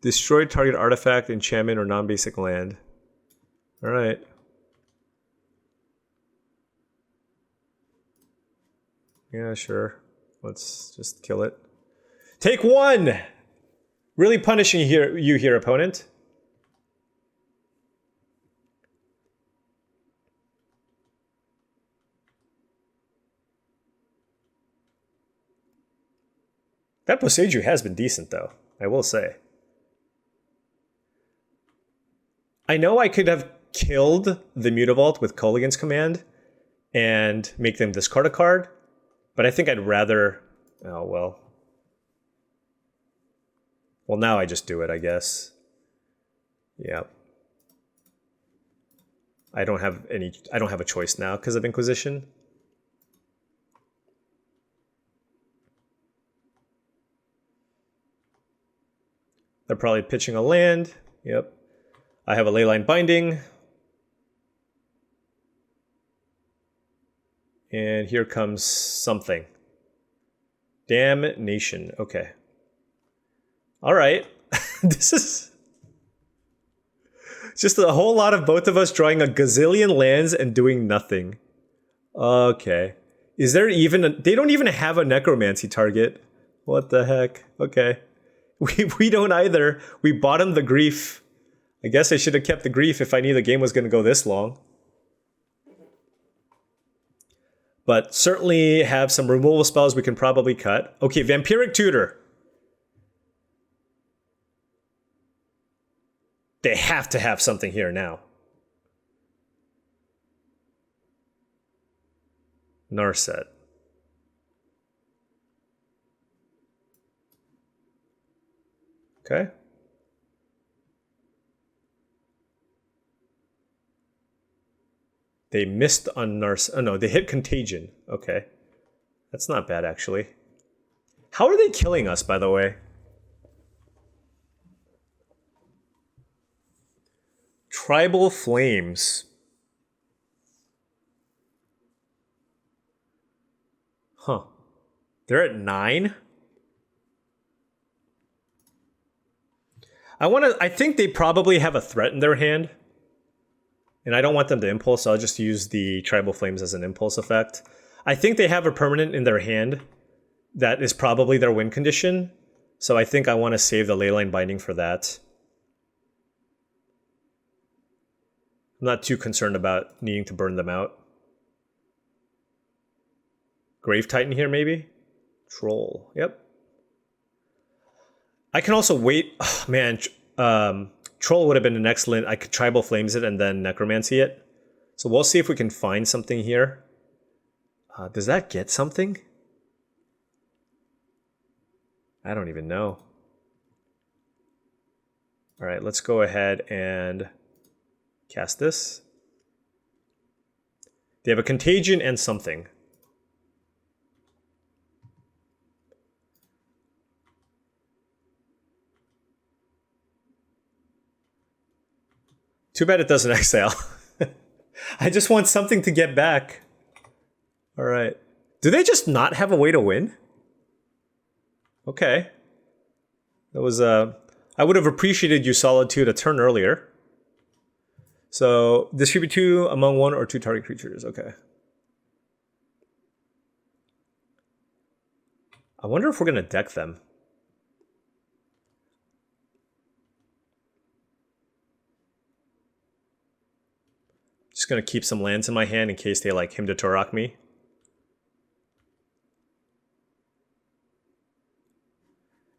S1: Destroy target artifact, enchantment, or non-basic land. Alright. Yeah, sure. Let's just kill it. Take 1! Really punishing you here, opponent. That Boseiju has been decent, though, I will say. I know I could have killed the Mutavault with Kolaghan's command and make them discard a card, but I think I'd rather... Oh, well... Well, now I just do it, I guess. Yep. I don't have a choice now because of Inquisition. They're probably pitching a land. Yep. I have a Leyline Binding. And here comes something. Damnation. Okay. All right. This is just a whole lot of both of us drawing a gazillion lands and doing nothing. Okay. Is there even they don't even have a necromancy target. What the heck? Okay. We don't either. We bottomed the grief. I guess I should have kept the grief if I knew the game was going to go this long. But certainly have some removal spells we can probably cut. Okay, Vampiric Tutor. They have to have something here now. Narset. Okay. They missed on Nurse. Oh no, they hit Contagion. Okay. That's not bad, actually. How are they killing us, by the way? Tribal Flames. Huh. They're at 9? I think they probably have a threat in their hand. And I don't want them to impulse, so I'll just use the Tribal Flames as an impulse effect. I think they have a permanent in their hand that is probably their win condition. So I think I want to save the Leyline Binding for that. I'm not too concerned about needing to burn them out. Grave Titan here, maybe? Troll. Yep. I can also wait. Oh, man, Troll would have been an excellent. I could Tribal Flames it and then Necromancy it. So we'll see if we can find something here. Does that get something? I don't even know. All right, let's go ahead and cast this. They have a Contagion and something. Too bad it doesn't exile. I just want something to get back. All right. Do they just not have a way to win? Okay. That was I would have appreciated you Solitude a turn earlier. So distribute 2 among 1 or 2 target creatures. Okay. I wonder if we're gonna deck them. Just gonna keep some lands in my hand in case they like him to Turok me.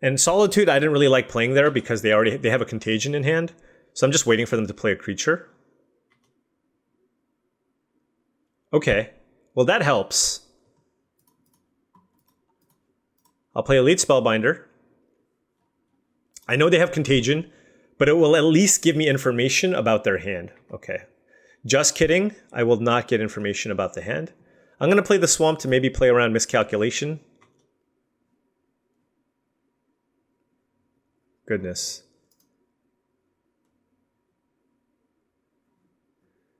S1: And Solitude, I didn't really like playing there because they have a Contagion in hand. So I'm just waiting for them to play a creature. Okay, well that helps. I'll play Elite Spellbinder. I know they have Contagion, but it will at least give me information about their hand. Okay. Just kidding, I will not get information about the hand. I'm going to play the Swamp to maybe play around Miscalculation. Goodness.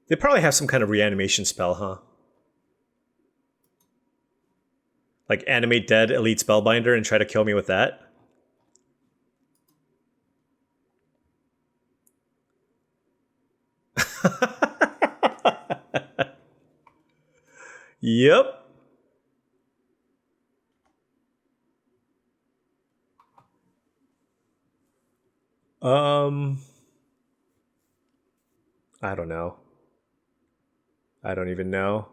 S1: They probably have some kind of reanimation spell, huh? Like animate dead Elite Spellbinder and try to kill me with that? Yep. I don't know. I don't even know.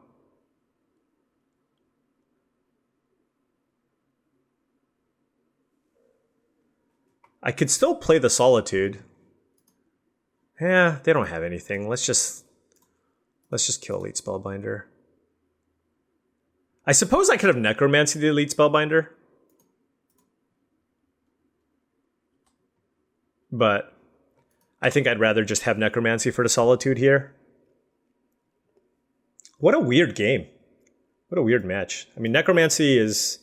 S1: I could still play the Solitude. Yeah, they don't have anything. Let's just kill Elite Spellbinder. I suppose I could have Necromancy the Elite Spellbinder. But I think I'd rather just have Necromancy for the Solitude here. What a weird game. What a weird match. I mean, Necromancy is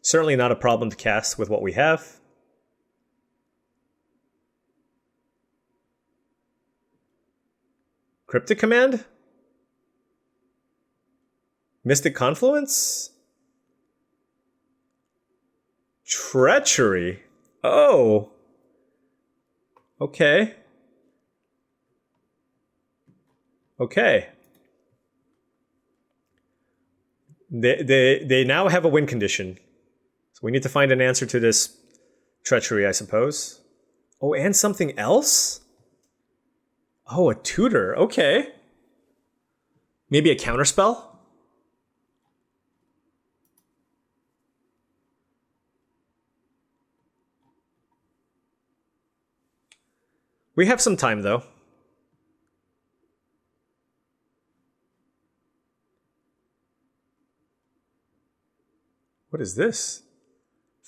S1: certainly not a problem to cast with what we have. Cryptic Command? Mystic Confluence? Treachery? Oh. Okay. Okay. They now have a win condition. So we need to find an answer to this treachery, I suppose. Oh, and something else? Oh, a tutor. Okay. Maybe a counterspell? We have some time, though. What is this?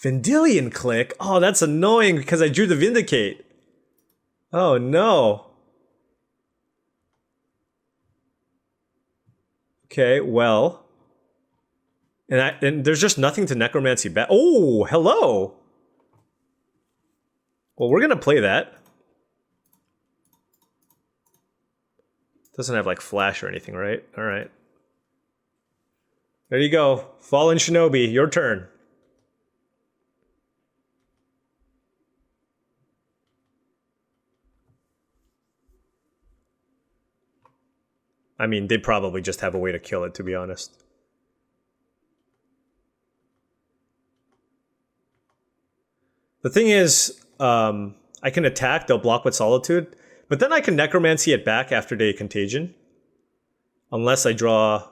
S1: Vendilion Click? Oh, that's annoying because I drew the Vindicate. Oh no. Okay, well. And there's just nothing to Necromancy back. Oh, hello. Well, we're gonna play that. Doesn't have like flash or anything, right? All right. There you go. Fallen Shinobi, your turn. I mean, they probably just have a way to kill it, to be honest. The thing is, I can attack, they'll block with Solitude, but then I can Necromancy it back after they Contagion. Unless I draw...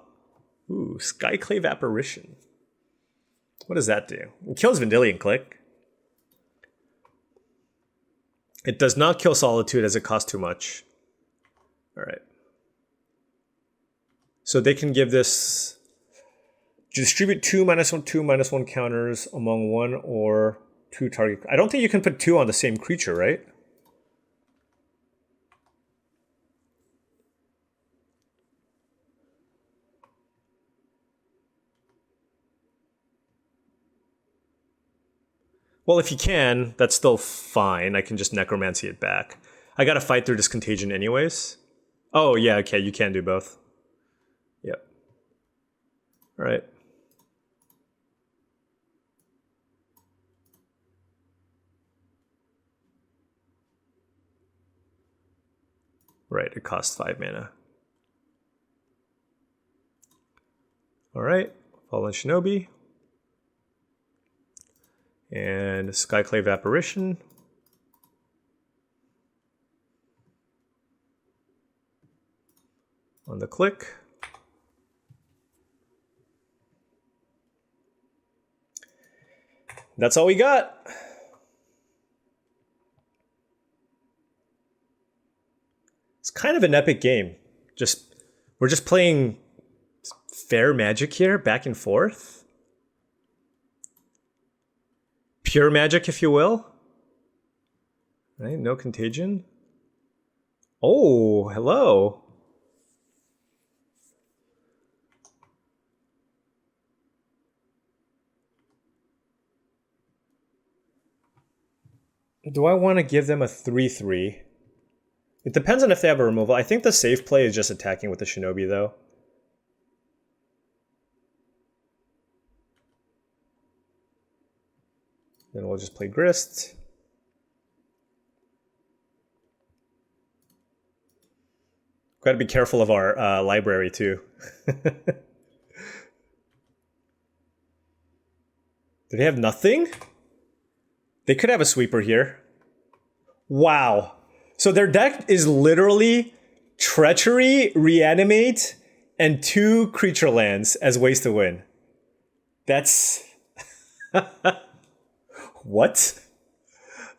S1: Ooh, Skyclave Apparition. What does that do? It kills Vendilion Click. It does not kill Solitude as it costs too much. Alright. So they can give this... Distribute 2 -1, 2 -1 counters among 1 or 2 target... I don't think you can put 2 on the same creature, right? Well, if you can, that's still fine. I can just Necromancy it back. I gotta fight through this Contagion anyways. Oh, yeah, okay, you can do both. Yep. Alright. Right, it costs 5 mana. Alright, Fallen Shinobi. And Skyclave Apparition. On the click. That's all we got. It's kind of an epic game. We're just playing fair magic here, back and forth. Pure magic, if you will. Right, no Contagion. Oh, hello. Do I want to give them a 3/3? It depends on if they have a removal. I think the safe play is just attacking with the Shinobi, though. Then we'll just play Grist. Got to be careful of our library, too. Do they have nothing? They could have a sweeper here. Wow. So their deck is literally Treachery, Reanimate, and 2 creature lands as ways to win. That's... What?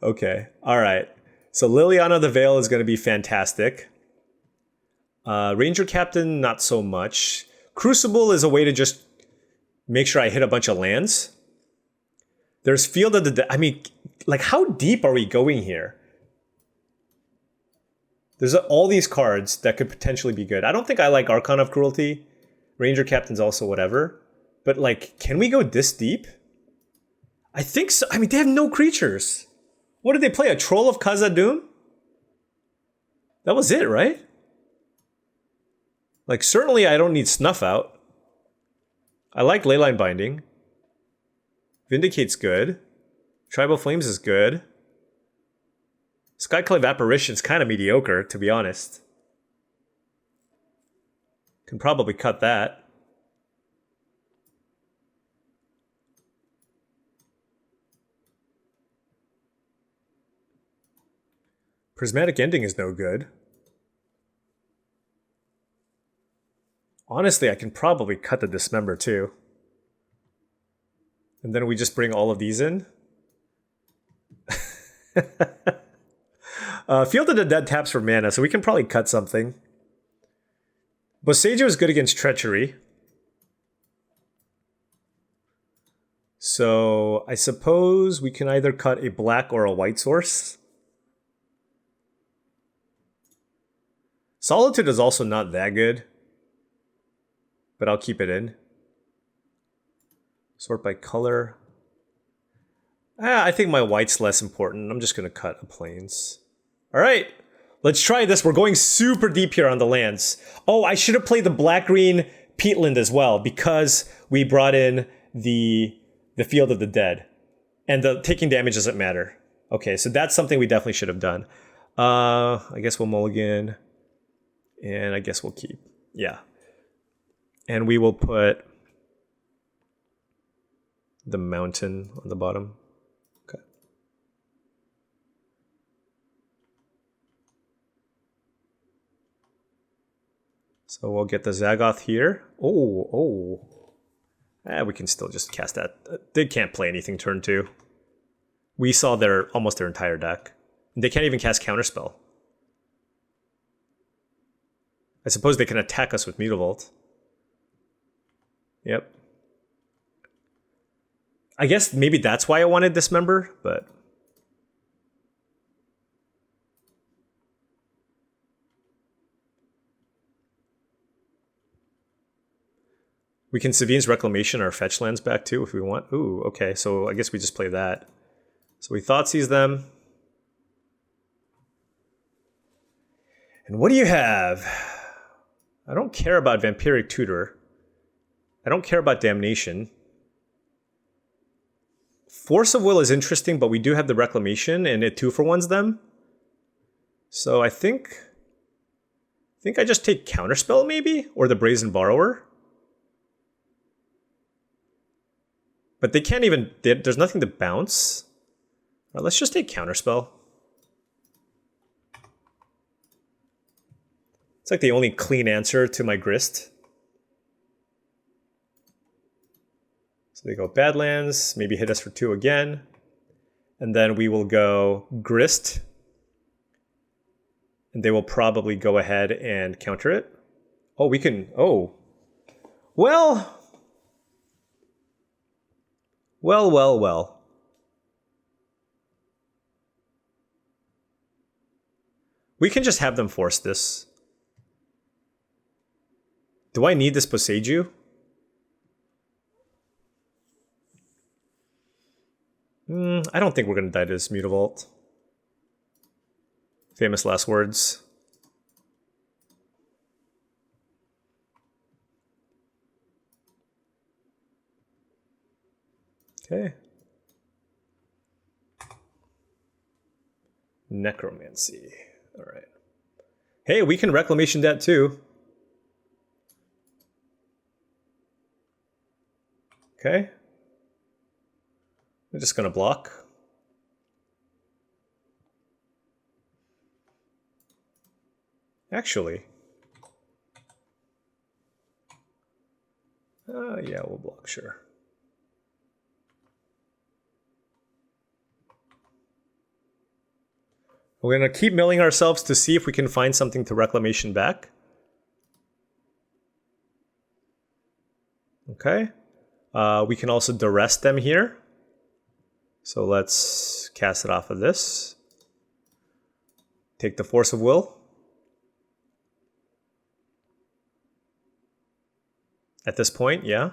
S1: Okay. All right. So Liliana the Veil is going to be fantastic. Ranger Captain, not so much. Crucible is a way to just make sure I hit a bunch of lands. There's Field of the... I mean, like, how deep are we going here? There's all these cards that could potentially be good. I don't think I like Archon of Cruelty. Ranger Captain's also whatever. But, like, can we go this deep? I think so. I mean, they have no creatures. What did they play? A Troll of Khazad-dûm? That was it, right? Like, certainly I don't need Snuff Out. I like Leyline Binding. Vindicate's good. Tribal Flames is good. Skyclave Apparition's kind of mediocre, to be honest. Can probably cut that. Prismatic Ending is no good. Honestly, I can probably cut the Dismember too. And then we just bring all of these in. Field of the Dead taps for mana, so we can probably cut something. Boseiju is good against Treachery. So I suppose we can either cut a black or a white source. Solitude is also not that good, but I'll keep it in. Sort by color. I think my white's less important. I'm just going to cut a plains. All right, let's try this. We're going super deep here on the lands. Oh, I should have played the black-green peatland as well because we brought in the Field of the Dead. And the taking damage doesn't matter. Okay, so that's something we definitely should have done. I guess we'll mulligan. And I guess we'll keep. Yeah. And we will put the mountain on the bottom. Okay. So we'll get the Zagoth here. Oh. We can still just cast that. They can't play anything turn 2. We saw almost their entire deck. They can't even cast Counterspell. I suppose they can attack us with Mutavault. Yep. I guess maybe that's why I wanted Dismember, but... We can Savine's Reclamation our fetch lands back too if we want. Ooh, okay, so I guess we just play that. So we Thoughtseize them. And what do you have? I don't care about Vampiric Tutor. I don't care about Damnation. Force of Will is interesting, but we do have the Reclamation, and it 2-for-1s them. So I think I just take Counterspell maybe? Or the Brazen Borrower? But they can't even... There's nothing to bounce. All right, let's just take Counterspell. It's like the only clean answer to my Grist. So they go Badlands, maybe hit us for 2 again. And then we will go Grist. And they will probably go ahead and counter it. Oh, we can... Oh. Well. We can just have them force this. Do I need this Boseiju? I don't think we're going to die to this Mutavault. Famous last words. Okay. Necromancy. All right. Hey, we can Reclamation that too. Okay. I'm just going to block. Actually. Yeah, we'll block, sure. We're going to keep milling ourselves to see if we can find something to Reclamation back. Okay. We can also duress them here. So let's cast it off of this. Take the Force of Will. At this point, yeah.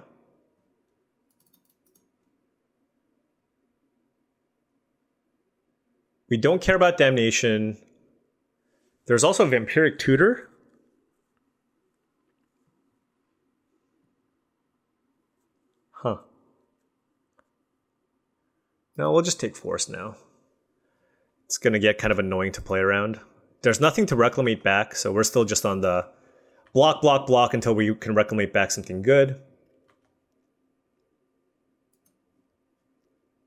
S1: We don't care about Damnation. There's also Vampiric Tutor. Huh. No, we'll just take Force now. It's going to get kind of annoying to play around. There's nothing to Reclamate back, so we're still just on the block, block, block until we can Reclamate back something good.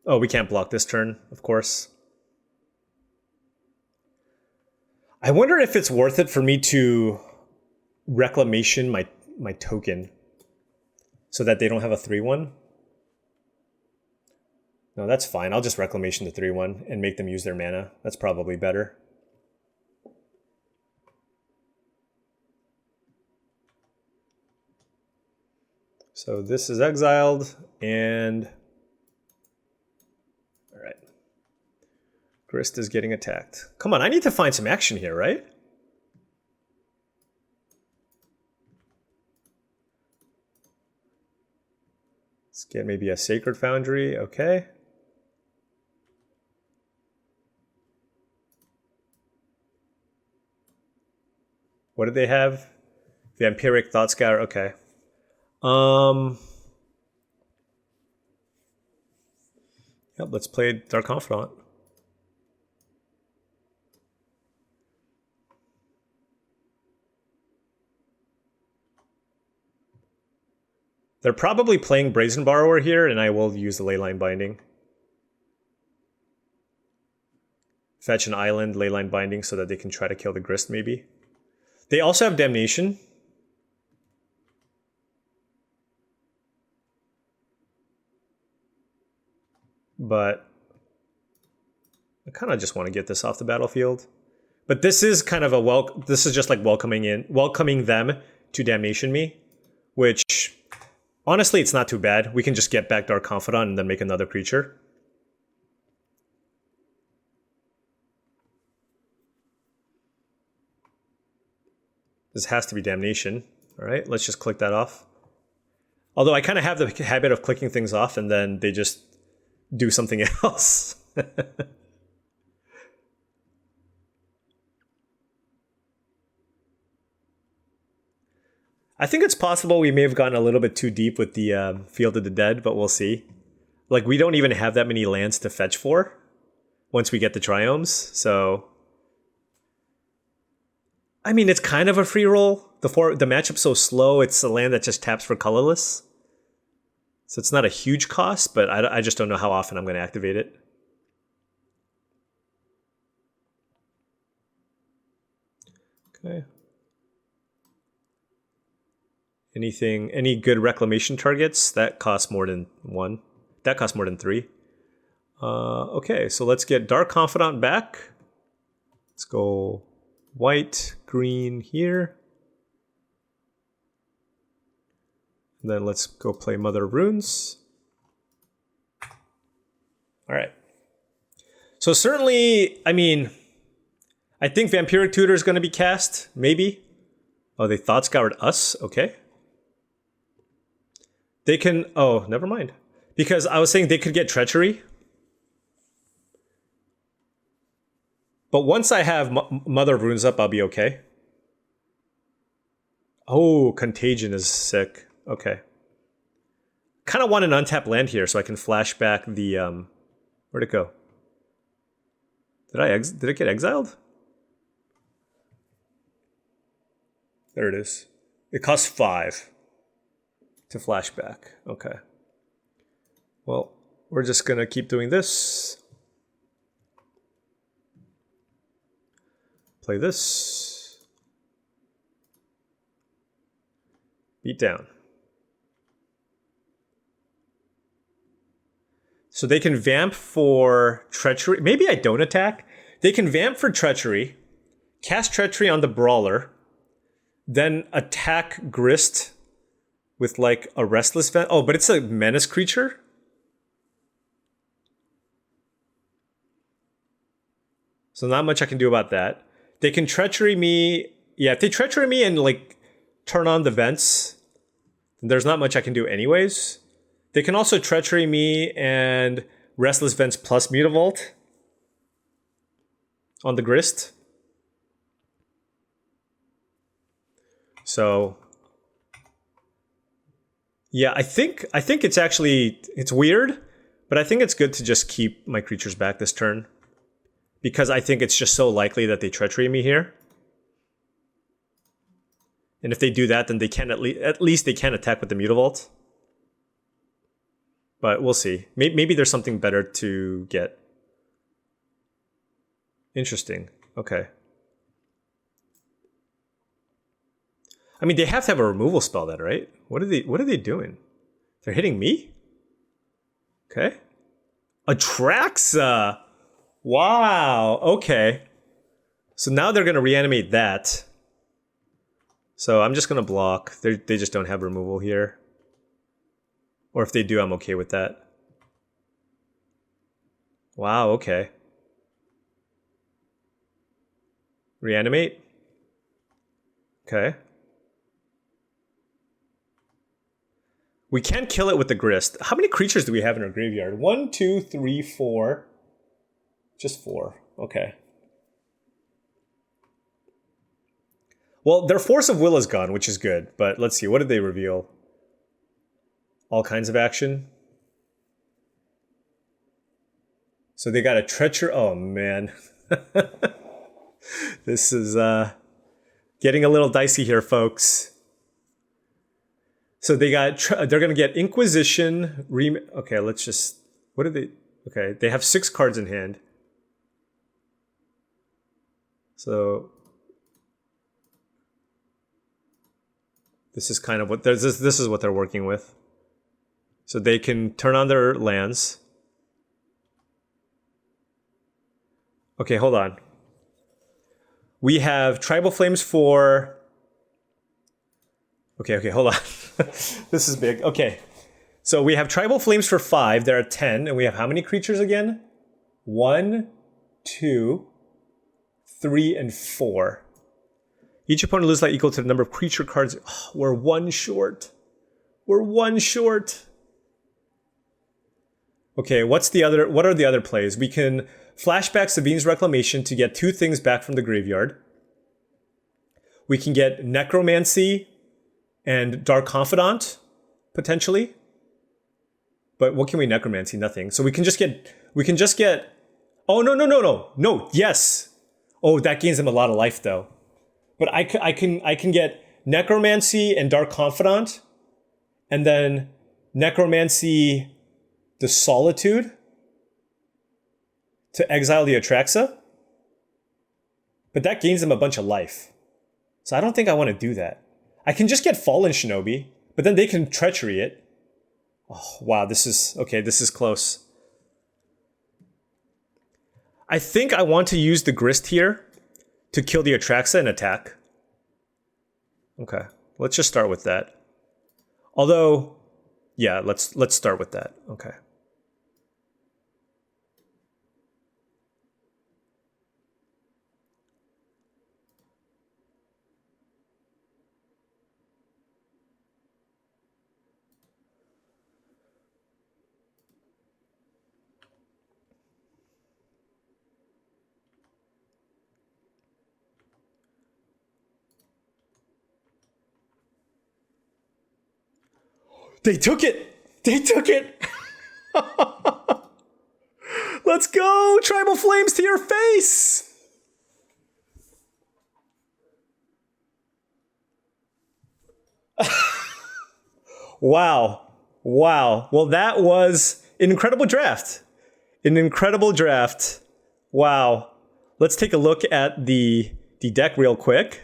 S1: Oh, we can't block this turn, of course. I wonder if it's worth it for me to Reclamation my token so that they don't have a 3-1. No, that's fine. I'll just Reclamation the 3-1 and make them use their mana. That's probably better. So this is exiled, and Grist is getting attacked. Come on, I need to find some action here, right? Let's get maybe a Sacred Foundry, okay. What did they have? Vampiric Thought Scour, okay. Yep, let's play Dark Confidant. They're probably playing Brazen Borrower here, and I will use the Leyline Binding. Fetch an island, Leyline Binding, so that they can try to kill the Grist, maybe. They also have Damnation. But I kind of just want to get this off the battlefield. But this is kind of a this is just like welcoming them to Damnation me, which honestly it's not too bad. We can just get back Dark Confidant and then make another creature. This has to be Damnation. All right, let's just click that off. Although I kind of have the habit of clicking things off and then they just do something else. I think it's possible we may have gotten a little bit too deep with the Field of the Dead, but we'll see. Like, we don't even have that many lands to fetch for once we get the Triomes, so... I mean, it's kind of a free roll. The matchup's so slow, it's a land that just taps for colorless. So it's not a huge cost, but I just don't know how often I'm going to activate it. Okay. Any good reclamation targets? That costs more than 1. That costs more than 3. Okay, so let's get Dark Confidant back. Let's go white, green here. And then let's go play Mother of Runes. All right. So certainly, I mean, I think Vampiric Tutor is going to be cast, maybe. Oh, they Thought Scoured us? Okay. They can, oh, never mind. Because I was saying they could get Treachery. But once I have Mother of Runes up, I'll be okay. Oh, Contagion is sick. Okay. Kind of want an untapped land here so I can flash back the... where'd it go? Did it get exiled? There it is. It costs 5 to flash back. Okay. Well, we're just going to keep doing this. Play this. Beat down. So they can vamp for Treachery. Maybe I don't attack. They can vamp for Treachery, cast Treachery on the Brawler, then attack Grist with like a Restless Vent. Oh, but it's a menace creature? So not much I can do about that. They can Treachery me. Yeah, if they Treachery me and like turn on the vents, then there's not much I can do anyways. They can also Treachery me and Restless Vents plus Mutavault on the Grist. So yeah, I think it's actually, it's weird, but I think it's good to just keep my creatures back this turn. Because I think it's just so likely that they Treachery me here. And if they do that, then they can at least they can attack with the Mutavault. But we'll see. Maybe there's something better to get. Interesting. Okay. I mean, they have to have a removal spell then, right? What are they doing? They're hitting me? Okay. Atraxa! Wow, okay. So now they're going to reanimate that. So I'm just going to block. They just don't have removal here. Or if they do, I'm okay with that. Wow, okay. Reanimate. Okay. We can't kill it with the grist. How many creatures do we have in our graveyard? 1, 2, 3, 4. Just 4. Okay. Well, their Force of Will is gone, which is good. But let's see. What did they reveal? All kinds of action. So they got a treacher. Oh, man. This is getting a little dicey here, folks. So they got, they're going to get Inquisition. Okay, let's just, what did they, okay, they have 6 cards in hand. So this is kind of what, this is what they're working with. So they can turn on their lands. Okay, hold on. We have Tribal Flames for... Okay, hold on. This is big. Okay, so we have Tribal Flames for 5. There are 10. And we have how many creatures again? 1, 2, 3, and 4. Each opponent loses life equal to the number of creature cards. Oh, we're 1 short. We're 1 short. Okay, what are the other plays? We can flashback Sabine's Reclamation to get 2 things back from the graveyard. We can get Necromancy and Dark Confidant, potentially. But what can we Necromancy? Nothing. So we can just get, oh, no, yes. Oh, that gains them a lot of life, though. But I can get Necromancy and Dark Confidant, and then Necromancy the Solitude to exile the Atraxa. But that gains them a bunch of life. So I don't think I want to do that. I can just get Fallen Shinobi, but then they can Treachery it. Oh, wow, this is close. I think I want to use the Grist here to kill the Atraxa and attack. Okay, let's just start with that. Although, yeah, let's start with that. Okay. They took it! They took it! Let's go! Tribal Flames to your face! Wow. Well, that was an incredible draft. An incredible draft. Wow. Let's take a look at the deck real quick.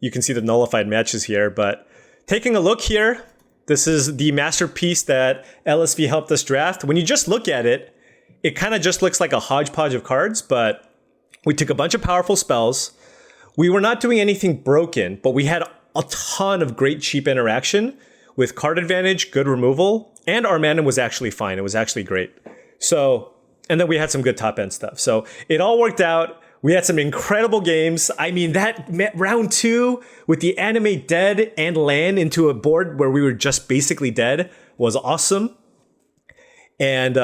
S1: You can see the nullified matches here, but taking a look here, this is the masterpiece that LSV helped us draft. When you just look at it, it kind of just looks like a hodgepodge of cards, but we took a bunch of powerful spells. We were not doing anything broken, but we had a ton of great cheap interaction with card advantage, good removal, and our mana was actually fine. It was actually great. So, and then we had some good top end stuff. So it all worked out. We had some incredible games. I mean, that round 2 with the animate dead and land into a board where we were just basically dead was awesome. And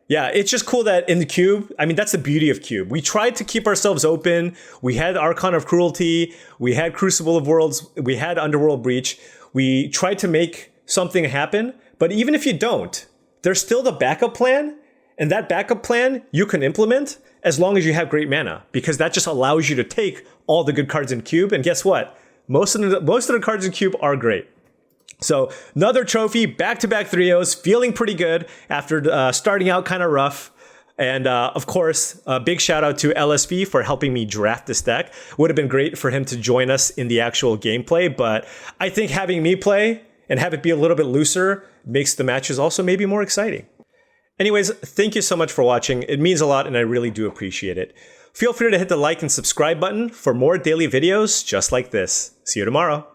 S1: yeah, it's just cool that in the cube, I mean, that's the beauty of cube. We tried to keep ourselves open. We had Archon of Cruelty. We had Crucible of Worlds. We had Underworld Breach. We tried to make something happen. But even if you don't, there's still the backup plan. And that backup plan you can implement as long as you have great mana, because that just allows you to take all the good cards in cube. And guess what? Most of the cards in cube are great. So another trophy, back-to-back 3-0s, feeling pretty good after starting out kind of rough. And of course, a big shout out to LSV for helping me draft this deck. Would have been great for him to join us in the actual gameplay, but I think having me play and have it be a little bit looser makes the matches also maybe more exciting. Anyways, thank you so much for watching. It means a lot and I really do appreciate it. Feel free to hit the like and subscribe button for more daily videos just like this. See you tomorrow.